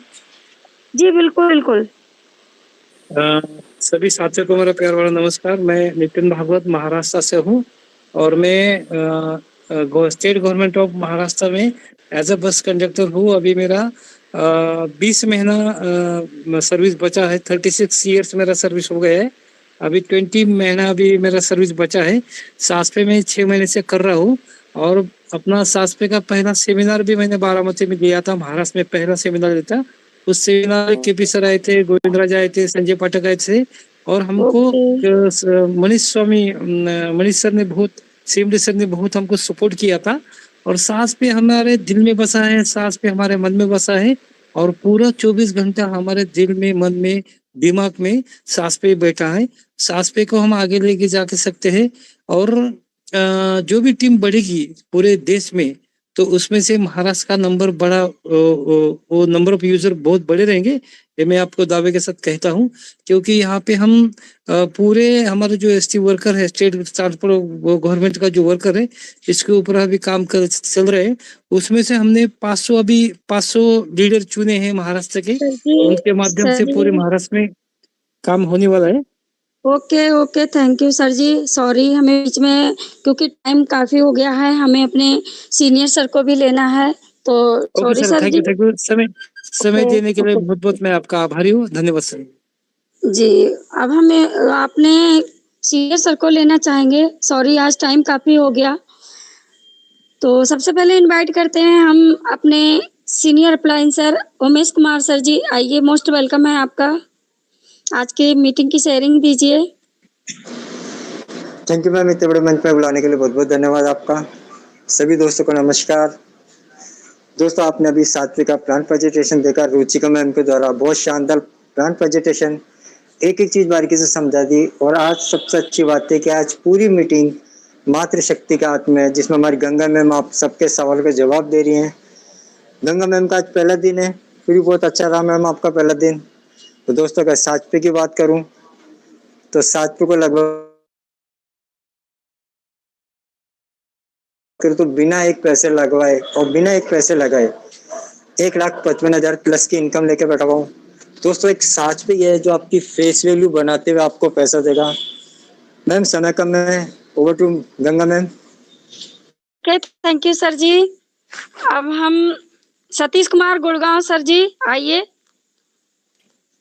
जी बिल्कुल बिल्कुल। सभी साथियों को मेरा प्यार वाला नमस्कार। मैं नितिन भागवत महाराष्ट्र से हूँ और मैं स्टेट गवर्नमेंट ऑफ महाराष्ट्र में एज अ बस कंडक्टर हूँ। अभी मेरा 20 महीना सर्विस बचा है। 36 ईयर्स मेरा सर्विस हो गया है। अभी 20 महीना अभी मेरा सर्विस बचा है। सासपे में 6 महीने से कर रहा हूँ और अपना सासपे का पहला सेमिनार भी मैंने बारामती में दिया था। महाराष्ट्र में पहला सेमिनार दिया था। उस सेमिनार के पी सर आए थे, गोविंद राजा आए थे, संजय पाठक आए थे और हमको ओके मनीष सर ने बहुत, सीएमडी सर ने बहुत हमको सपोर्ट किया था। और सांस पे हमारे दिल में बसा है, सांस पे हमारे मन में बसा है और पूरा 24 घंटा हमारे दिल में, मन में, दिमाग में सांस पे बैठा है। सांस पे को हम आगे लेके जाके सकते हैं और जो भी टीम बढ़ेगी पूरे देश में तो उसमें से महाराष्ट्र का नंबर बड़ा, वो नंबर ऑफ यूजर बहुत बड़े रहेंगे। ये मैं आपको दावे के साथ कहता हूँ क्योंकि यहाँ पे हम पूरे हमारे जो एसटी वर्कर है, स्टेट ट्रांसपोर्ट गवर्नमेंट का जो वर्कर है, इसके ऊपर अभी काम कर चल रहे हैं। उसमें से हमने 500 लीडर चुने हैं महाराष्ट्र के, सर जी उनके माध्यम से पूरे महाराष्ट्र में काम होने वाला है। Okay okay, thank you sir ji. Sorry हमें बीच में, क्योंकि टाइम काफी हो गया है, हमें अपने सीनियर सर को भी लेना है तो okay sorry sir, sir thank ji. You. समय ओके देने के लिए ओके बहुत बहुत मैं आपका आभारी हूँ। धन्यवाद सर जी। अब हमें आपने सीनियर सर को लेना चाहेंगे। सॉरी आज टाइम काफी हो गया, तो सबसे पहले इनवाइट करते हैं हम अपने senior appliance sir Umesh Kumar sir जी। आइए, मोस्ट वेलकम है आपका। आज की मीटिंग की शेयरिंग दीजिए। थैंक यू मैम, इतने बड़े मंच पर बुलाने के लिए बहुत बहुत धन्यवाद आपका। सभी दोस्तों को नमस्कार। दोस्तों आपने अभी 7वीं का प्लान प्रेजेंटेशन देखा रुचिका मैम के द्वारा। बहुत शानदार प्लान प्रेजेंटेशन, एक एक चीज बारीकी से समझा दी। और आज सबसे अच्छी बात है कि आज पूरी मीटिंग मातृशक्ति के हाथ में है, जिसमें हमारी गंगा मैम आप सबके सवाल के जवाब दे रही हैं। गंगा मैम का आज पहला दिन है, फिर भी बहुत अच्छा रहा मैम आपका पहला दिन। तो दोस्तों अगर 7वीं की बात करूं तो 7वीं को लगभग तो बिना एक पैसे लगवाए और बिना एक पैसे लगाए 1,55,000 प्लस की इनकम लेके बैठा हुआ हूँ। दोस्तों एक साच पे ये है जो आपकी फेस वैल्यू बनाते हुए आपको पैसा देगा। मैम समय कम है, over to Ganga ma'am. Okay, thank you sir जी। अब हम सतीश कुमार गुड़गांव सर जी, आइए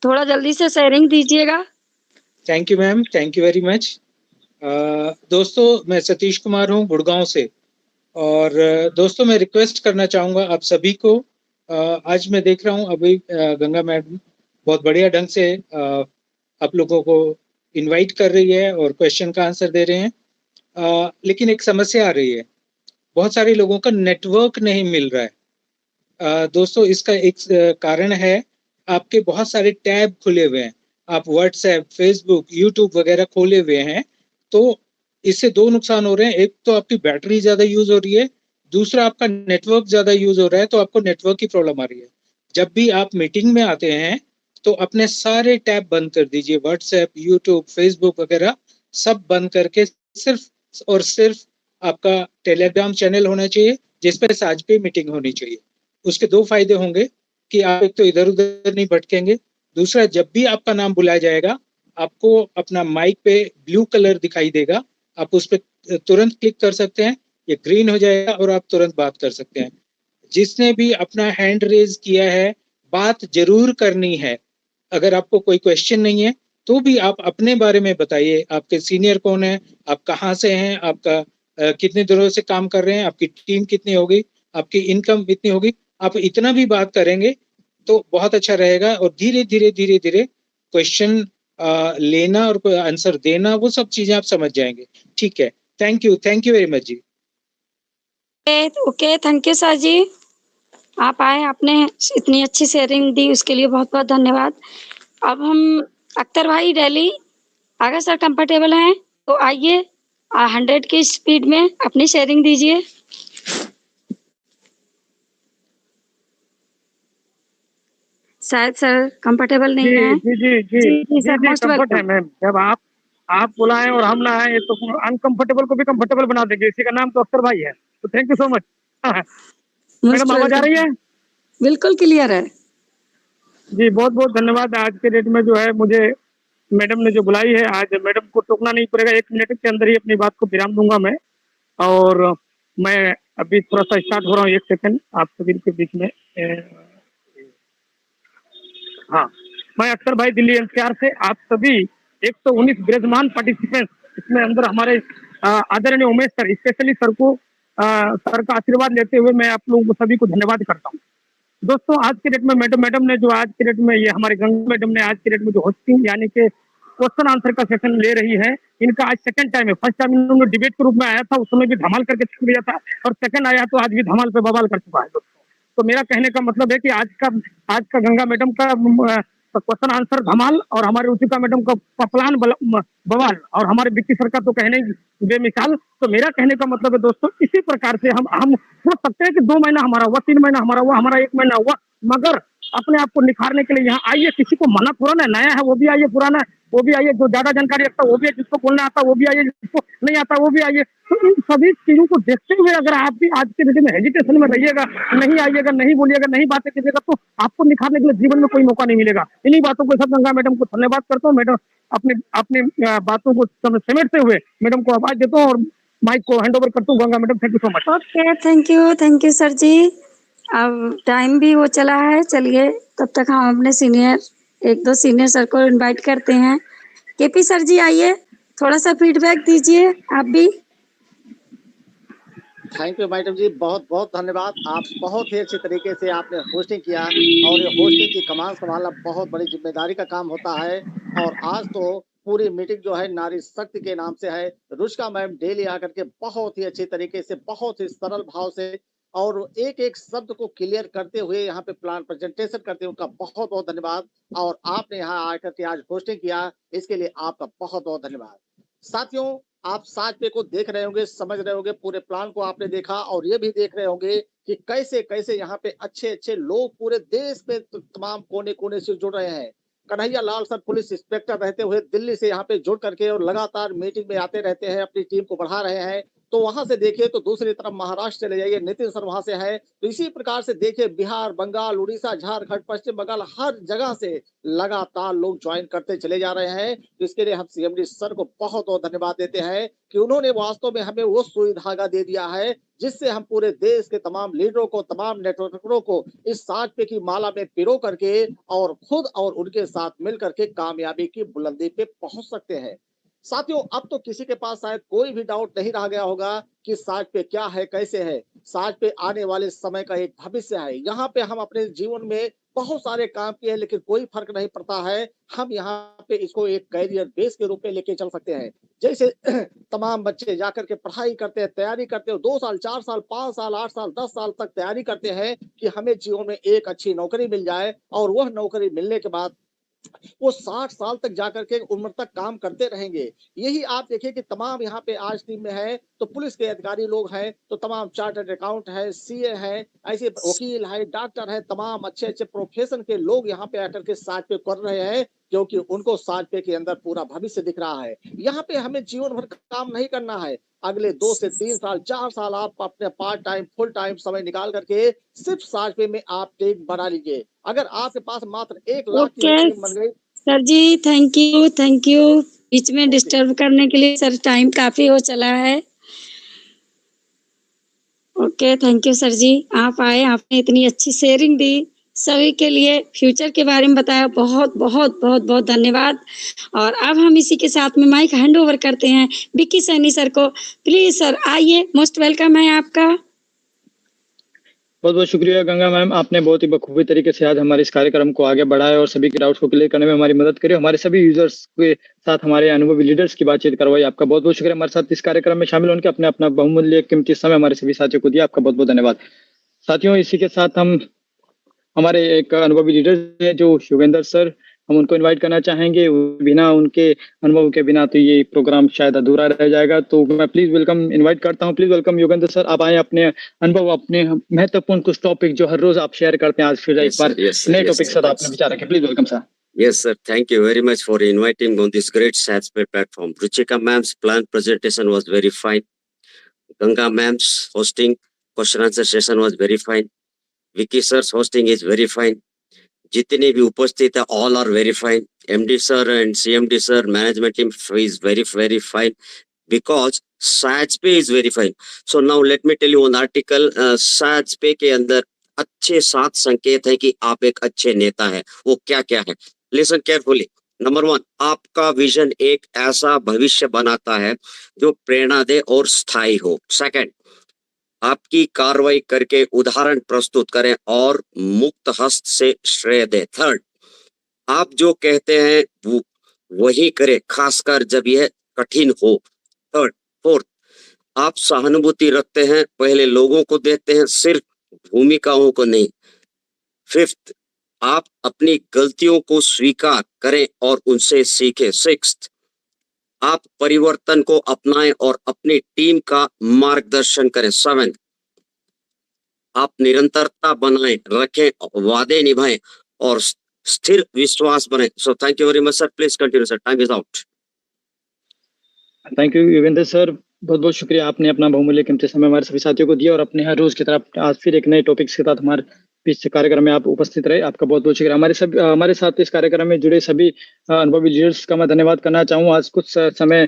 थोड़ा जल्दी से शेयरिंग दीजिएगा। Thank you ma'am, thank you very much. दोस्तों मैं सतीश कुमार हूँ गुड़गांव से और दोस्तों मैं रिक्वेस्ट करना चाहूँगा आप सभी को। आज मैं देख रहा हूँ अभी गंगा मैडम बहुत बढ़िया ढंग से आप लोगों को इनवाइट कर रही है और क्वेश्चन का आंसर दे रहे हैं। लेकिन एक समस्या आ रही है, बहुत सारे लोगों का नेटवर्क नहीं मिल रहा है दोस्तों इसका एक कारण है, आपके बहुत सारे टैब खुले हुए हैं, आप व्हाट्सएप, फेसबुक, यूट्यूब वगैरह खोले हुए हैं, तो इससे दो नुकसान हो रहे हैं। एक तो आपकी बैटरी ज्यादा यूज हो रही है, दूसरा आपका नेटवर्क ज्यादा यूज हो रहा है, तो आपको नेटवर्क की प्रॉब्लम आ रही है। जब भी आप मीटिंग में आते हैं तो अपने सारे टैब बंद कर दीजिए, व्हाट्सएप, यूट्यूब, फेसबुक वगैरह सब बंद करके सिर्फ और सिर्फ आपका टेलीग्राम चैनल होना चाहिए जिसपे साझ पे मीटिंग होनी चाहिए। उसके दो फायदे होंगे कि आप एक तो इधर उधर नहीं भटकेंगे, दूसरा जब भी आपका नाम बुलाया जाएगा आपको अपना माइक पे ब्लू कलर दिखाई देगा, आप उस पर तुरंत क्लिक कर सकते हैं, ये ग्रीन हो जाएगा और आप तुरंत बात कर सकते हैं। जिसने भी अपना हैंड रेज किया है, बात जरूर करनी है। अगर आपको कोई क्वेश्चन नहीं है तो भी आप अपने बारे में बताइए, आपके सीनियर कौन है, आप कहाँ से हैं, आपका कितने दिनों से काम कर रहे हैं, आपकी टीम कितनी होगी, आपकी इनकम कितनी होगी। आप इतना भी बात करेंगे तो बहुत अच्छा रहेगा और धीरे धीरे धीरे धीरे क्वेश्चन लेना और आंसर देना वो सब चीजें आप समझ जाएंगे। ठीक है, थैंक यू वेरी मच जी। ओके, थैंक यू सर जी। आप आए, आपने इतनी अच्छी शेयरिंग दी, उसके लिए बहुत बहुत धन्यवाद। अब हम अख्तर भाई दिल्ली, अगर सर कंफर्टेबल हैं तो आइए 100 की स्पीड में अपनी शेयरिंग दीजिए। शायद सर कंफर्टेबल नहीं है। जी सर, मोस्ट कंफर्ट है वेलकम। मैम। जब आप बुलाएं और हम ना आए तो अनकंफर्टेबल को भी कंफर्टेबल बना देंगे। इसी का नाम तो अख्तर भाई है। तो thank you so much. Madam आवाज आ रही है? बिल्कुल क्लियर है जी, बहुत बहुत धन्यवाद। आज के डेट में जो है मुझे मैडम ने जो बुलाई है, आज मैडम को टोकना नहीं पड़ेगा, 1 मिनट के अंदर ही अपनी बात को विराम दूंगा मैं। और मैं अभी थोड़ा सा स्टार्ट हो रहा हूँ, 1 सेकंड आप सभी के बीच में। हाँ, मैं अख्तर भाई दिल्ली एनसीआर से आप सभी 119 विराजमान पार्टिसिपेंट्स, इसमें अंदर हमारे आदरणीय उमेश सर, स्पेशली सर को सर का आशीर्वाद लेते हुए मैं आप लोगों को सभी को धन्यवाद करता हूँ। दोस्तों, आज के डेट में मैडम ने जो आज के डेट में ये हमारे गंगा मैडम ने आज के डेट में जो होस्टिंग यानी कि क्वेश्चन आंसर का सेशन ले रही है, इनका आज सेकंड टाइम है। फर्स्ट टाइम इन्होंने डिबेट के रूप में आया था, उस समय भी धमाल करके छोड़ दिया था, और सेकंड आया तो आज भी धमाल पे बवाल कर चुका है दोस्तों। तो मेरा कहने का मतलब है कि आज का गंगा मैडम का क्वेश्चन आंसर धमाल, और हमारे रुचिका मैडम का प्लान बवाल, और हमारे विक्की सर का तो कहने बेमिसाल। तो मेरा कहने का मतलब है दोस्तों, इसी प्रकार से हम सोच सकते हैं कि 2 महीना हमारा हुआ, 3 महीना हमारा हुआ, हमारा 1 महीना हुआ, मगर अपने आप को निखारने के लिए यहाँ आइए। किसी को मना थोड़ा ना, नया है वो भी आइए, पुराना है वो भी आइए, जो ज्यादा जानकारी रखता है वो भी है, जिसको बोलना आता है वो भी आइए, जिसको नहीं आता वो भी आइए। तो इन सभी चीजों को देखते हुए अगर आप भी आज के डेट में हेजिटेशन में रहिएगा, नहीं आइएगा, नहीं बोलिएगा, नहीं बातें कीजिएगा, तो आपको निखारने के लिए जीवन में कोई मौका नहीं मिलेगा। इन्हीं बातों के साथ गंगा मैडम को धन्यवाद करता हूँ। मैडम अपने बातों को समेटते हुए मैडम को आवाज देता हूँ और माइक को हैंड ओवर करता हूँ। Ganga madam, thank you so much. Okay, thank you sir जी। अब टाइम भी वो चला है, चलिए तब तक हम अपने सीनियर 1-2 सीनियर सर को इनवाइट करते हैं। केपी सर जी आइए, थोड़ा सा फीडबैक दीजिए आप भी। थैंक यू मैडम जी, बहुत बहुत धन्यवाद। आप बहुत ही अच्छे तरीके से आपने होस्टिंग किया, और ये होस्टिंग की कमान संभालना बहुत बड़ी जिम्मेदारी का काम होता है। और आज तो पूरी मीटिंग जो है नारी शक्ति के नाम से है। रुचिका मैम डेली आकर के बहुत ही अच्छे तरीके से, बहुत ही सरल भाव से और एक एक शब्द को क्लियर करते हुए यहाँ पे प्लान प्रेजेंटेशन करते हुए, उनका बहुत बहुत धन्यवाद। और आपने यहाँ आकर के आज होस्टिंग किया, इसके लिए आपका बहुत बहुत धन्यवाद। साथियों, आप साझ पे को देख रहे होंगे, समझ रहे होंगे, पूरे प्लान को आपने देखा, और ये भी देख रहे होंगे कि कैसे कैसे यहाँ पे अच्छे अच्छे लोग पूरे देश में तमाम कोने कोने से जुड़ रहे हैं। Kanhaiya Lal sir police inspector रहते हुए दिल्ली से यहाँ पे जुड़ करके और लगातार मीटिंग में आते रहते हैं, अपनी टीम को बढ़ा रहे हैं। तो वहां से देखिए तो दूसरी तरफ महाराष्ट्र चले जाइए, नितिन सर वहां से है। तो इसी प्रकार से देखिए बिहार, बंगाल, उड़ीसा, झारखंड, पश्चिम बंगाल, हर जगह से लगातार लोग ज्वाइन करते चले जा रहे हैं। तो इसके लिए हम सीएमडी सर को बहुत बहुत धन्यवाद देते हैं कि उन्होंने वास्तव में हमें वो सुई धागा दे दिया है जिससे हम पूरे देश के तमाम लीडरों को, तमाम नेटवर्करों को इस साझ पे की माला में पिरो करके और खुद और उनके साथ मिल करके कामयाबी की बुलंदी पे पहुंच सकते हैं। साथियों, अब तो किसी के पास शायद कोई भी डाउट नहीं रह गया होगा कि साझ पे क्या है, कैसे है। साझ पे आने वाले समय का एक भविष्य है। यहाँ पे हम अपने जीवन में बहुत सारे काम किए, लेकिन कोई फर्क नहीं पड़ता है। हम यहाँ पे इसको एक कैरियर बेस के रूप में लेके चल सकते हैं। जैसे तमाम बच्चे जाकर के पढ़ाई करते हैं, तैयारी करते हैं, 2 साल, 4 साल, 5 साल, 8 साल, 10 साल तक तैयारी करते हैं कि हमें जीवन में एक अच्छी नौकरी मिल जाए, और वह नौकरी मिलने के बाद वो 60 साल तक जाकर के उम्र तक काम करते रहेंगे। यही आप देखिए कि तमाम यहाँ पे आज टीम में है तो पुलिस के अधिकारी लोग हैं, तो तमाम चार्टर्ड अकाउंट है, सीए है, ऐसे वकील है, डॉक्टर है, तमाम अच्छे अच्छे प्रोफेशन के लोग यहाँ पे आकर के साथ पे कर रहे हैं, क्योंकि उनको साथ पे के अंदर पूरा भविष्य दिख रहा है। यहाँ पे हमें जीवन भर काम नहीं करना है। अगले 2 से 3 साल, 4 साल आप अपने पार्ट टाइम, फुल टाइम समय निकाल करके सिर्फ 60 में आप टेक बढ़ा लीजिए। अगर आपके पास मात्र 1 लाख की नौकरी बन गई। सर जी थैंक यू बीच में डिस्टर्ब करने के लिए। सर टाइम काफी हो चला है। ओके, थैंक यू सर जी, आप आए, आपने इतनी अच्छी शेयरिंग दी सभी के लिए, फ्यूचर के बारे में बताया, बहुत बहुत बहुत बहुत धन्यवाद। और अब हम इसी के साथ में माइक हैंड ओवर करते हैं विक्की सैनी सर को। प्लीज सर आइए, मोस्ट वेलकम है आपका। बहुत बहुत शुक्रिया गंगा मैम, आपने बहुत ही बखूबी तरीके से आज हमारे इस कार्यक्रम को आगे बढ़ाया और सभी के डाउट्स को क्लियर करने में हमारी मदद करी, हमारे सभी यूजर्स के साथ हमारे अनुभवी लीडर्स की बातचीत करवाई। आपका बहुत बहुत शुक्रिया हमारे साथ इस कार्यक्रम में शामिल होने के, अपने अपना बहुमूल्य कीमती समय हमारे सभी साथियों को दिया। आपका बहुत बहुत धन्यवाद। साथियों, इसी के साथ हम हमारे एक अनुभवी लीडर हैं जो योगेंद्र सर, हम उनको इनवाइट करना चाहेंगे। बिना उनके अनुभव के बिना तो ये प्रोग्राम शायद अधूरा रह जाएगा, तो मैं प्लीज वेलकम इनवाइट करता हूं। प्लीज वेलकम योगेंद्र सर, आप आए, अपने अनुभव, अपने महत्वपूर्ण कुछ टॉपिक जो हर रोज आप शेयर करते हैं, आज फिर एक बार नए टॉपिक के साथ आपने विचार रखे। Please welcome sir. Yes, sir. Thank you very much for inviting on this great SATSPay platform. Ruchika ma'am's plan presentation was very fine. Ganga ma'am's hosting question answer session was very fine. Vicky sir's hosting is very fine. जितने भी उपस्थित है all are very fine. MD sir and CMD sir management team is very very fine because SATSPay is very fine. So now let me tell you one article. SATSPay के अंदर अच्छे 7 संकेत है कि आप एक अच्छे नेता है। वो क्या क्या है? Listen carefully. नंबर 1, आपका विजन एक ऐसा भविष्य बनाता है जो प्रेरणा दे और स्थायी हो। सेकंड, आपकी कार्रवाई करके उदाहरण प्रस्तुत करें और मुक्त हस्त से श्रेय दे। थर्ड, आप जो कहते हैं वो वही करें, खासकर जब यह कठिन हो। थर्ड, फोर्थ, आप सहानुभूति रखते हैं, पहले लोगों को देखते हैं, सिर्फ भूमिकाओं को नहीं। फिफ्थ, आप अपनी गलतियों को स्वीकार करें और उनसे सीखें। सिक्स्थ, आप परिवर्तन को अपनाएं और अपनी टीम का मार्गदर्शन करें। 7, आप निरंतरता बनाएं रखें, वादे निभाएं और स्थिर विश्वास बनाएं। So thank you very much sir, please continue sir, time is out. Thank you Yogendra sir, बहुत बहुत शुक्रिया, आपने अपना बहुमूल्य कीमती समय हमारे सभी साथियों को दिया और अपने हर रोज की तरह आज फिर एक नए टॉपिक्स के साथ हमारे इस कार्यक्रम में आप उपस्थित रहे। आपका बहुत बहुत शुक्रिया। हमारे साथ इस कार्यक्रम में जुड़े सभी अनुभवी लीडर्स का मैं धन्यवाद करना चाहूँगा। आज कुछ समय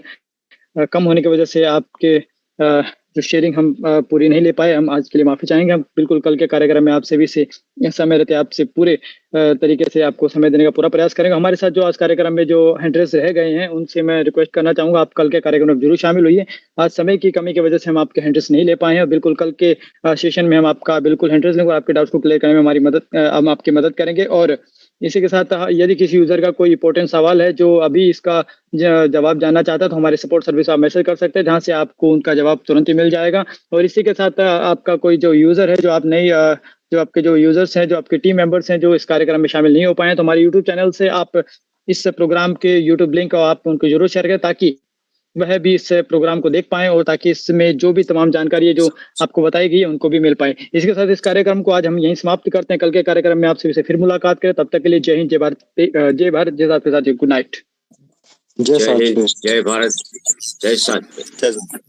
कम होने की वजह से आपके जो शेयरिंग हम पूरी नहीं ले पाए, हम आज के लिए माफी चाहेंगे। हम बिल्कुल कल के कार्यक्रम में आप सभी से समय रहते आपसे पूरे तरीके से आपको समय देने का पूरा प्रयास करेंगे। हमारे साथ जो आज कार्यक्रम में जो हैंडरेस रह गए हैं उनसे मैं रिक्वेस्ट करना चाहूंगा, आप कल के कार्यक्रम में जरूर शामिल होइए। आज समय की कमी की वजह से हम आपके हैंडरेस नहीं ले पाए हैं, बिल्कुल कल के सेशन में हम आपका बिल्कुल हैंडरेस लेंगे, आपके डाउट्स को क्लियर करने में हमारी मदद हम आपकी मदद करेंगे। और इसी के साथ यदि किसी यूजर का कोई इंपॉर्टेंट सवाल है जो अभी इसका जवाब जानना चाहता है तो हमारे सपोर्ट सर्विस आप मैसेज कर सकते हैं, जहां से आपको उनका जवाब तुरंत ही मिल जाएगा। और इसी के साथ आपका कोई जो यूजर है, जो आप नई जो आपके जो यूजर्स हैं, जो आपके टीम मेंबर्स हैं जो इस कार्यक्रम में शामिल नहीं हो पाए हैं, तो हमारे यूट्यूब चैनल से आप इस प्रोग्राम के यूट्यूब लिंक आप उनको जरूर शेयर करें ताकि वह भी इस प्रोग्राम को देख पाएं और ताकि इसमें जो भी तमाम जानकारी है जो आपको बताई गई है उनको भी मिल पाए। इसके साथ इस कार्यक्रम को आज हम यहीं समाप्त करते हैं। कल के कार्यक्रम में आपसे फिर मुलाकात करें, तब तक के लिए जय हिंद, जय भारत, जय भारत, जय साथ, गुड नाइट। जय हिंद, जय भारत, जय साथ।